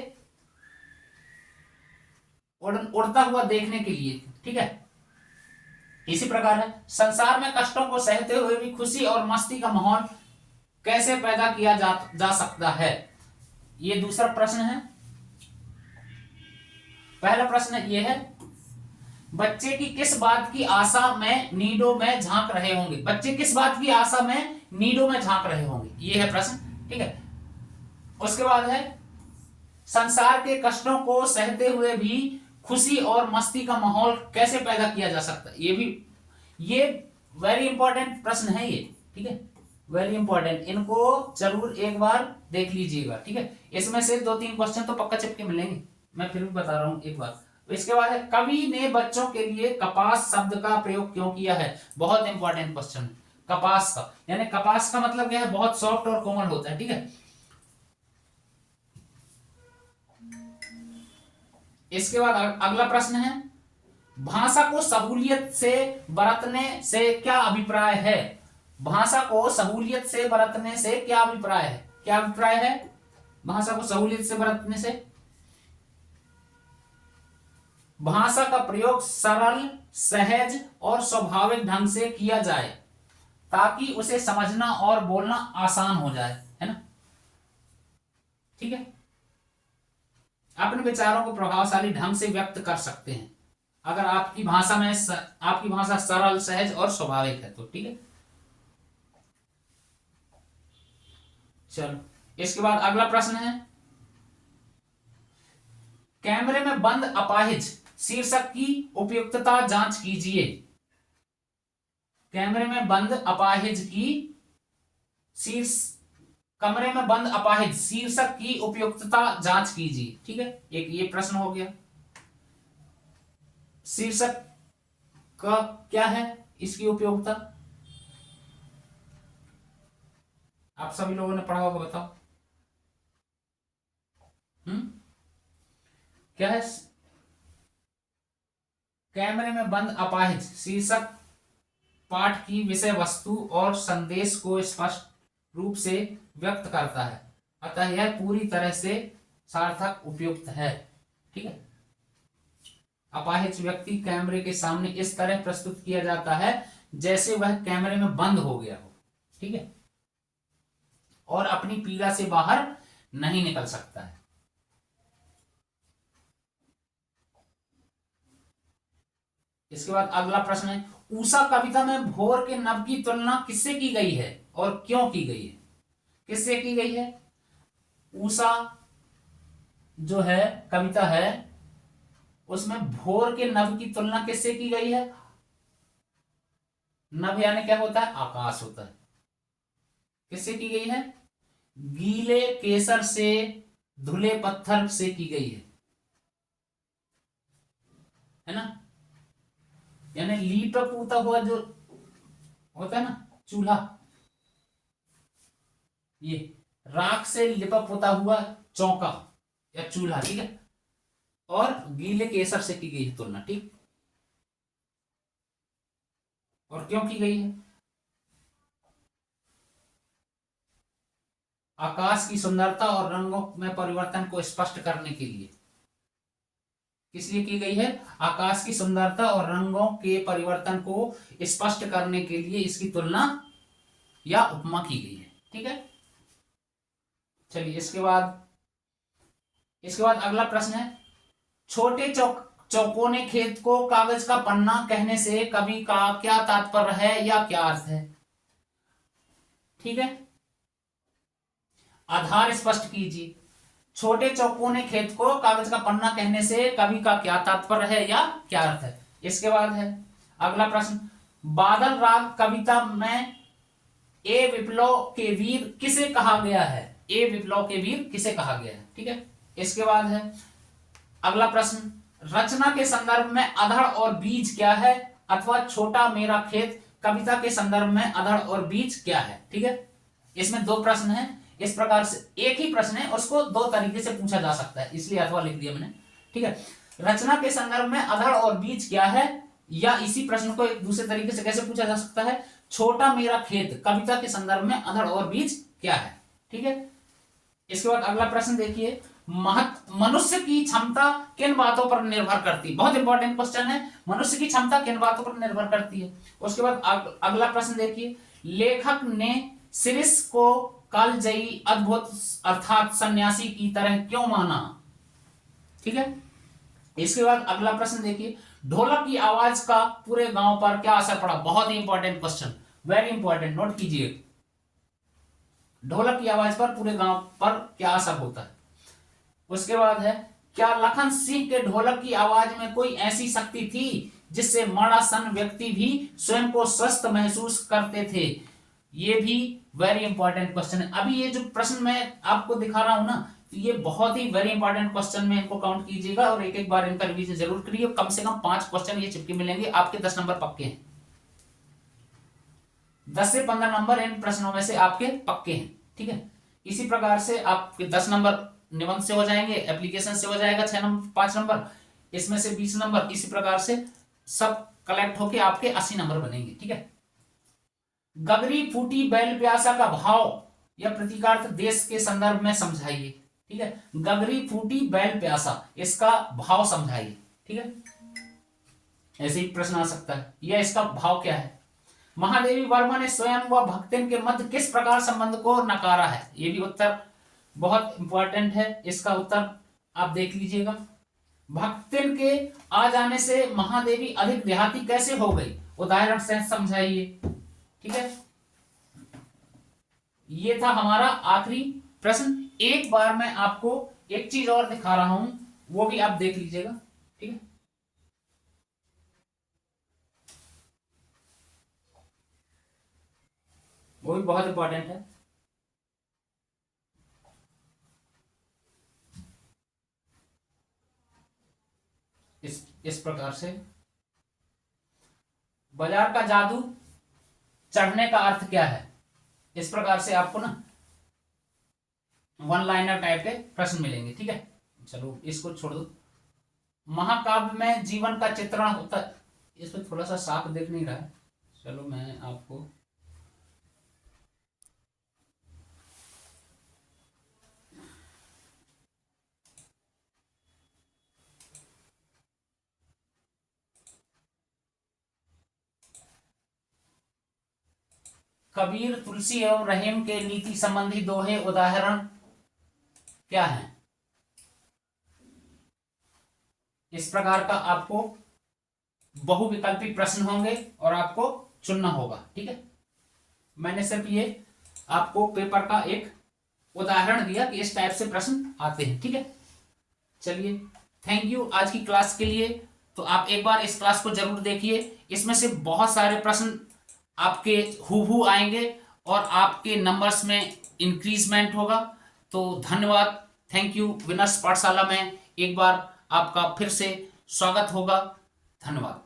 Speaker 1: उड़ता हुआ देखने के लिए, ठीक है। इसी प्रकार है, संसार में कष्टों को सहते हुए भी खुशी और मस्ती का माहौल कैसे पैदा किया जा सकता है, ये दूसरा प्रश्न है। पहला प्रश्न ये है, बच्चे की किस बात की आशा में नीडों में झांक रहे होंगे, बच्चे किस बात की आशा में नीडों में झांक रहे होंगे, ये है प्रश्न, ठीक है। उसके बाद है, संसार के कष्टों को सहते हुए भी खुशी और मस्ती का माहौल कैसे पैदा किया जा सकता है, ये वेरी इंपॉर्टेंट प्रश्न है ये, ठीक है, वेरी इंपॉर्टेंट, इनको जरूर एक बार देख लीजिएगा, ठीक है। इसमें से 2-3 क्वेश्चन तो पक्का चिपके मिलेंगे, मैं फिर भी बता रहा हूं एक बार। इसके बाद है, कवि ने बच्चों के लिए कपास शब्द का प्रयोग क्यों किया है, बहुत इंपॉर्टेंट क्वेश्चन है। कपास का यानी कपास का मतलब क्या है, बहुत सॉफ्ट और कोमल होता है, ठीक है। इसके बाद अगला प्रश्न है, भाषा को सहूलियत से बरतने से क्या अभिप्राय है, भाषा को सहूलियत से बरतने से क्या अभिप्राय है, क्या अभिप्राय है भाषा को सहूलियत से बरतने से। भाषा का प्रयोग सरल, सहज और स्वाभाविक ढंग से किया जाए ताकि उसे समझना और बोलना आसान हो जाए, है ना, ठीक है। अपने विचारों को प्रभावशाली ढंग से व्यक्त कर सकते हैं अगर आपकी भाषा सरल, सहज और स्वाभाविक है तो, ठीक है। चलो, इसके बाद अगला प्रश्न है, कैमरे में बंद अपाहिज शीर्षक की उपयुक्तता जांच कीजिए, कैमरे में बंद अपाहिज की कमरे में बंद अपाहिज शीर्षक की उपयुक्तता जांच कीजिए, ठीक है। एक ये प्रश्न हो गया, शीर्षक का क्या है, इसकी उपयोगिता आप सभी लोगों ने पढ़ा होगा, बताओ। क्या है, कैमरे में बंद अपाहिज शीर्षक पाठ की विषय वस्तु और संदेश को स्पष्ट रूप से व्यक्त करता है, अतः यह पूरी तरह से सार्थक उपयुक्त है, ठीक है। अपाहिज व्यक्ति कैमरे के सामने इस तरह प्रस्तुत किया जाता है जैसे वह कैमरे में बंद हो गया हो, ठीक है, और अपनी पीड़ा से बाहर नहीं निकल सकता है। इसके बाद अगला प्रश्न है, ऊषा कविता में भोर के नभ की तुलना किससे की गई है और क्यों की गई है, किससे की गई है। ऊषा जो है कविता है उसमें भोर के नभ की तुलना किससे की गई है, नभ यानी क्या होता है, आकाश होता है, किससे की गई है, गीले केसर से धुले पत्थर से की गई है ना, यानी लीप पूता हुआ जो होता है ना चूल्हा, ये राख से लिपा पोता हुआ चौका या चूल्हा, ठीक है, और गीले केसर से की गई है तुलना, ठीक। और क्यों की गई है, आकाश की सुंदरता और रंगों में परिवर्तन को स्पष्ट करने के लिए, किस लिए की गई है, आकाश की सुंदरता और रंगों के परिवर्तन को स्पष्ट करने के लिए इसकी तुलना या उपमा की गई है, ठीक है। चलिए इसके बाद अगला प्रश्न है, छोटे चौकोने खेत को कागज का पन्ना कहने से कवि का क्या तात्पर्य है या क्या अर्थ है, ठीक है। आधार स्पष्ट कीजिए, छोटे चौकोने खेत को कागज का पन्ना कहने से कवि का क्या तात्पर्य है या क्या अर्थ है। इसके बाद है अगला प्रश्न, बादल राग कविता में ए विप्लव के वीर किसे कहा गया है, ए विप्लव के वीर किसे कहा गया है, ठीक है। इसके बाद है अगला प्रश्न, रचना के संदर्भ में अधड़ और बीज क्या है अथवा छोटा मेरा खेत कविता के संदर्भ में अधड़ और बीज क्या है, ठीक है। इसमें 2 प्रश्न है, इस प्रकार से एक ही प्रश्न है उसको 2 तरीके से पूछा जा सकता है, इसलिए अथवा लिख दिया मैंने, ठीक है। रचना के संदर्भ में अधड़ और बीज क्या है, या इसी प्रश्न को एक दूसरे तरीके से कैसे पूछा जा सकता है, छोटा मेरा खेत कविता के संदर्भ में अधड़ और बीज क्या है, ठीक है। इसके बाद अगला प्रश्न देखिए, मनुष्य की क्षमता किन बातों पर निर्भर करती है? बहुत इंपॉर्टेंट क्वेश्चन है। मनुष्य की क्षमता किन बातों पर निर्भर करती है? उसके बाद अगला प्रश्न देखिए, लेखक ने शिरीष को कालजयी, अद्भुत अर्थात सन्यासी की तरह क्यों माना? ठीक है। इसके बाद अगला प्रश्न देखिए, ढोलक की आवाज का पूरे गांव पर क्या असर पड़ा? बहुत ही important question, very important, note कीजिए। ढोलक की आवाज पर पूरे गांव पर क्या असर होता है? उसके बाद है, क्या लखन सिंह के ढोलक की आवाज में कोई ऐसी शक्ति थी जिससे मरासन व्यक्ति भी स्वयं को स्वस्थ महसूस करते थे? ये भी वेरी इंपॉर्टेंट क्वेश्चन है। अभी ये जो प्रश्न मैं आपको दिखा रहा हूं ना, तो ये बहुत ही वेरी इंपॉर्टेंट क्वेश्चन में इनको काउंट कीजिएगा और एक एक बार इनका रिवीजन जरूर करिए। कम से कम 5 क्वेश्चन ये चिपके मिलेंगे, आपके 10 नंबर पक्के हैं। 10 से 15 नंबर इन प्रश्नों में से आपके पक्के हैं। ठीक है। इसी प्रकार से आपके 10 नंबर निबंध से हो जाएंगे, एप्लीकेशन से हो जाएगा 6 नंबर, 5 नंबर, इसमें से 20 नंबर, इसी प्रकार से सब कलेक्ट होके आपके 80 नंबर बनेंगे। ठीक है। गगरी फूटी बैल प्यासा का भाव या प्रतीकार्थ देश के संदर्भ में समझाइए। ठीक है। गगरी फूटी बैल प्यासा, इसका भाव समझाइए। ठीक है। ऐसे ही प्रश्न आ सकता है, यह इसका भाव क्या है? महादेवी वर्मा ने स्वयं व भक्तिन के मध्य किस प्रकार संबंध को नकारा है? यह भी उत्तर बहुत इंपॉर्टेंट है, इसका उत्तर आप देख लीजिएगा। भक्तिन के आ जाने से महादेवी अधिक देहाती कैसे हो गई? उदाहरण से समझाइए। ठीक है। ये था हमारा आखिरी प्रश्न। एक बार मैं आपको एक चीज और दिखा रहा हूं, वो भी आप देख लीजिएगा। ठीक है। वो भी बहुत इंपॉर्टेंट है। इस प्रकार से, बाजार का जादू चढ़ने का अर्थ क्या है? इस प्रकार से आपको ना वन लाइनर टाइप के प्रश्न मिलेंगे। ठीक है। चलो इसको छोड़ दो। महाकाव्य में जीवन का चित्रण होता है, इसमें थोड़ा सा साफ दिख नहीं रहा है, चलो मैं आपको कबीर, तुलसी एवं रहीम के नीति संबंधी दोहे उदाहरण क्या है? इस प्रकार का आपको बहुविकल्पी प्रश्न होंगे और आपको चुनना होगा। ठीक है। मैंने सिर्फ ये आपको पेपर का एक उदाहरण दिया कि इस टाइप से प्रश्न आते हैं। ठीक है। चलिए, थैंक यू आज की क्लास के लिए। तो आप एक बार इस क्लास को जरूर देखिए, इसमें से बहुत सारे प्रश्न आपके हूबहू आएंगे और आपके नंबर्स में इंक्रीजमेंट होगा। तो धन्यवाद, थैंक यू। विनर्स पाठशाला में एक बार आपका फिर से स्वागत होगा। धन्यवाद।